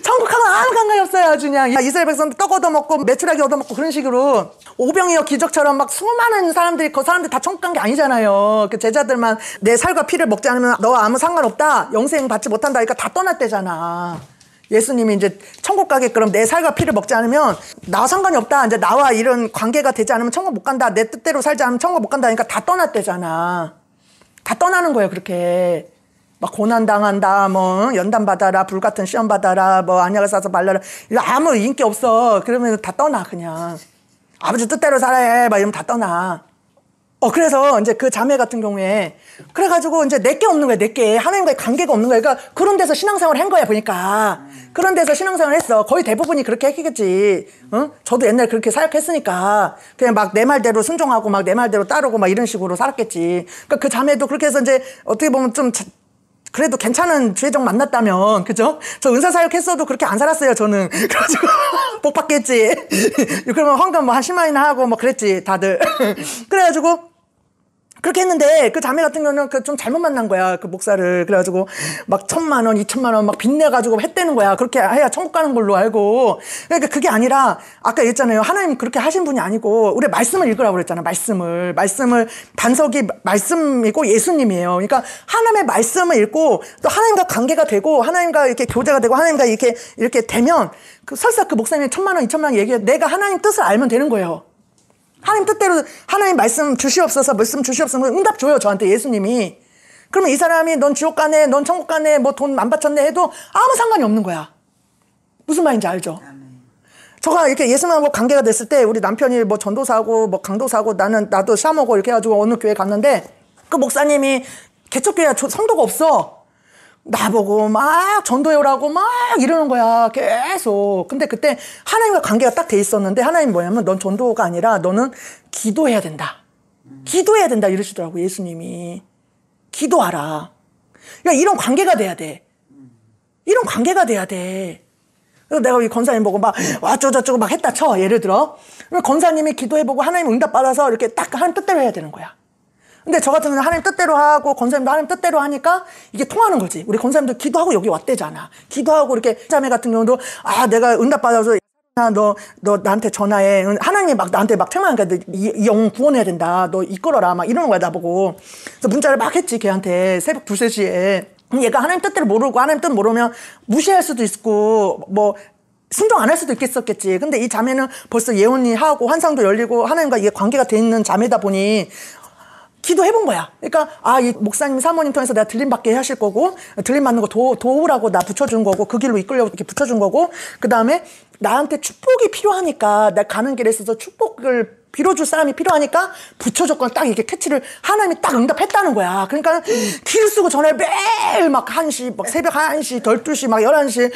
A: 천국하면 아무 감각이 없어요. 아주 그냥 이스라엘 백성들 떡 얻어먹고 메추라기 얻어먹고 그런 식으로 오병이어 기적처럼 막 수많은 사람들이 그 사람들 다 천국 간 게 아니잖아요. 그 제자들만 내 살과 피를 먹지 않으면 너와 아무 상관없다, 영생 받지 못한다, 그러니까 다 떠났대잖아. 예수님이 이제 천국 가게끔 내 살과 피를 먹지 않으면 나와 상관이 없다, 이제 나와 이런 관계가 되지 않으면 천국 못 간다, 내 뜻대로 살지 않으면 천국 못 간다, 그러니까 다 떠났대잖아. 다 떠나는 거예요. 그렇게 막 고난 당한다, 연단 받아라, 불 같은 시험 받아라, 안약을 싸서 발라라, 이거 아무 인기 없어. 그러면 다 떠나. 그냥 아버지 뜻대로 살아야 해, 이러면 다 떠나. 그래서 이제 그 자매 같은 경우에 그래가지고 이제 내게 없는 거야, 내게. 하나님과의 관계가 없는 거야. 그러니까 그런 데서 신앙생활을 한 거야, 보니까. 그런 데서 신앙생활을 했어. 거의 대부분이 그렇게 했겠지. 응? 저도 옛날에 그렇게 사역했으니까. 그냥 막 내 말대로 순종하고 막 내 말대로 따르고 막 이런 식으로 살았겠지. 그러니까 그 자매도 그렇게 해서 이제 어떻게 보면 좀 그래도 괜찮은 주혜정 만났다면, 그죠? 저 은사사역 했어도 그렇게 안 살았어요, 저는. 그래가지고, 복 받겠지. 그러면 헌금 뭐 한 10만이나 하고 뭐 그랬지, 다들. 그래가지고, 그렇게 했는데 그 자매 같은 경우는 그 좀 잘못 만난 거야, 그 목사를. 그래가지고 막 1,000만 원, 2,000만 원 막 빚내가지고 했대는 거야. 그렇게 해야 천국 가는 걸로 알고. 그러니까 그게 아니라 아까 얘기했잖아요, 하나님 그렇게 하신 분이 아니고 우리 말씀을 읽으라고 그랬잖아. 말씀을 반석이 말씀이고 예수님이에요. 그러니까 하나님의 말씀을 읽고 또 하나님과 관계가 되고 하나님과 이렇게 교제가 되고 하나님과 이렇게 되면 그 설사 그 목사님이 1,000만 원, 2,000만 원 얘기해, 내가 하나님 뜻을 알면 되는 거예요. 하나님 뜻대로 하나님 말씀 주시옵소서, 말씀 주시옵소서 응답 줘요, 저한테 예수님이. 그러면 이 사람이 넌 지옥 가네, 넌 천국 가네, 뭐 돈 안 바쳤네 해도 아무 상관이 없는 거야. 무슨 말인지 알죠? 저가 이렇게 예수님하고 관계가 됐을 때 우리 남편이 뭐 전도사고 뭐 강도사고 나도 샤머고 이렇게 해가지고 어느 교회 갔는데 그 목사님이 개척교회 성도가 없어. 나보고 막 전도해오라고 막 이러는 거야, 계속. 근데 그때 하나님과 관계가 딱 돼 있었는데 하나님 뭐냐면 넌 전도가 아니라 너는 기도해야 된다. 기도해야 된다 이러시더라고, 예수님이. 기도하라. 그러니까 이런 관계가 돼야 돼. 이런 관계가 돼야 돼. 그래서 내가 이 권사님 보고 막 어쩌고저쩌고 막 했다 쳐, 예를 들어. 그럼 권사님이 기도해보고 하나님 응답 받아서 이렇게 딱 하나님 뜻대로 해야 되는 거야. 근데 저 같은 경우는 하나님 뜻대로 하고 권사님도 하나님 뜻대로 하니까 이게 통하는 거지. 우리 권사님도 기도하고 여기 왔대잖아. 기도하고 이렇게 자매 같은 경우도 아, 내가 응답 받아서 너 나한테 전화해. 하나님이 막 나한테 막 책망하니까 이 영혼 구원해야 된다. 너 이끌어라. 막 이러는 거야, 나보고. 그래서 문자를 막 했지, 걔한테. 새벽 2, 3시에. 얘가 하나님 뜻대로 모르고 하나님 뜻 모르면 무시할 수도 있고 뭐 순종 안 할 수도 있겠었겠지. 근데 이 자매는 벌써 예언이 하고 환상도 열리고 하나님과 이게 관계가 돼 있는 자매다 보니 기도해본 거야. 그러니까 이 목사님 사모님 통해서 내가 들림받게 하실 거고 들림받는 거 도우라고 나 붙여준 거고 그 길로 이끌려고 이렇게 붙여준 거고 그 다음에 나한테 축복이 필요하니까 내가 가는 길에 있어서 축복을 빌어줄 사람이 필요하니까 붙여줬건 딱 이렇게 캐치를 하나님이 딱 응답했다는 거야. 그러니까 길을 쓰고 전화를 매일 막 1시 막 새벽 1시 12시 막 11시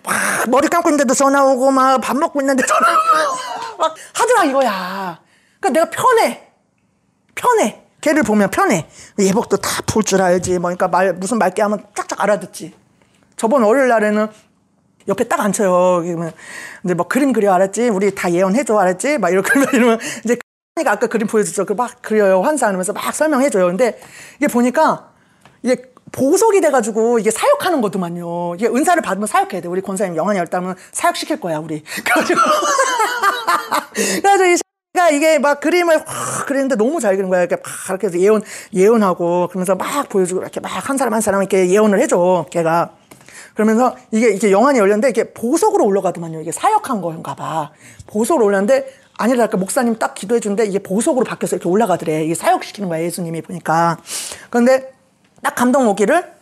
A: 막 머리 감고 있는데도 전화 오고 막 밥 먹고 있는데 전화 오고 막 하더라 이거야. 그러니까 내가 편해. 걔를 보면 편해. 예복도 다 볼 줄 알지. 뭐 그러니까 무슨 말게 하면 짝짝 알아듣지. 저번 월요일 날에는 옆에 딱 앉혀요. 근데 뭐 그림 그려 알았지? 우리 다 예언해줘 알았지? 막 이러고 이러면 이제 그러니까 아까 그림 보여줬죠. 그 막 그려요. 환상하면서 막 설명해줘요. 근데 이게 보니까 이게 보석이 돼가지고 이게 사역하는 거더만요. 이게 은사를 받으면 사역해야 돼. 우리 권사님 영안이 열다면 사역시킬 거야, 우리. 그래가지고 이게 막 그림을 확 그리는데 너무 잘 그린 거야. 이렇게 막 이렇게 해서 예언하고 그러면서 막 보여주고 이렇게 막 한 사람 한 사람 이렇게 예언을 해줘, 걔가. 그러면서 이게 영안이 열렸는데 이게 보석으로 올라가더만요. 이게 사역한 거인가 봐. 보석으로 올랐는데 아니랄까 목사님 딱 기도해 준데 이게 보석으로 바뀌어서 이렇게 올라가더래. 이게 사역시키는 거야, 예수님이 보니까. 그런데 딱 감동 오기를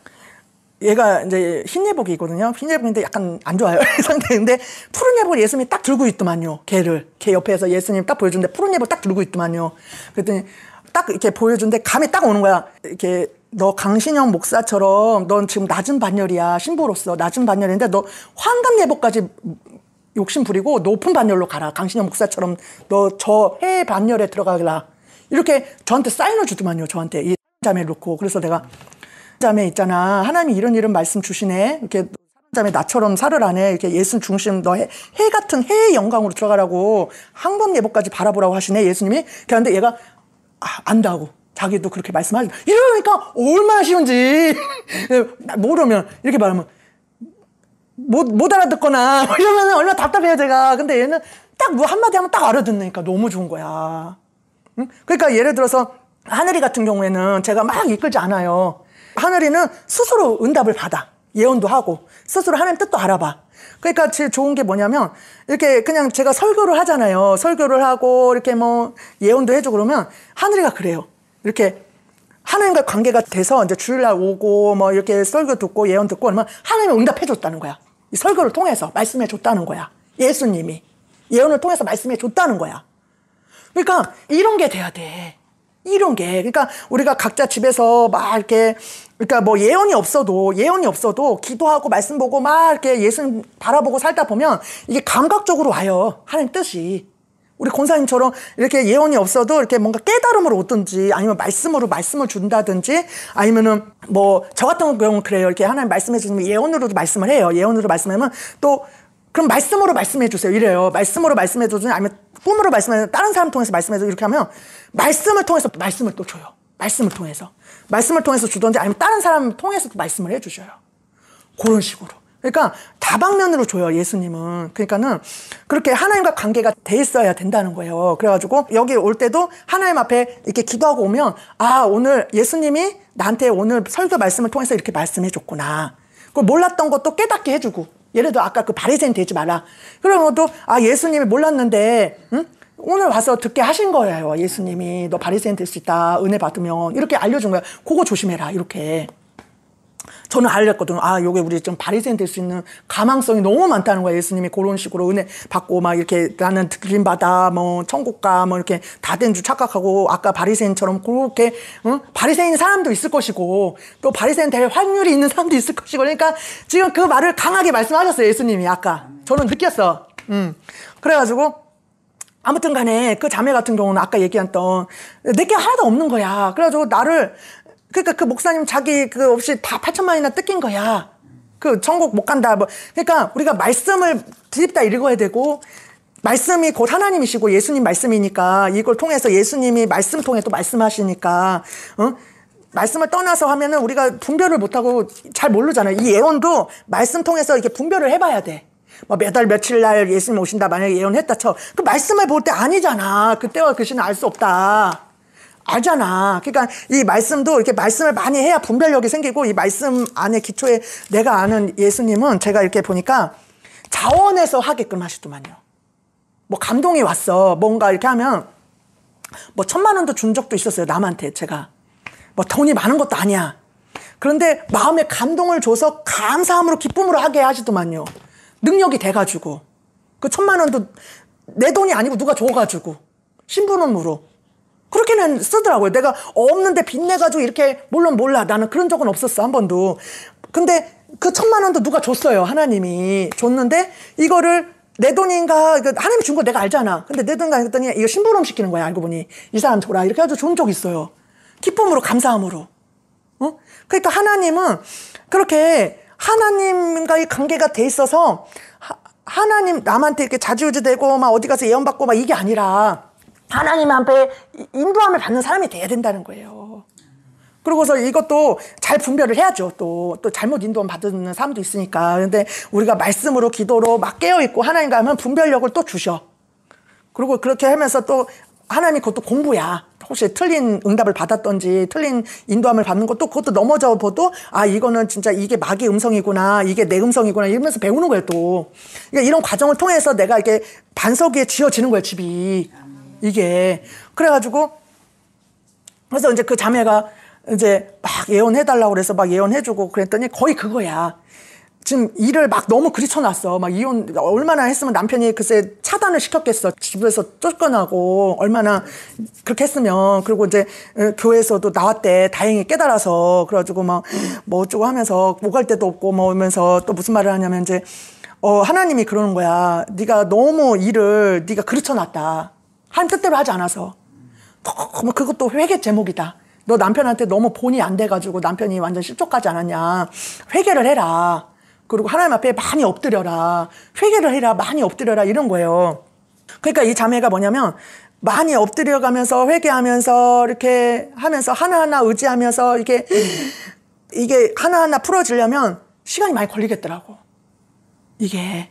A: 얘가 이제 흰 예복이거든요. 흰 예복인데 약간 안 좋아요. 상태인데 푸른 예복을 예수님이 딱 들고 있더만요. 걔 옆에서 예수님 딱 보여주는데 푸른 예복 딱 들고 있더만요. 그랬더니 딱 이렇게 보여주는데 감이 딱 오는 거야. 이렇게 너 강신영 목사처럼 넌 지금 낮은 반열이야. 신부로서 낮은 반열인데 너 황금 예복까지 욕심 부리고 높은 반열로 가라. 강신영 목사처럼 너 저 해 반열에 들어가라. 이렇게 저한테 사인을 주더만요. 저한테 이 자매 놓고. 그래서 내가 자매 있잖아. 하나님이 이런 말씀 주시네. 이렇게 자매 나처럼 살으라네. 이렇게 예수 중심 너 해 같은 해의 영광으로 들어가라고 황금 예복까지 바라보라고 하시네. 예수님이. 그런데 얘가 안다고. 자기도 그렇게 말씀하지. 이러니까 얼마나 쉬운지. 모르면 이렇게 말하면 못 알아듣거나 이러면 얼마나 답답해요, 제가. 근데 얘는 딱 뭐 한마디 하면 딱 알아듣으니까 너무 좋은 거야. 응? 그러니까 예를 들어서 하늘이 같은 경우에는 제가 막 이끌지 않아요. 하늘이는 스스로 응답을 받아. 예언도 하고 스스로 하나님 뜻도 알아봐. 그러니까 제일 좋은 게 뭐냐면 이렇게 그냥 제가 설교를 하잖아요. 설교를 하고 이렇게 뭐 예언도 해주고 그러면 하늘이가 그래요. 이렇게 하나님과 관계가 돼서 이제 주일날 오고 뭐 이렇게 설교 듣고 예언 듣고 그러면 하나님이 응답해 줬다는 거야. 이 설교를 통해서 말씀해 줬다는 거야. 예수님이 예언을 통해서 말씀해 줬다는 거야. 그러니까 이런 게 돼야 돼. 이런 게. 그러니까 우리가 각자 집에서 막 이렇게, 그러니까 뭐 예언이 없어도 기도하고 말씀 보고 막 이렇게 예수님 바라보고 살다 보면 이게 감각적으로 와요. 하나님 뜻이. 우리 권사님처럼 이렇게 예언이 없어도 이렇게 뭔가 깨달음으로 오든지 아니면 말씀을 준다든지 아니면은 뭐 저 같은 경우는 그래요. 이렇게 하나님 말씀해 주시면 예언으로도 말씀을 해요. 예언으로 말씀하면 또 그럼 말씀으로 말씀해 주세요. 이래요. 말씀으로 말씀해 주든지 아니면 꿈으로 말씀해 주든지 다른 사람 통해서 말씀해 주든지 이렇게 하면 말씀을 통해서 말씀을 또 줘요. 말씀을 통해서 주든지 아니면 다른 사람 통해서도 말씀을 해 주셔요. 그런 식으로. 그러니까 다방면으로 줘요, 예수님은. 그러니까는 그렇게 하나님과 관계가 돼 있어야 된다는 거예요. 그래가지고 여기 올 때도 하나님 앞에 이렇게 기도하고 오면 아, 오늘 예수님이 나한테 오늘 설교 말씀을 통해서 이렇게 말씀해 줬구나. 그걸 몰랐던 것도 깨닫게 해주고. 예를 들어 아까 그 바리새인 되지 마라. 그런 것도 아, 예수님이 몰랐는데 응? 오늘 와서 듣게 하신 거예요. 예수님이 너 바리새인 될 수 있다. 은혜 받으면 이렇게 알려준 거야. 그거 조심해라. 이렇게. 저는 알렸거든요. 아, 요게 우리 좀 바리새인 될 수 있는 가망성이 너무 많다는 거예요. 예수님이 그런 식으로 은혜 받고 막 이렇게 나는 들림 받아 뭐 천국 가 뭐 이렇게 다 된 줄 착각하고 아까 바리새인처럼 그렇게 바리새인 사람도 있을 것이고 또 바리새인 될 확률이 있는 사람도 있을 것이고 그러니까 지금 그 말을 강하게 말씀하셨어요. 예수님이 아까 저는 느꼈어. 그래가지고 아무튼 간에 그 자매 같은 경우는 아까 얘기했던 내게 하나도 없는 거야. 그래가지고 나를 그러니까 그 목사님 자기 그 없이 다 8천만이나 뜯긴 거야. 그 천국 못 간다. 뭐. 그러니까 우리가 말씀을 드립다 읽어야 되고 말씀이 곧 하나님이시고 예수님 말씀이니까 이걸 통해서 예수님이 말씀 통해 또 말씀하시니까 말씀을 떠나서 하면은 우리가 분별을 못하고 잘 모르잖아요. 이 예언도 말씀 통해서 이렇게 분별을 해봐야 돼. 뭐 몇 월 며칠 날 예수님 오신다 만약에 예언했다 쳐. 그 말씀을 볼 때 아니잖아. 그때와 그 시는 알 수 없다. 알잖아. 그러니까 이 말씀도 이렇게 말씀을 많이 해야 분별력이 생기고 이 말씀 안에 기초에 내가 아는 예수님은 제가 이렇게 보니까 자원해서 하게끔 하시더만요. 뭐 감동이 왔어. 뭔가 이렇게 하면 뭐 1,000만 원도 준 적도 있었어요. 남한테 제가. 뭐 돈이 많은 것도 아니야. 그런데 마음에 감동을 줘서 감사함으로 기쁨으로 하게 하시더만요. 능력이 돼가지고. 그 1,000만 원도 내 돈이 아니고 누가 줘가지고. 신부름으로. 그렇게는 쓰더라고요. 내가 없는데 빚내가지고 이렇게, 물론 몰라. 나는 그런 적은 없었어. 한 번도. 근데 그 1,000만 원도 누가 줬어요. 하나님이. 줬는데 이거를 내 돈인가, 하나님이 준 거 내가 알잖아. 근데 내 돈인가 했더니 이거 심부름 시키는 거야. 알고 보니. 이 사람 줘라. 이렇게 해가지고 준 적 있어요. 기쁨으로, 감사함으로. 그러니까 하나님은 그렇게 하나님과의 관계가 돼 있어서 하나님 남한테 이렇게 자지우지되고 막 어디 가서 예언받고 막 이게 아니라 하나님 앞에 인도함을 받는 사람이 돼야 된다는 거예요. 그러고서 이것도 잘 분별을 해야죠. 또 잘못 인도함 받는 사람도 있으니까. 근데 우리가 말씀으로 기도로 막 깨어있고 하나님과 하면 분별력을 또 주셔. 그리고 그렇게 하면서 또 하나님이 그것도 공부야. 혹시 틀린 응답을 받았던지 틀린 인도함을 받는 것도 그것도 넘어져 봐도 아 이거는 진짜 이게 마귀 음성이구나. 이게 내 음성이구나. 이러면서 배우는 거예요 또. 그러니까 이런 과정을 통해서 내가 이렇게 반석 위에 지어지는 거예요 집이. 이게. 그래가지고 그래서 이제 그 자매가 이제 막 예언해달라고 그래서 막 예언해주고 그랬더니 거의 그거야. 지금 일을 막 너무 그리쳐놨어. 막 이혼 얼마나 했으면 남편이 글쎄 차단을 시켰겠어. 집에서 쫓겨나고 얼마나 그렇게 했으면. 그리고 이제 교회에서도 나왔대. 다행히 깨달아서. 그래가지고 막 뭐 어쩌고 하면서 오갈 데도 없고 뭐 오면서 또 무슨 말을 하냐면 이제 하나님이 그러는 거야. 네가 너무 일을 네가 그르쳐놨다. 하나님 뜻대로 하지 않아서. 너무 그것도 회개 제목이다. 너 남편한테 너무 본이 안 돼가지고 남편이 완전 실족하지 않았냐. 회개를 해라. 그리고 하나님 앞에 많이 엎드려라. 회개를 해라. 많이 엎드려라. 이런 거예요. 그러니까 이 자매가 뭐냐면 많이 엎드려가면서 회개하면서 이렇게 하면서 하나하나 의지하면서 이게 하나하나 풀어지려면 시간이 많이 걸리겠더라고. 이게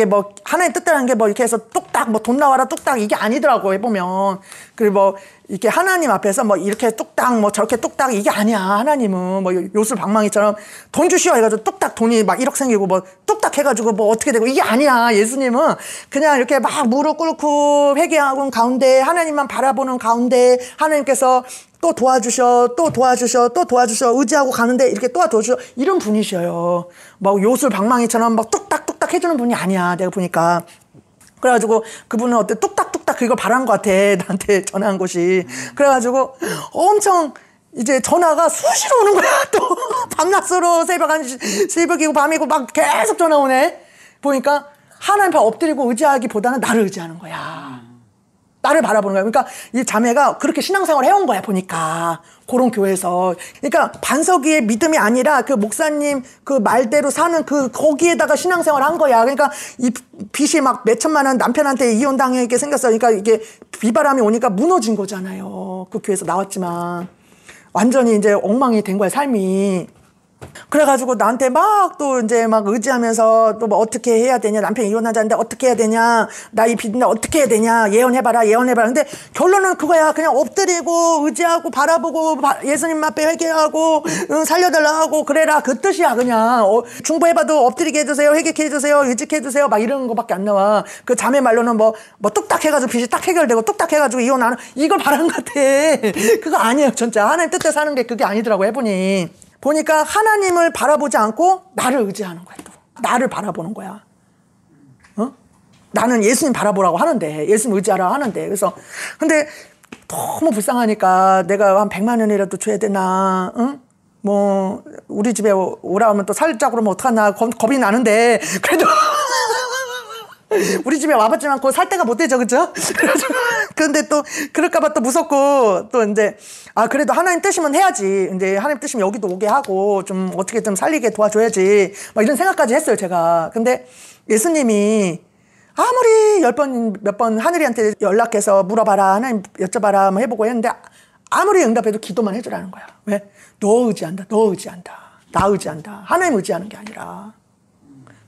A: 뭐 하나의 뜻대로 하는 게 뭐 이렇게 해서 뚝딱 뭐 돈 나와라 뚝딱 이게 아니더라고 해보면. 그리고 뭐 이렇게 하나님 앞에서 뭐 이렇게 뚝딱 뭐 저렇게 뚝딱 이게 아니야. 하나님은 뭐 요술방망이처럼 돈 주시오 해가지고 뚝딱 돈이 막 1억 생기고 뭐 뚝딱 해가지고 뭐 어떻게 되고 이게 아니야. 예수님은 그냥 이렇게 막 무릎 꿇고 회개하고 가운데 하나님만 바라보는 가운데 하나님께서 또 도와주셔 의지하고 가는데 이렇게 도와주셔 이런 분이셔요. 막 요술 방망이처럼 막 뚝딱뚝딱 해주는 분이 아니야. 내가 보니까. 그래가지고 그분은 어때 뚝딱뚝딱 그거 바란 것 같아. 나한테 전화한 곳이. 그래가지고 엄청 이제 전화가 수시로 오는 거야. 또 밤낮으로 새벽 1시, 새벽이고 밤이고 막 계속 전화 오네. 보니까 하나님 앞에 엎드리고 의지하기보다는 나를 의지하는 거야. 나를 바라보는 거야. 그러니까 이 자매가 그렇게 신앙생활을 해온 거야, 보니까. 그런 교회에서. 그러니까 반석이의 믿음이 아니라 그 목사님 그 말대로 사는 거기에다가 신앙생활을 한 거야. 그러니까 이 빚이 막 몇천만 원 남편한테 이혼당하게 생겼어. 그러니까 이게 비바람이 오니까 무너진 거잖아요. 그 교회에서 나왔지만. 완전히 이제 엉망이 된 거야, 삶이. 그래가지고 나한테 막 또 이제 막 의지하면서 또 뭐 어떻게 해야 되냐, 남편이 이혼하자는데 어떻게 해야 되냐, 나 이 빚인데 어떻게 해야 되냐, 예언해봐라. 근데 결론은 그거야. 그냥 엎드리고 의지하고 바라보고 예수님 앞에 회개하고 살려달라 하고 그래라, 그 뜻이야. 그냥 중보해봐도 엎드리게 해주세요, 회개케 해주세요, 의직해 해주세요, 막 이런 거밖에 안 나와. 그 자매 말로는 뭐 뚝딱 해가지고 빚이 딱 해결되고 뚝딱 해가지고 이혼하는, 이걸 바라는 것 같아. 그거 아니에요. 진짜 하나님 뜻대로 사는 게 그게 아니더라고. 보니까 하나님을 바라보지 않고 나를 의지하는 거야. 또 나를 바라보는 거야. 나는 예수님 바라보라고 하는데, 예수님 의지하라 하는데. 그래서 근데 너무 불쌍하니까 내가 한 100만 원이라도 줘야 되나, 뭐 우리 집에 오라 하면 또 살짝 그러면 어떡하나 겁이 나는데, 그래도 우리 집에 와봤지만 그거 살 데가 못 되죠, 그죠? 그런데 또 그럴까봐 또 무섭고, 또 이제 그래도 하나님 뜻이면 해야지. 이제 하나님 뜻이면 여기도 오게 하고 좀 어떻게 좀 살리게 도와줘야지. 막 이런 생각까지 했어요, 제가. 근데 예수님이 아무리 몇 번 하늘이한테 연락해서 물어봐라, 하나님 여쭤봐라, 뭐 해보고 했는데 아무리 응답해도 기도만 해주라는 거야. 왜? 너 의지한다. 나 의지한다. 하나님 의지하는 게 아니라.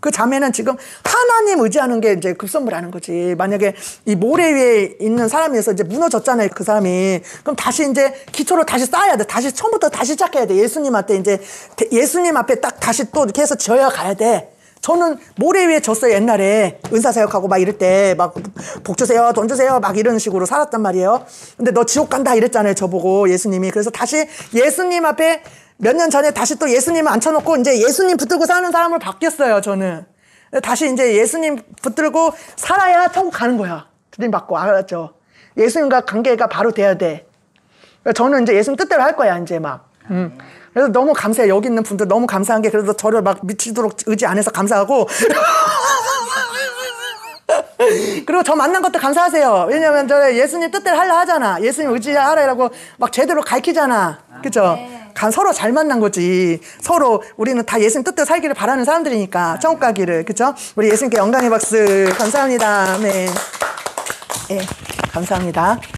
A: 그 자매는 지금 하나님 의지하는 게 이제 급선무라는 거지. 만약에 이 모래 위에 있는 사람이어서 이제 무너졌잖아요, 그 사람이. 그럼 다시 이제 기초로 다시 쌓아야 돼. 다시 처음부터 다시 시작해야 돼. 예수님한테 이제 예수님 앞에 딱 다시 또 이렇게 해서 지어야 가야 돼. 저는 모래 위에 졌어요, 옛날에. 은사사역하고 막 이럴 때 막 복 주세요, 돈 주세요, 막 이런 식으로 살았단 말이에요. 근데 너 지옥 간다 이랬잖아요, 저보고 예수님이. 그래서 다시 예수님 앞에 몇 년 전에 다시 또 예수님을 앉혀놓고 이제 예수님 붙들고 사는 사람을 바뀌었어요, 저는. 다시 이제 예수님 붙들고 살아야 천국 가는 거야. 주님 받고, 알았죠? 예수님과 관계가 바로 돼야 돼. 저는 이제 예수님 뜻대로 할 거야, 이제 막. 그래서 너무 감사해요. 여기 있는 분들 너무 감사한 게, 그래도 저를 막 미치도록 의지 안 해서 감사하고. 그리고 저 만난 것도 감사하세요. 왜냐면 저 예수님 뜻대로 하려 하잖아. 예수님 의지하라고 막 제대로 가르치잖아. 그죠? 서로 잘 만난 거지. 서로 우리는 다 예수님 뜻대로 살기를 바라는 사람들이니까, 천국 가기를. 그죠? 우리 예수님께 영광의 박수. 감사합니다. 네. 네, 감사합니다.